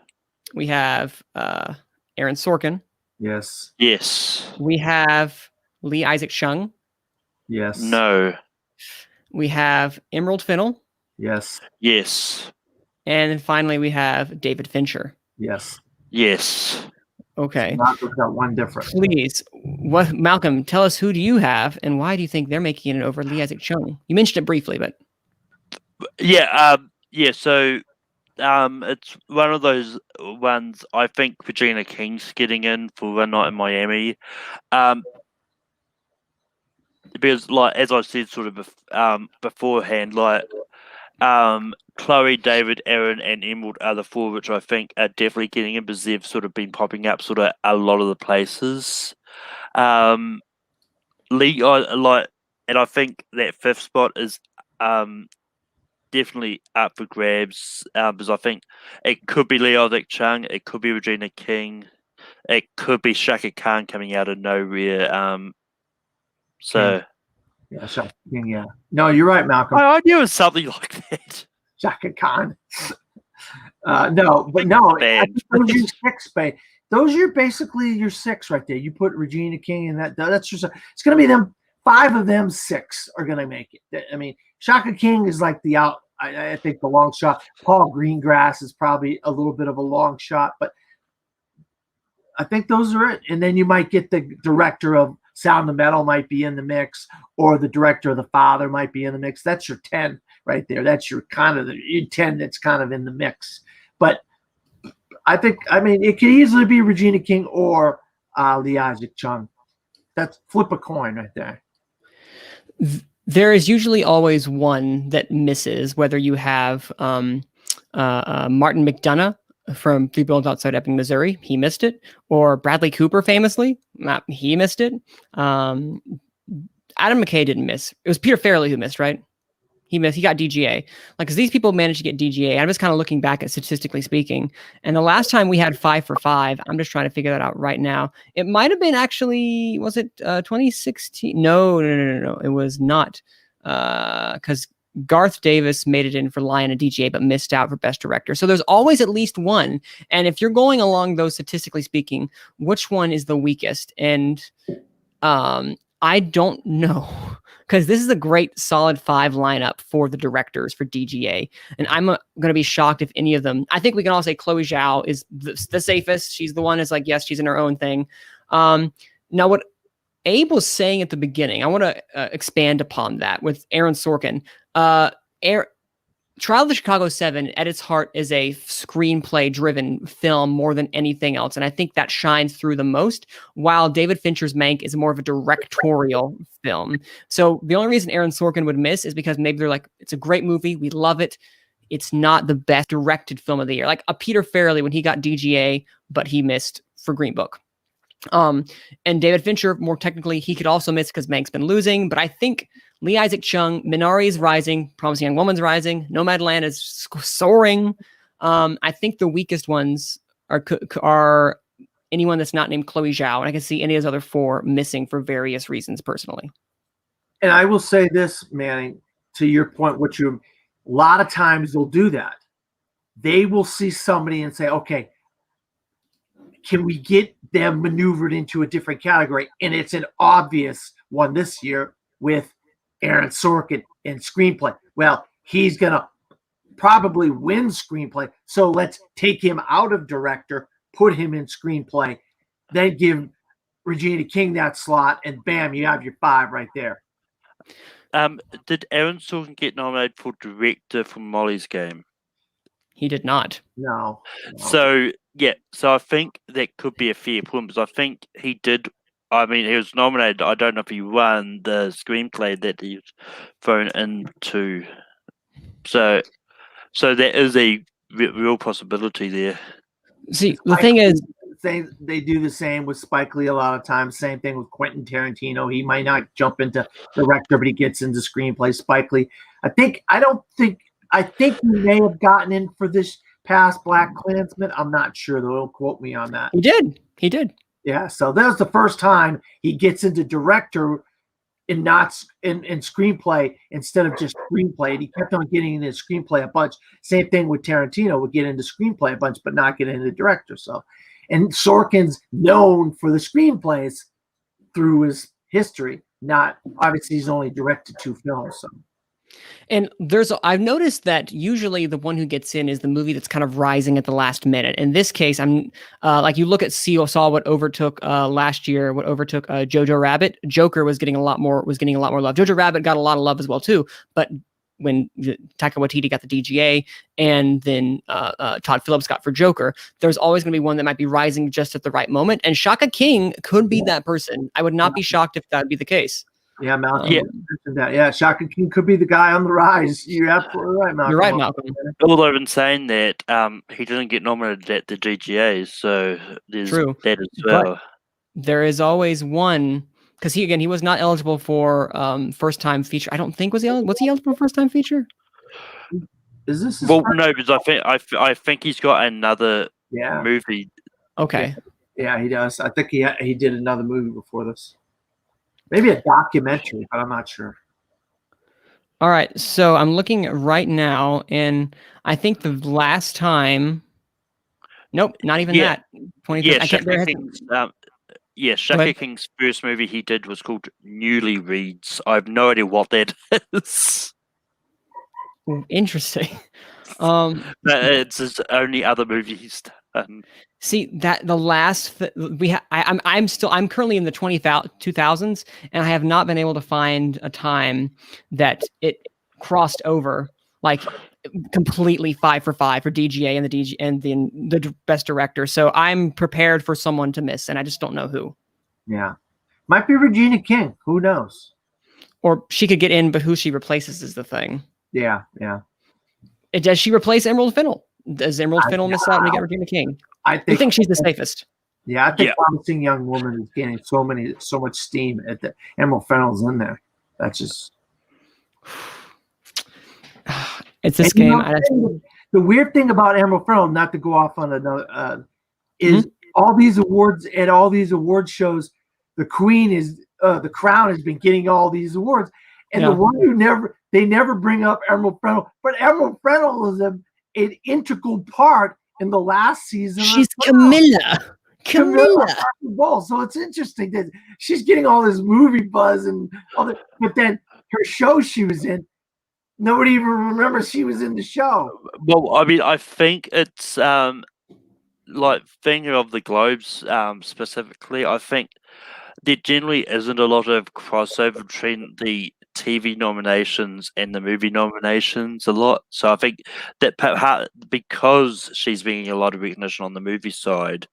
[SPEAKER 1] We have Aaron Sorkin.
[SPEAKER 2] Yes.
[SPEAKER 3] Yes.
[SPEAKER 1] We have Lee Isaac Chung.
[SPEAKER 2] Yes.
[SPEAKER 3] No.
[SPEAKER 1] We have Emerald Fennell.
[SPEAKER 2] Yes.
[SPEAKER 3] Yes.
[SPEAKER 1] And then finally, we have David Fincher.
[SPEAKER 2] Yes.
[SPEAKER 3] Yes.
[SPEAKER 1] Okay.
[SPEAKER 2] We've got 1 difference.
[SPEAKER 1] Please, Malcolm, tell us who do you have and why do you think they're making it over Lee Isaac Chung? You mentioned it briefly, but
[SPEAKER 3] yeah. So it's one of those ones. I think Regina King's getting in for One Night in Miami, because, like, as I said, sort of beforehand, like, Chloe, David, Aaron, and Emerald are the 4 which I think are definitely getting in because they've sort of been popping up sort of a lot of the places. Lee, and I think that 5th spot is definitely up for grabs because I think it could be Lee Isaac Chung, it could be Regina King, it could be Shaka Khan coming out of nowhere.
[SPEAKER 2] Yeah, Shaka King. Yeah, no, you're right, Malcolm.
[SPEAKER 3] I knew it was something like that.
[SPEAKER 2] Shaka Khan. No, but no, I think those are your six, babe. Those are basically your six right there. You put Regina King in that. That's just it's going to be them. 5 of them 6 are going to make it. I mean, Shaka King is like the out. I think the long shot. Paul Greengrass is probably a little bit of a long shot, but I think those are it. And then you might get the director of Sound of Metal might be in the mix, or the director of The Father might be in the mix. That's your 10 right there. That's your kind of the 10 that's kind of in the mix. But I mean, it could easily be Regina King or Lee Isaac Chung. That's flip a coin right there.
[SPEAKER 1] There is usually always one that misses, whether you have Martin McDonough from 3 Buildings Outside Ebbing, Missouri. He missed it. Or Bradley Cooper, famously. He missed it. Adam McKay didn't miss. It was Peter Farrelly who missed, right? He missed. He got DGA. Like, because these people managed to get DGA. I'm just kind of looking back at statistically speaking. And the last time we had 5 for 5, I'm just trying to figure that out right now. It might have been actually, was it 2016? No. It was not. Because Garth Davis made it in for Lion and DGA, but missed out for Best Director. So there's always at least one. And if you're going along those statistically speaking, which one is the weakest? And I don't know. Because this is a great solid 5 lineup for the directors for DGA. And I'm going to be shocked if any of them. I think we can all say Chloe Zhao is the safest. She's the one that's like, yes, she's in her own thing. Now, what Abe was saying at the beginning, I want to expand upon that with Aaron Sorkin. Trial of the Chicago 7 at its heart is a screenplay-driven film more than anything else, and I think that shines through the most, while David Fincher's Mank is more of a directorial film. So the only reason Aaron Sorkin would miss is because maybe they're like, it's a great movie, we love it, it's not the best directed film of the year. Like a Peter Farrelly when he got DGA, but he missed for Green Book. And David Fincher, more technically, he could also miss because Mank's been losing, but I think Lee Isaac Chung, Minari is rising, Promising Young Woman's rising, Nomadland is soaring. I think the weakest ones are anyone that's not named Chloe Zhao, and I can see any of those other 4 missing for various reasons personally.
[SPEAKER 2] And I will say this, Manning, to your point, a lot of times they'll do that. They will see somebody and say, okay, can we get them maneuvered into a different category? And it's an obvious one this year with Aaron Sorkin in screenplay. Well, he's going to probably win screenplay. So let's take him out of director, put him in screenplay, then give Regina King that slot, and bam, you have your 5 right there.
[SPEAKER 3] Did Aaron Sorkin get nominated for director for Molly's Game?
[SPEAKER 1] He did not.
[SPEAKER 2] No.
[SPEAKER 3] So I think that could be a fair point, because I think he did. I mean, he was nominated. I don't know if he won the screenplay that he was thrown into. So there is a real possibility there.
[SPEAKER 1] See, the thing is,
[SPEAKER 2] they do the same with Spike Lee a lot of times. Same thing with Quentin Tarantino. He might not jump into director, but he gets into screenplay. Spike Lee. I think he may have gotten in for this past Black Klansman. I'm not sure, though. He'll quote me on that.
[SPEAKER 1] He did.
[SPEAKER 2] Yeah, so that was the first time he gets into director and not in screenplay instead of just screenplay. And he kept on getting into screenplay a bunch. Same thing with Tarantino, would get into screenplay a bunch, but not get into director. So, and Sorkin's known for the screenplays through his history. Not obviously, he's only directed 2 films. So.
[SPEAKER 1] And I've noticed that usually the one who gets in is the movie that's kind of rising at the last minute. In this case, I'm like, you look at saw what overtook last year, what overtook Jojo Rabbit. Joker was getting a lot more love. Jojo Rabbit got a lot of love as well too. But when Taika Waititi got the DGA and then Todd Phillips got for Joker, there's always going to be one that might be rising just at the right moment. And Shaka King could be that person. I would not be shocked if that would be the case.
[SPEAKER 2] Yeah, Malcolm mentioned that. Yeah, Shaka King could be the guy on the rise. You're absolutely right, Malcolm.
[SPEAKER 1] You're right, Malcolm.
[SPEAKER 3] Although in saying that, he didn't get nominated at the GGA, so there's that as well.
[SPEAKER 1] But there is always one, because he was not eligible for first time feature. I don't think was he eligible for first time feature?
[SPEAKER 2] Is this?
[SPEAKER 3] No, because I think he's got another movie.
[SPEAKER 1] Okay.
[SPEAKER 2] Yeah, he does. I think he did another movie before this. Maybe a documentary, but I'm not sure.
[SPEAKER 1] All right, so I'm looking right now, and I think the last time. Nope, not even
[SPEAKER 3] Yeah.
[SPEAKER 1] that. 2013.
[SPEAKER 3] Yeah,
[SPEAKER 1] I can't. There has, Go
[SPEAKER 3] Shaka
[SPEAKER 1] ahead.
[SPEAKER 3] King's first movie he did was called Newly Reads. I have no idea what that is.
[SPEAKER 1] Ooh, interesting.
[SPEAKER 3] But it's his only other movie he's done.
[SPEAKER 1] See that the last I'm currently in the 2000s, and I have not been able to find a time that it crossed over like completely 5 for 5 for DGA and the best director. So I'm prepared for someone to miss, and I just don't know who.
[SPEAKER 2] Yeah. Might be Regina King. Who knows?
[SPEAKER 1] Or she could get in, but who she replaces is the thing.
[SPEAKER 2] Yeah.
[SPEAKER 1] Does she replace Emerald Fennell? Does Emerald Fennell miss out and we get Regina King?
[SPEAKER 2] I
[SPEAKER 1] You think she's the safest?
[SPEAKER 2] Yeah, I think
[SPEAKER 3] Yeah.
[SPEAKER 2] Promising Young Woman is gaining so much steam at the Emerald Fennell's in there. That's just
[SPEAKER 1] It's this
[SPEAKER 2] And you
[SPEAKER 1] game.
[SPEAKER 2] know, the weird thing about Emerald Fennell, not to go off on another, is all these awards at all these award shows, the crown has been getting all these awards, and the one who they never bring up Emerald Fennell, but Emerald Fennell is an integral part in the last season.
[SPEAKER 1] She's Camilla.
[SPEAKER 2] Ball. So it's interesting that she's getting all this movie buzz and all that, but then her show she was in, nobody even remembers she was in the show.
[SPEAKER 3] Well, I mean, I think it's like thinking of the Globes specifically. I think there generally isn't a lot of crossover between the TV nominations and the movie nominations a lot. So I think that because she's getting a lot of recognition on the movie side,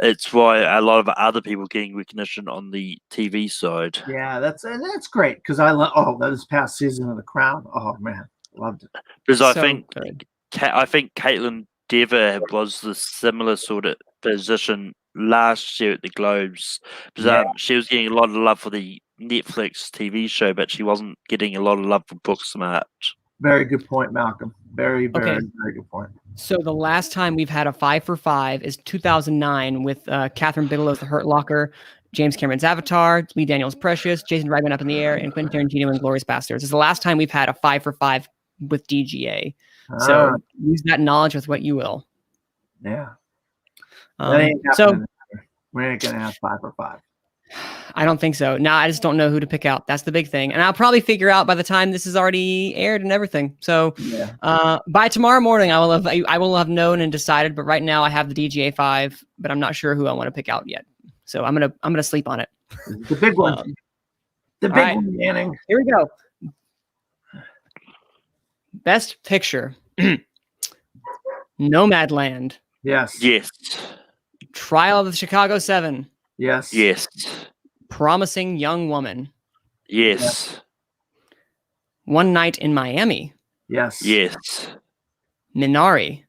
[SPEAKER 3] it's why a lot of other people getting recognition on the TV side.
[SPEAKER 2] Yeah, that's great because I love this past season of The Crown. Oh man, loved it.
[SPEAKER 3] Because
[SPEAKER 1] So
[SPEAKER 3] I think
[SPEAKER 1] good.
[SPEAKER 3] Caitlin Dever was the similar sort of position last year at the Globes. Because she was getting a lot of love for the Netflix TV show, but she wasn't getting a lot of love for Booksmart.
[SPEAKER 2] Very good point, Malcolm. Very good point.
[SPEAKER 1] So the last time we've had a 5 for 5 is 2009 with Catherine Bigelow's The Hurt Locker, James Cameron's Avatar, Lee Daniels' Precious, Jason Reitman Up in the Air, and Quentin Tarantino and Glorious Bastards. It's the last time we've had a 5 for 5 with DGA. So use that knowledge with what you will.
[SPEAKER 2] Yeah. That ain't happening. We ain't gonna have 5 for 5.
[SPEAKER 1] I don't think so. No, I just don't know who to pick out. That's the big thing. And I'll probably figure out by the time this is already aired and everything. So by tomorrow morning, I will have known and decided. But right now I have the DGA 5, but I'm not sure who I want to pick out yet. So I'm gonna sleep on it.
[SPEAKER 2] The big one. The big one, Manning.
[SPEAKER 1] Here we go. Best Picture. Nomadland.
[SPEAKER 2] Yes.
[SPEAKER 1] Trial of the Chicago 7.
[SPEAKER 2] Yes.
[SPEAKER 1] Promising Young Woman.
[SPEAKER 3] Yes.
[SPEAKER 1] One Night in Miami.
[SPEAKER 2] Yes.
[SPEAKER 1] Minari.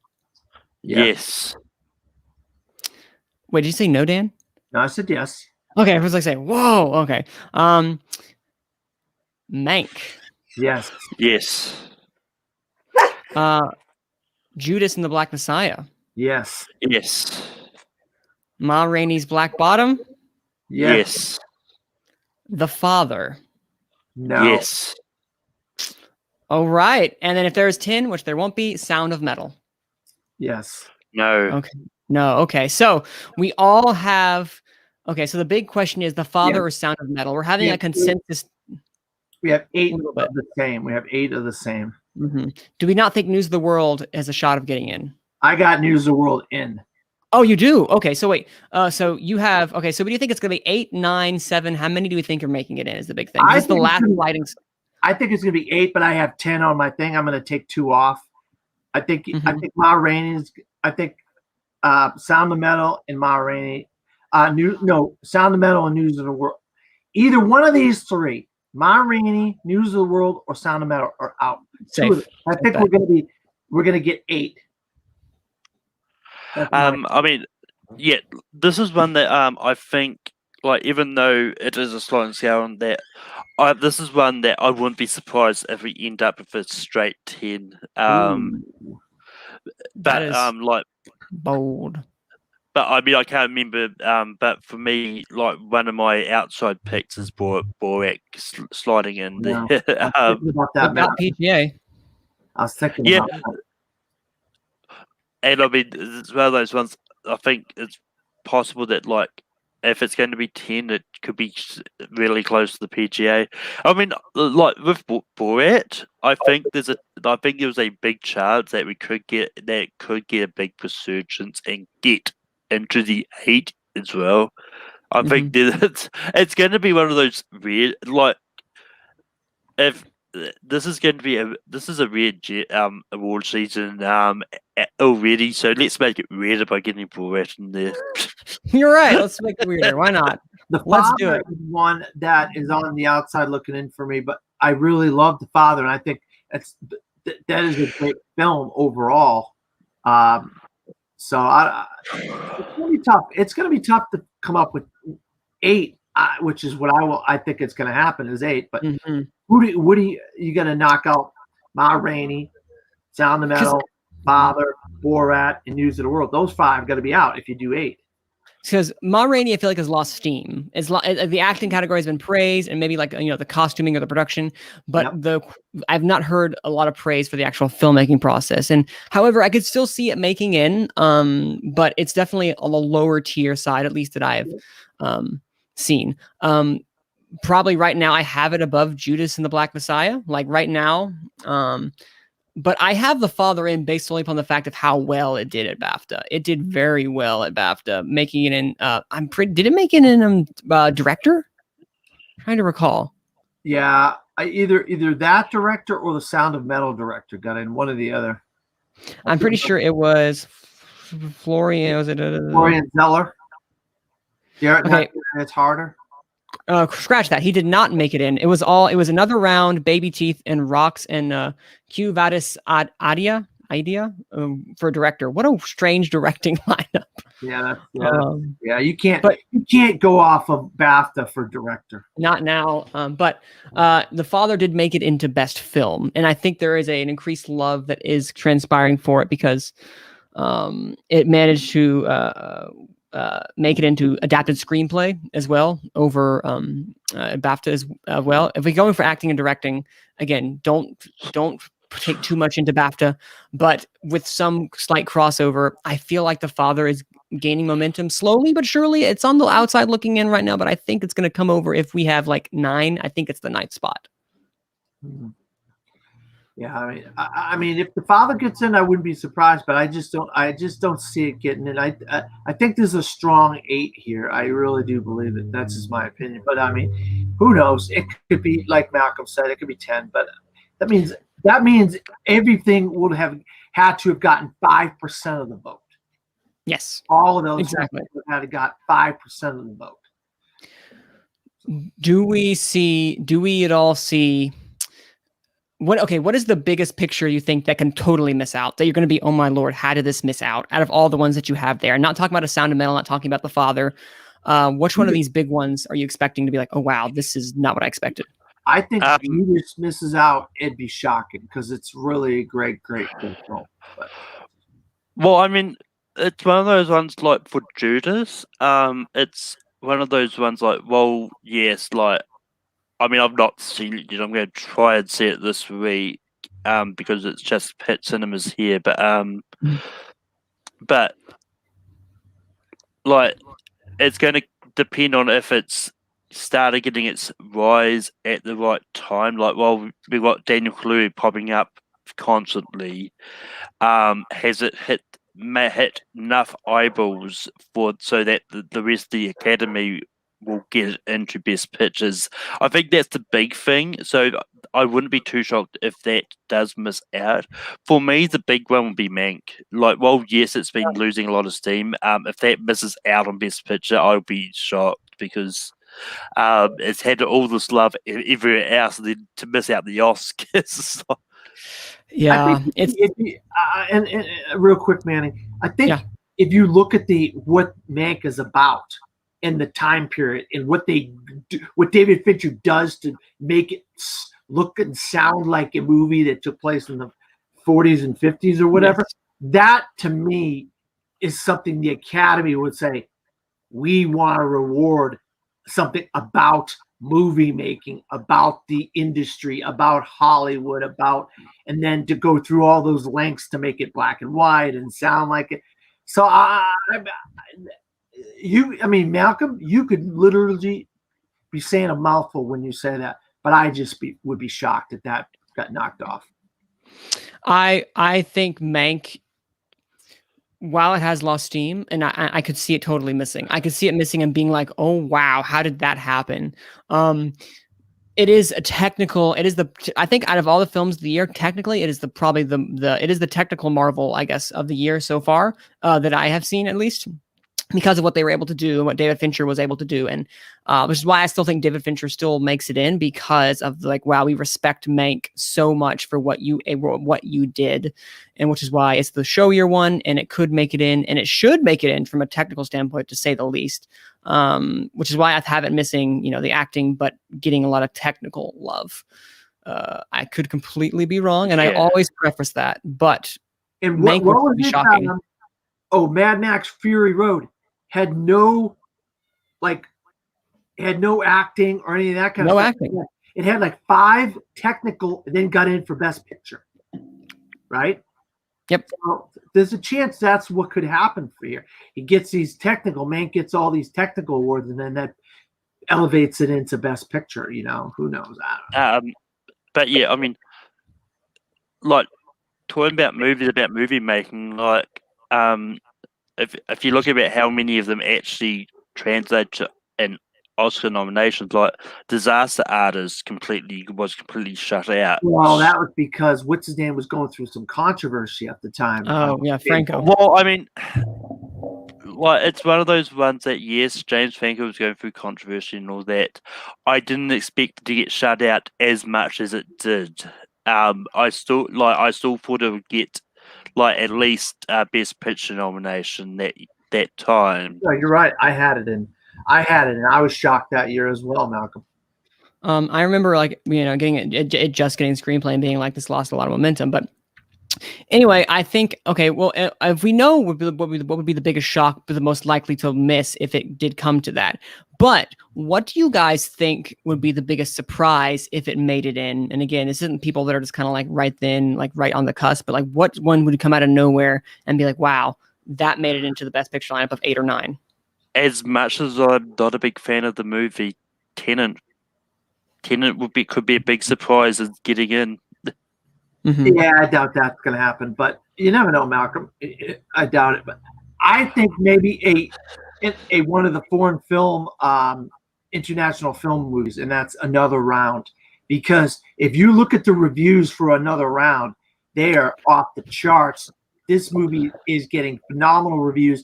[SPEAKER 3] Yes.
[SPEAKER 1] Wait, did you say no, Dan?
[SPEAKER 2] No, I said yes.
[SPEAKER 1] Okay, I was like saying, whoa, okay. Mank.
[SPEAKER 2] Yes.
[SPEAKER 1] Judas and the Black Messiah.
[SPEAKER 2] Yes.
[SPEAKER 1] Ma Rainey's Black Bottom.
[SPEAKER 2] Yes.
[SPEAKER 1] The Father.
[SPEAKER 2] No.
[SPEAKER 3] Yes.
[SPEAKER 1] All right. And then if there's 10, which there won't be, Sound of Metal.
[SPEAKER 2] Yes.
[SPEAKER 3] No.
[SPEAKER 1] Okay. No. Okay. So we all have. Okay. So the big question is The Father or Sound of Metal. We're having a consensus.
[SPEAKER 2] We have 8 of the same. We have 8 of the same.
[SPEAKER 1] Mm-hmm. Do we not think News of the World has a shot of getting in?
[SPEAKER 2] I got News of the World in.
[SPEAKER 1] Oh, you do? Okay. So wait. So you have. Okay. So what do you think it's going to be? 8, 9, 7? How many do we think are making it in? Is the big thing. It's the last lighting.
[SPEAKER 2] I think it's going to be 8, but I have 10 on my thing. I'm going to take 2 off. I think Ma Rainey's. I think Sound of Metal and Ma Rainey. Sound of Metal and News of the World. Either one of these 3, Ma Rainey, News of the World, or Sound of Metal are out.
[SPEAKER 1] Safe.
[SPEAKER 2] I think we're gonna get 8.
[SPEAKER 3] I mean, this is one that I think, like, even though it is a sliding scale on that, this is one that I wouldn't be surprised if we end up with a straight 10. But
[SPEAKER 1] like bold.
[SPEAKER 3] But I mean, I can't remember. But for me, like one of my outside picks is Borak sliding in
[SPEAKER 2] Yeah.
[SPEAKER 3] there.
[SPEAKER 2] I was thinking about that,
[SPEAKER 1] Without
[SPEAKER 2] Matt.
[SPEAKER 1] PGA.
[SPEAKER 2] I was thinking
[SPEAKER 3] Yeah.
[SPEAKER 2] about that.
[SPEAKER 3] And I mean, it's one of those ones. I think it's possible that, like, if it's going to be 10, it could be really close to the PGA. I mean, like with Borat, I think there was a big chance that we could get a big resurgence and get into the 8 as well. I think that it's going to be one of those weird, like, if this is going to be a weird award season already, so let's make it weirder by getting Borat in there.
[SPEAKER 1] You're right. Let's make it weirder. Why not?
[SPEAKER 2] The
[SPEAKER 1] Let's do
[SPEAKER 2] Father
[SPEAKER 1] it.
[SPEAKER 2] is one that is on the outside looking in for me, but I really love The Father, and I think that is a great film overall. So it's gonna be tough. It's gonna be tough to come up with 8, which is what I think it's gonna happen is 8. But what do you gonna knock out? Ma Rainey, Sound the Metal, Father, Borat, and News of the World. Those 5 got to be out if you do 8.
[SPEAKER 1] Because Ma Rainey, I feel like, has lost steam. The acting category has been praised, and maybe like the costuming or the production, but I've not heard a lot of praise for the actual filmmaking process. And however, I could still see it making in, but it's definitely on the lower tier side, at least that I've seen. Probably right now, I have it above Judas and the Black Messiah. Like right now, but I have The Father in based solely upon the fact of how well it did at BAFTA. It did very well at BAFTA, making it in. Did it make it in director? I'm trying to recall.
[SPEAKER 2] Yeah, either that director or the Sound of Metal director got in, one or the other.
[SPEAKER 1] I'm pretty sure it was Florian. Was it
[SPEAKER 2] Florian Zeller? Yeah,
[SPEAKER 1] okay.
[SPEAKER 2] It's harder.
[SPEAKER 1] Scratch that. He did not make it in. It was another round, Baby Teeth and Rocks and Q Vadis Idea for director. What a strange directing lineup.
[SPEAKER 2] Yeah, you can't go off of BAFTA for director.
[SPEAKER 1] Not now. But The Father did make it into best film, and I think there is an increased love that is transpiring for it because it managed to make it into adapted screenplay as well over BAFTA as well. If we're going for acting and directing, again, don't take too much into BAFTA, but with some slight crossover, I feel like The Father is gaining momentum slowly but surely. It's on the outside looking in right now, but I think it's going to come over if we have like 9. I think it's the 9th spot.
[SPEAKER 2] Yeah, I mean, if The Father gets in, I wouldn't be surprised, but I just don't see it getting in. I think there's a strong 8 here. I really do believe it. That's just my opinion. But I mean, who knows? It could be like Malcolm said, it could be 10. But that means everything would have had to have gotten 5% of the vote.
[SPEAKER 1] Yes,
[SPEAKER 2] all of those
[SPEAKER 1] exactly
[SPEAKER 2] would have got 5% of the vote.
[SPEAKER 1] Do we at all see? What is the biggest picture you think that can totally miss out? That you're going to be, oh my Lord, how did this miss out of all the ones that you have there? Not talking about A Sound of Metal, not talking about The Father. Which one of these big ones are you expecting to be like, oh wow, this is not what I expected?
[SPEAKER 2] I think if Judas misses out, it'd be shocking because it's really a great film. But.
[SPEAKER 3] Well, I mean, it's one of those ones like for Judas. It's one of those ones like, well, yes, like. I mean, I've not seen it yet. I'm going to try and see it this week because it's just Pit Cinemas here. But like, it's going to depend on if it's started getting its rise at the right time. Like, well, we've got Daniel Kaluuya popping up constantly. Has it hit enough eyeballs so that the rest of the Academy will get into best pictures? I think that's the big thing. So I wouldn't be too shocked if that does miss out. For me, the big one would be Mank. Like, well, yes, it's been losing a lot of steam. If that misses out on best picture, I'll be shocked because it's had all this love everywhere else, and then to miss out the Oscars.
[SPEAKER 1] Yeah,
[SPEAKER 2] and real quick, Manny. I think if you look at what Mank is about in the time period and what David Fincher does to make it look and sound like a movie that took place in the 40s and 50s or whatever, that to me is something the Academy would say, we want to reward something about movie making, about the industry, about Hollywood, and then to go through all those lengths to make it black and white and sound like it. So Malcolm, you could literally be saying a mouthful when you say that, but I just would be shocked that got knocked off.
[SPEAKER 1] I think Mank, while it has lost steam, and I could see it totally missing. I could see it missing and being like, oh wow, how did that happen? It is a technical. It is I think out of all the films of the year, technically, it is probably the technical marvel, I guess, of the year so far that I have seen, at least, because of what they were able to do and what David Fincher was able to do. And which is why I still think David Fincher still makes it in, because of like, wow, we respect Mank so much for what you did. And which is why it's the showier one, and it could make it in, and it should make it in from a technical standpoint, to say the least. Which is why I have it missing, the acting, but getting a lot of technical love. I could completely be wrong, and I always preface that, but
[SPEAKER 2] and
[SPEAKER 1] Mank would be shocking.
[SPEAKER 2] Mad Max Fury Road had no acting or any of that kind of stuff.
[SPEAKER 1] Acting.
[SPEAKER 2] It had like 5 technical, and then got in for Best Picture. Right?
[SPEAKER 1] Yep.
[SPEAKER 2] So there's a chance that's what could happen for here. He gets these technical, Mank gets all these technical awards, and then that elevates it into Best Picture. Who knows? I don't know.
[SPEAKER 3] But yeah, I mean, like, talking about movies, about movie making, like, if you look about how many of them actually translate to an Oscar nominations, like Disaster Artist was completely shut out.
[SPEAKER 2] Well, that was because what's his name was going through some controversy at the time.
[SPEAKER 1] Oh yeah, Franco.
[SPEAKER 3] Well, I mean, like, it's one of those ones that, yes, James Franco was going through controversy and all that. I didn't expect it to get shut out as much as it did. I still thought it would get like at least a Best Picture nomination that time.
[SPEAKER 2] No, you're right. I had it, and I was shocked that year as well, Malcolm.
[SPEAKER 1] I remember getting Screenplay and being like, this lost a lot of momentum. But anyway, I think, okay, well, if we know what would be the biggest shock, but the most likely to miss if it did come to that. But what do you guys think would be the biggest surprise if it made it in? And again, this isn't people that are just kind of like right then, like right on the cusp, but like what one would come out of nowhere and be like, wow, that made it into the Best Picture lineup of 8 or 9?
[SPEAKER 3] As much as I'm not a big fan of the movie, Tenet could be a big surprise as getting in.
[SPEAKER 1] Mm-hmm.
[SPEAKER 2] Yeah, I doubt that's going to happen, but you never know, Malcolm. I doubt it, but I think maybe a one of the foreign film, international film movies, and that's Another Round. Because if you look at the reviews for Another Round, they are off the charts. This movie is getting phenomenal reviews.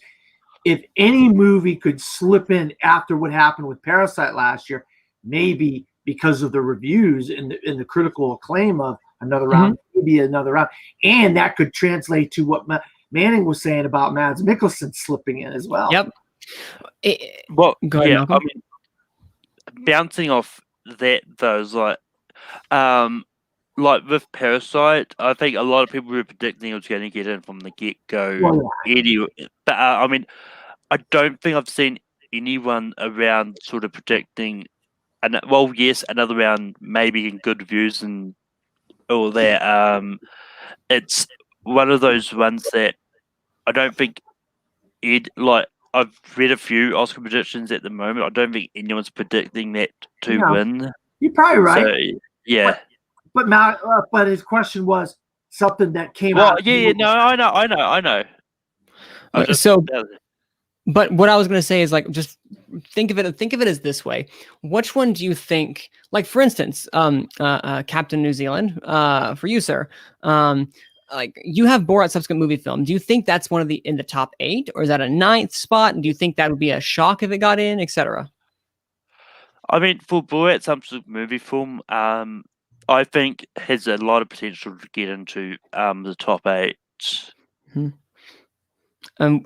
[SPEAKER 2] If any movie could slip in after what happened with Parasite last year, maybe because of the reviews and the critical acclaim of Another Round, maybe Another Round. And that could translate to what Manning was saying about Mads Mikkelsen slipping in as well.
[SPEAKER 1] Yep.
[SPEAKER 3] Well,
[SPEAKER 1] go ahead,
[SPEAKER 3] yeah,
[SPEAKER 1] Malcolm.
[SPEAKER 3] I mean, bouncing off that, though, is like with Parasite, I think a lot of people were predicting it was going to get in from the get-go.
[SPEAKER 2] Well,
[SPEAKER 3] Anyway, but I mean, I don't think I've seen anyone around sort of predicting. And well, yes, Another Round maybe in good reviews and all that. It's one of those ones that I don't think I've read a few Oscar predictions at the moment. I don't think anyone's predicting that to win.
[SPEAKER 2] You're probably right.
[SPEAKER 3] So, yeah.
[SPEAKER 2] But his question was something that came
[SPEAKER 3] well,
[SPEAKER 2] out.
[SPEAKER 3] Yeah, no, I know.
[SPEAKER 1] But what I was going to say is, like, just think of it as this way. Which one do you think, like, for instance, Captain New Zealand, for you, sir, like, you have Borat subsequent movie film. Do you think that's one of in the top 8, or is that a 9th spot? And do you think that would be a shock if it got in, etc.?
[SPEAKER 3] I mean, for Borat subsequent movie film, I think has a lot of potential to get into the top 8.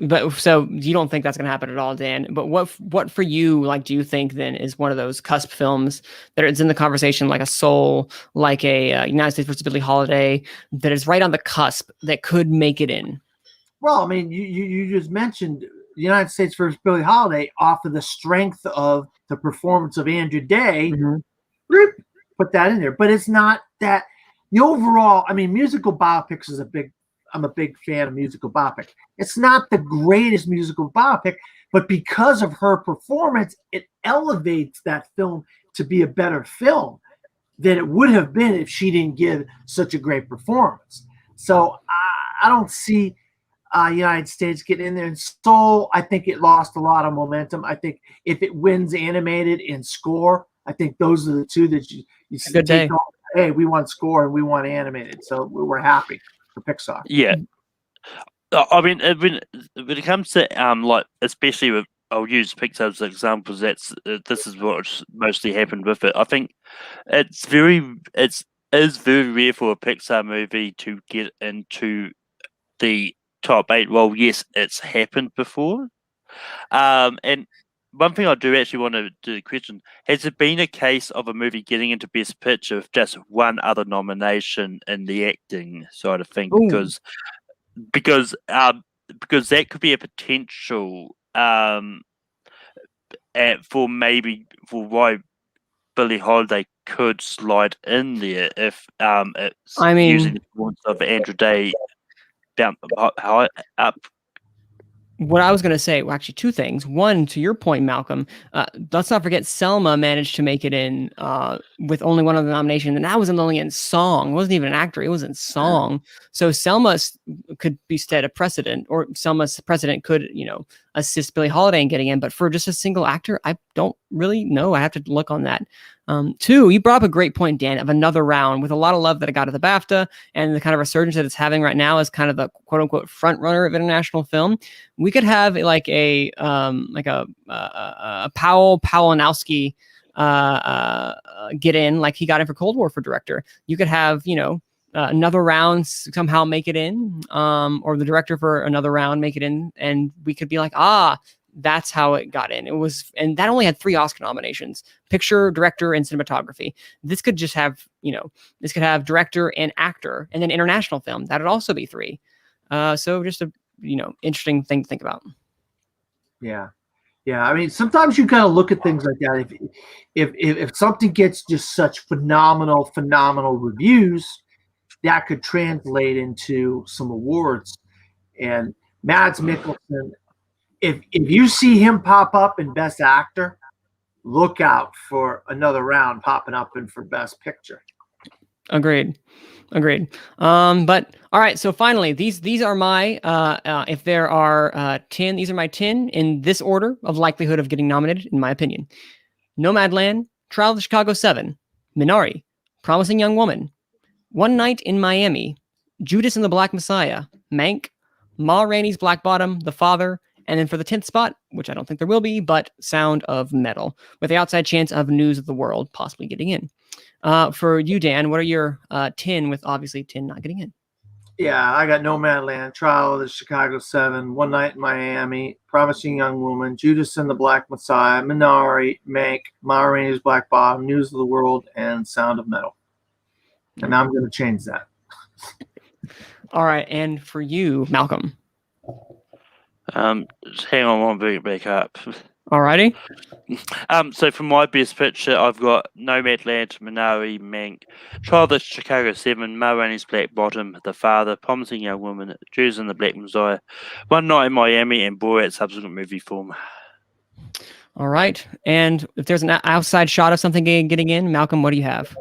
[SPEAKER 1] But so you don't think that's going to happen at all, Dan? But what for you, like, do you think then is one of those cusp films that is in the conversation, like a Soul, like a United States versus Billie Holiday, that is right on the cusp that could make it in?
[SPEAKER 2] Well, I mean, you just mentioned the United States versus Billie Holiday off of the strength of the performance of Andrew Day.
[SPEAKER 1] Mm-hmm.
[SPEAKER 2] Put that in there, but it's not that the overall. I mean, musical biopics is I'm a big fan of musical biopic. It's not the greatest musical biopic, but because of her performance, it elevates that film to be a better film than it would have been if she didn't give such a great performance. So I don't see United States getting in there. And Soul, I think it lost a lot of momentum. I think if it wins animated and score, I think those are the two that you
[SPEAKER 1] Good day.
[SPEAKER 2] take home. Hey, we want score and we want animated. So we're happy for Pixar.
[SPEAKER 3] Yeah. I mean, when it comes to like, especially with, I'll use Pixar as examples. This is what's mostly happened with it. I think it is very rare for a Pixar movie to get into the top 8. Well, yes, it's happened before. And one thing I do actually want to do the question: has it been a case of a movie getting into Best Picture with just one other nomination in the acting side of thing?
[SPEAKER 1] Ooh.
[SPEAKER 3] Because that could be a potential for why Billie Holiday could slide in there if it's using the performance of Andrew Day down high up.
[SPEAKER 1] What I was going to say, well, actually, two things. One, to your point, Malcolm, let's not forget Selma managed to make it in with only one other nomination, and that was only in song. It wasn't even an actor; it was in song. So Selma could be set a precedent, or Selma's precedent could, assist Billie Holiday in getting in. But for just a single actor, I don't really know. I have to look on that. Two, you brought up a great point, Dan, of another round with a lot of love that it got at the BAFTA and the kind of resurgence that it's having right now as kind of the quote unquote front runner of international film. We could have like a Powell Pawlowski get in, like he got in for Cold War for director. You could have, another round somehow make it in, or the director for another round make it in, and we could be like, that's how it got in. And that only had 3 Oscar nominations: picture, director, and cinematography. This could just have, this could have director and actor, and then international film. That would also be 3. So just a, interesting thing to think about.
[SPEAKER 2] Yeah. Yeah. I mean, sometimes you kind of look at things like that. If something gets just such phenomenal reviews, that could translate into some awards. And Mads Mikkelsen, if you see him pop up in Best Actor, look out for another round popping up in for Best Picture.
[SPEAKER 1] Agreed. But all right. So finally, these are my if there are 10, these are my 10 in this order of likelihood of getting nominated, in my opinion: Nomadland, Trial of the Chicago 7, Minari, Promising Young Woman, One Night in Miami, Judas and the Black Messiah, Mank, Ma Rainey's Black Bottom, The Father, and then for the 10th spot, which I don't think there will be, but Sound of Metal, with the outside chance of News of the World possibly getting in. For you, Dan, what are your 10 with obviously 10 not getting in?
[SPEAKER 2] Yeah, I got Nomadland, Trial of the Chicago 7, One Night in Miami, Promising Young Woman, Judas and the Black Messiah, Minari, Mank, Ma Rainey's Black Bottom, News of the World, and Sound of Metal. And I'm going to change that.
[SPEAKER 1] All right, and for you, Malcolm.
[SPEAKER 3] Just hang on, I'll bring it back up.
[SPEAKER 1] Alrighty.
[SPEAKER 3] So for my Best Picture, I've got Nomadland, Minari, Mank, Trial of the Chicago 7, Ma Rainey's Black Bottom, The Father, Promising Young Woman, Judas and the Black Messiah, One Night in Miami, and Borat subsequent movie form.
[SPEAKER 1] All right, and if there's an outside shot of something getting in, Malcolm, what do you have?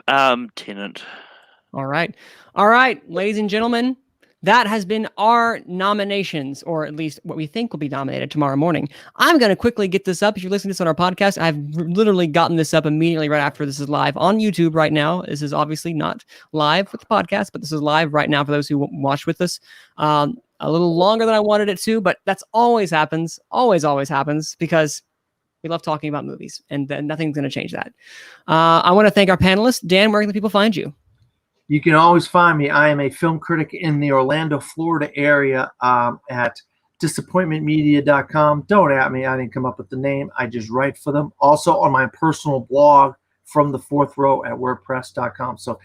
[SPEAKER 3] Tenet.
[SPEAKER 1] All right, ladies and gentlemen, that has been our nominations, or at least what we think will be nominated tomorrow morning. I'm going to quickly get this up. If you're listening to this on our podcast, I've literally gotten this up immediately right after this is live on YouTube right now. This is obviously not live with the podcast, but this is live right now for those who watch with us. A little longer than I wanted it to, but that's always happens. Always happens, because we love talking about movies, and nothing's going to change that. I want to thank our panelists. Dan, where can the people find you?
[SPEAKER 2] You can always find me. I am a film critic in the Orlando, Florida area at disappointmentmedia.com. Don't at me. I didn't come up with the name. I just write for them. Also on my personal blog, From the Fourth Row, at wordpress.com. So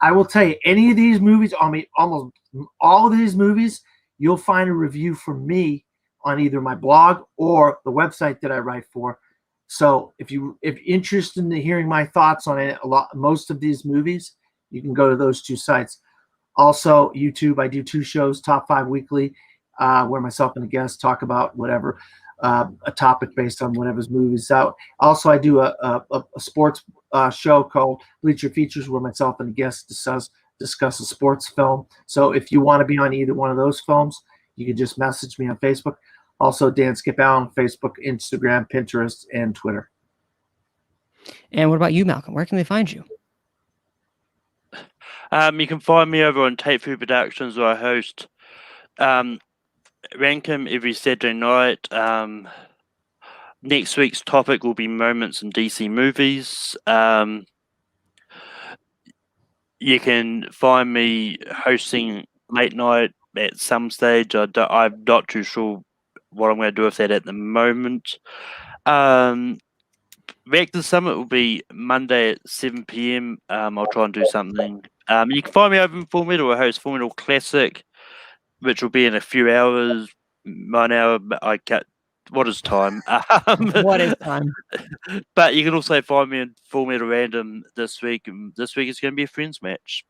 [SPEAKER 2] I will tell you, any of these movies, I mean, almost all of these movies, you'll find a review from me on either my blog or the website that I write for. So if you're interested in hearing my thoughts on it, most of these movies, you can go to those two sites. Also, YouTube, I do 2 shows, Top 5 Weekly, where myself and a guest talk about whatever, a topic based on whatever's movies out. Also, I do a sports show called Bleacher Features, where myself and a guest discuss a sports film. So if you want to be on either one of those films, you can just message me on Facebook. Also, Dan Skip Allen on Facebook, Instagram, Pinterest, and Twitter.
[SPEAKER 1] And what about you, Malcolm? Where can they find you?
[SPEAKER 3] You can find me over on Tape Food Productions, where I host Rankum every Saturday night. Next week's topic will be moments in DC movies. You can find me hosting late night at some stage. I'm not too sure what I'm going to do with that at the moment. Reactor Summit will be Monday at 7 p.m. I'll try and do something. You can find me over in Full Metal. I host Full Metal Classic, which will be in a few hours. 1 hour, I can't. What is time?
[SPEAKER 1] What is time?
[SPEAKER 3] But you can also find me in Full Metal Random this week. This week is going to be a friends match.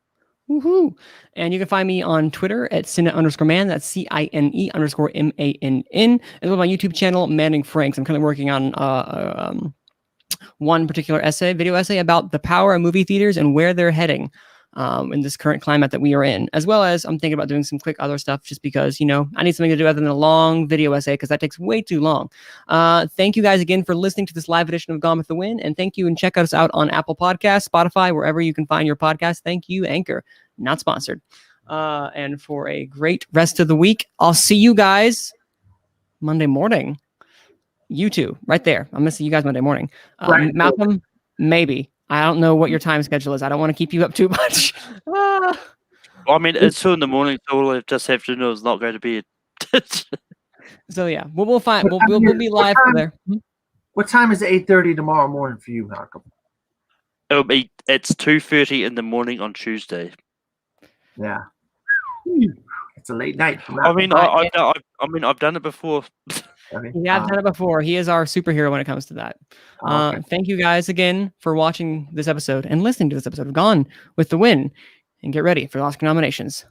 [SPEAKER 1] Woohoo! And you can find me on Twitter at Cine_man. That's CINE_MANN. As well, my YouTube channel, Manning Franks. I'm currently working on one particular video essay about the power of movie theaters and where they're heading in this current climate that we are in. As well as I'm thinking about doing some quick other stuff just because, I need something to do other than a long video essay because that takes way too long. Thank you guys again for listening to this live edition of Gone with the Wind. And thank you, and check us out on Apple Podcasts, Spotify, wherever you can find your podcast. Thank you, Anchor. Not sponsored. And for a great rest of the week, I'll see you guys Monday morning. You two, right there. I'm going to see you guys Monday morning.
[SPEAKER 2] Right.
[SPEAKER 1] Malcolm, maybe. I don't know what your time schedule is. I don't want to keep you up too much.
[SPEAKER 3] I mean, it's 2 in the morning, so all I just have to know is not going to be
[SPEAKER 1] So yeah, we'll find. We'll be live from there.
[SPEAKER 2] What time is 8:30 tomorrow morning for you, Malcolm?
[SPEAKER 3] It's 2:30 in the morning on Tuesday.
[SPEAKER 2] Yeah. It's a late night.
[SPEAKER 3] I mean, I've done it before.
[SPEAKER 1] Yeah, I've done it before. He is our superhero when it comes to that.
[SPEAKER 2] Okay.
[SPEAKER 1] Thank you guys again for watching this episode and listening to this episode of Gone with the Wind. And get ready for the Oscar nominations.